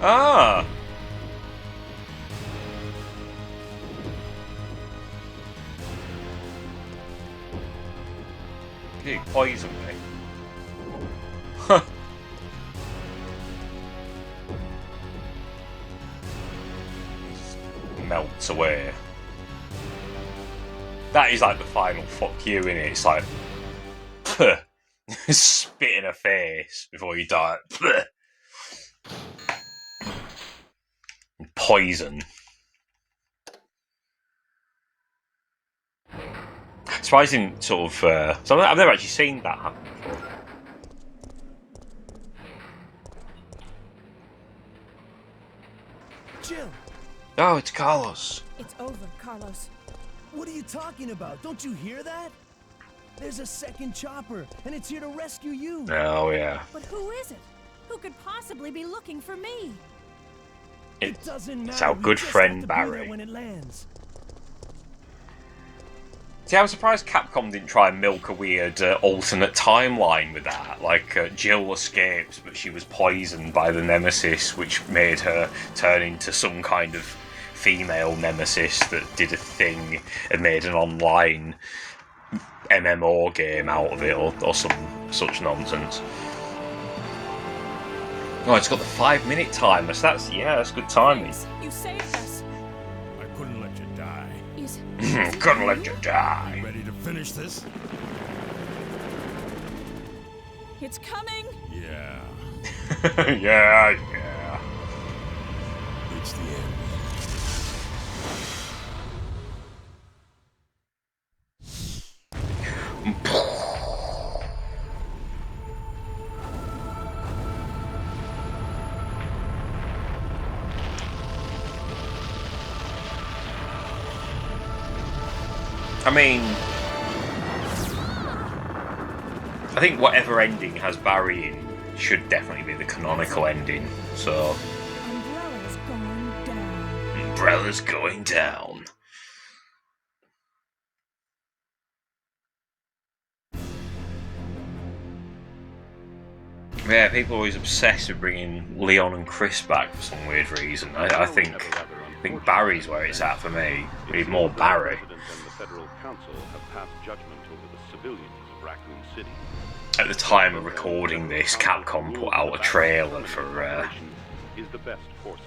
Ah! He poisoned me. Huh. Melt. gets away. That is like the final fuck you, innit? It's like, spit in her face before you die. Poison. Surprising sort of. So I've never actually seen that happen before. Jill! Oh, it's Carlos. It's over, Carlos. What are you talking about? Don't you hear that? There's a second chopper, and it's here to rescue you. Oh, yeah. But who is it? Who could possibly be looking for me? It doesn't matter. It's our We good just friend have to be there Barry. when it lands. See, I'm surprised Capcom didn't try and milk a weird alternate timeline with that. Like, Jill escapes, but she was poisoned by the nemesis, which made her turn into some kind of female nemesis that did a thing and made an online MMO game out of it, or some such nonsense. Oh, it's got the 5-minute timer, so that's good timing. You saved us. I couldn't let you die. Couldn't let you die. Ready to finish this? It's coming. Yeah. yeah. It's the end. I mean, I think whatever ending has Barry in should definitely be the canonical ending. So, Umbrella's going down. Umbrella's going down. Yeah, people are always obsessed with bringing Leon and Chris back for some weird reason. I think Barry's where it's at for me. We need more Barry. The Federal Council have passed judgment over the civilians of Raccoon City. At the time of recording this, Capcom put out a trailer for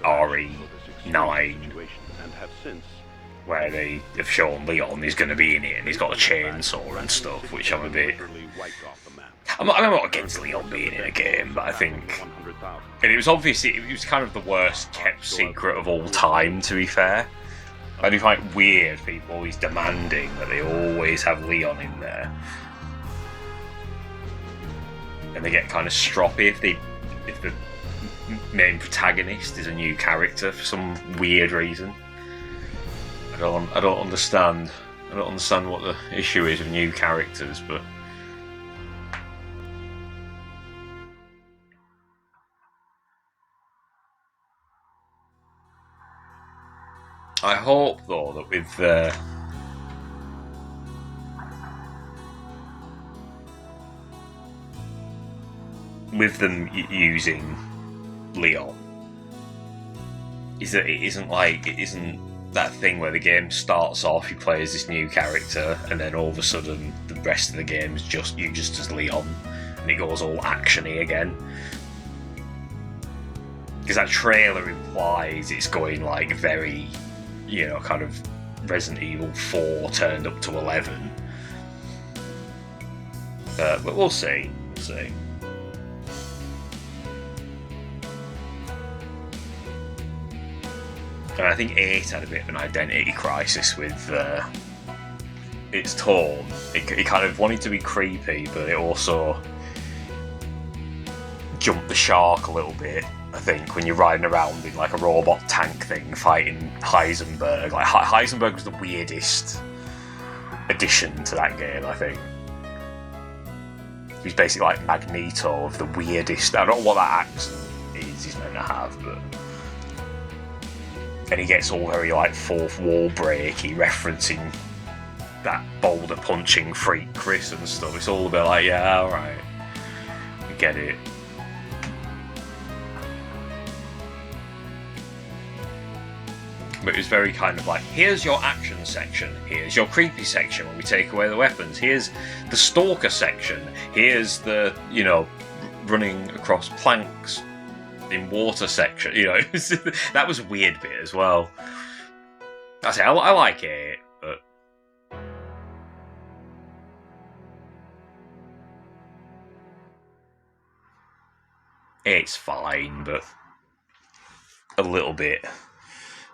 RE9, where they have shown Leon is going to be in it, and he's got a chainsaw and stuff, which I'm a bit... I'm not against Leon being in a game, but I think... And it was obviously, it was kind of the worst kept secret of all time, to be fair. I do find it weird people always demanding that they always have Leon in there. And they get kind of stroppy if the main protagonist is a new character for some weird reason. I don't understand. I don't understand what the issue is with new characters, but I hope though that with them using Leon, is that it isn't that thing where the game starts off, you play as this new character, and then all of a sudden the rest of the game is just as Leon, and it goes all actiony again. Because that trailer implies it's going like very, kind of Resident Evil 4 turned up to 11. But we'll see. We'll see. And I think 8 had a bit of an identity crisis with its tone. It kind of wanted to be creepy, but it also jumped the shark a little bit, I think, when you're riding around in like a robot tank thing fighting Heisenberg. Like Heisenberg was the weirdest addition to that game, I think. He's basically like Magneto of the weirdest. I don't know what that accent is he's meant to have, but... And he gets all very like fourth wall breaky, referencing that boulder punching freak Chris and stuff. It's all a bit like, yeah, alright, we get it. But it was very kind of like, here's your action section, here's your creepy section when we take away the weapons, here's the stalker section, here's the, running across planks in water section, that was a weird bit as well. I say I like it, but it's fine, but a little bit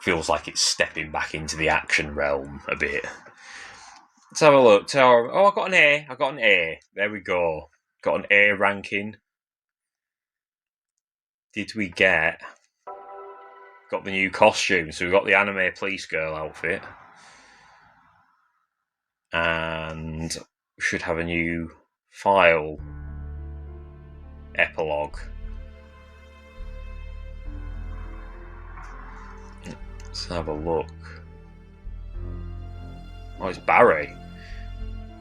feels like it's stepping back into the action realm a bit. Let's have a look. Oh, I got an A. I got an A. There we go. Got an A ranking. Did we get? Got the new costume. So we got the anime police girl outfit, and we should have a new file epilogue. Let's have a look. Oh, it's Barry.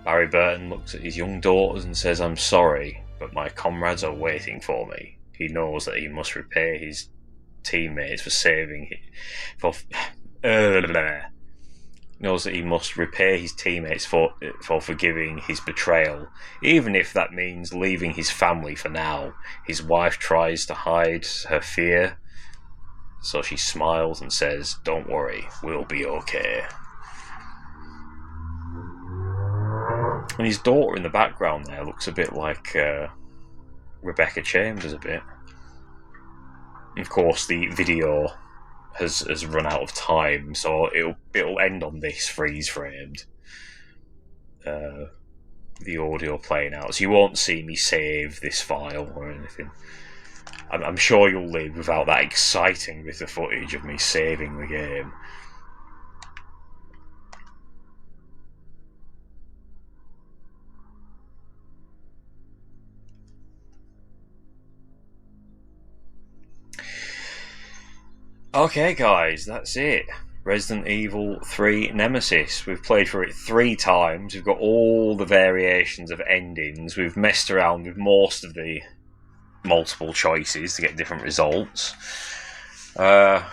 Barry Burton looks at his young daughters and says, "I'm sorry, but my comrades are waiting for me." He knows that he must repay his teammates for saving him. Knows that he must repay his teammates for forgiving his betrayal, even if that means leaving his family for now. His wife tries to hide her fear, so she smiles and says, "Don't worry, we'll be okay." And his daughter in the background there looks a bit like Rebecca Chambers a bit. Of course, the video has run out of time, so it'll end on this freeze framed. The audio playing out, so you won't see me save this file or anything. I'm sure you'll live without that exciting bit of footage of me saving the game. Okay, guys, that's it. Resident Evil 3 Nemesis. We've played through it 3 times. We've got all the variations of endings. We've messed around with most of the multiple choices to get different results. I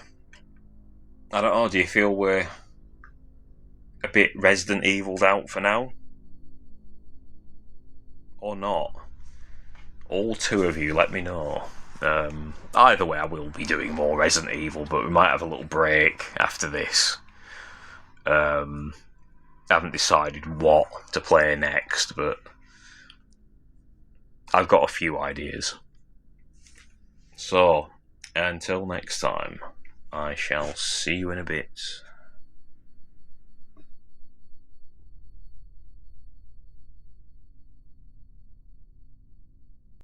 don't know, do you feel we're a bit Resident Evil'd out for now? Or not? All 2 of you, let me know. Either way, I will be doing more Resident Evil, but we might have a little break after this. I haven't decided what to play next, but I've got a few ideas. So, until next time, I shall see you in a bit.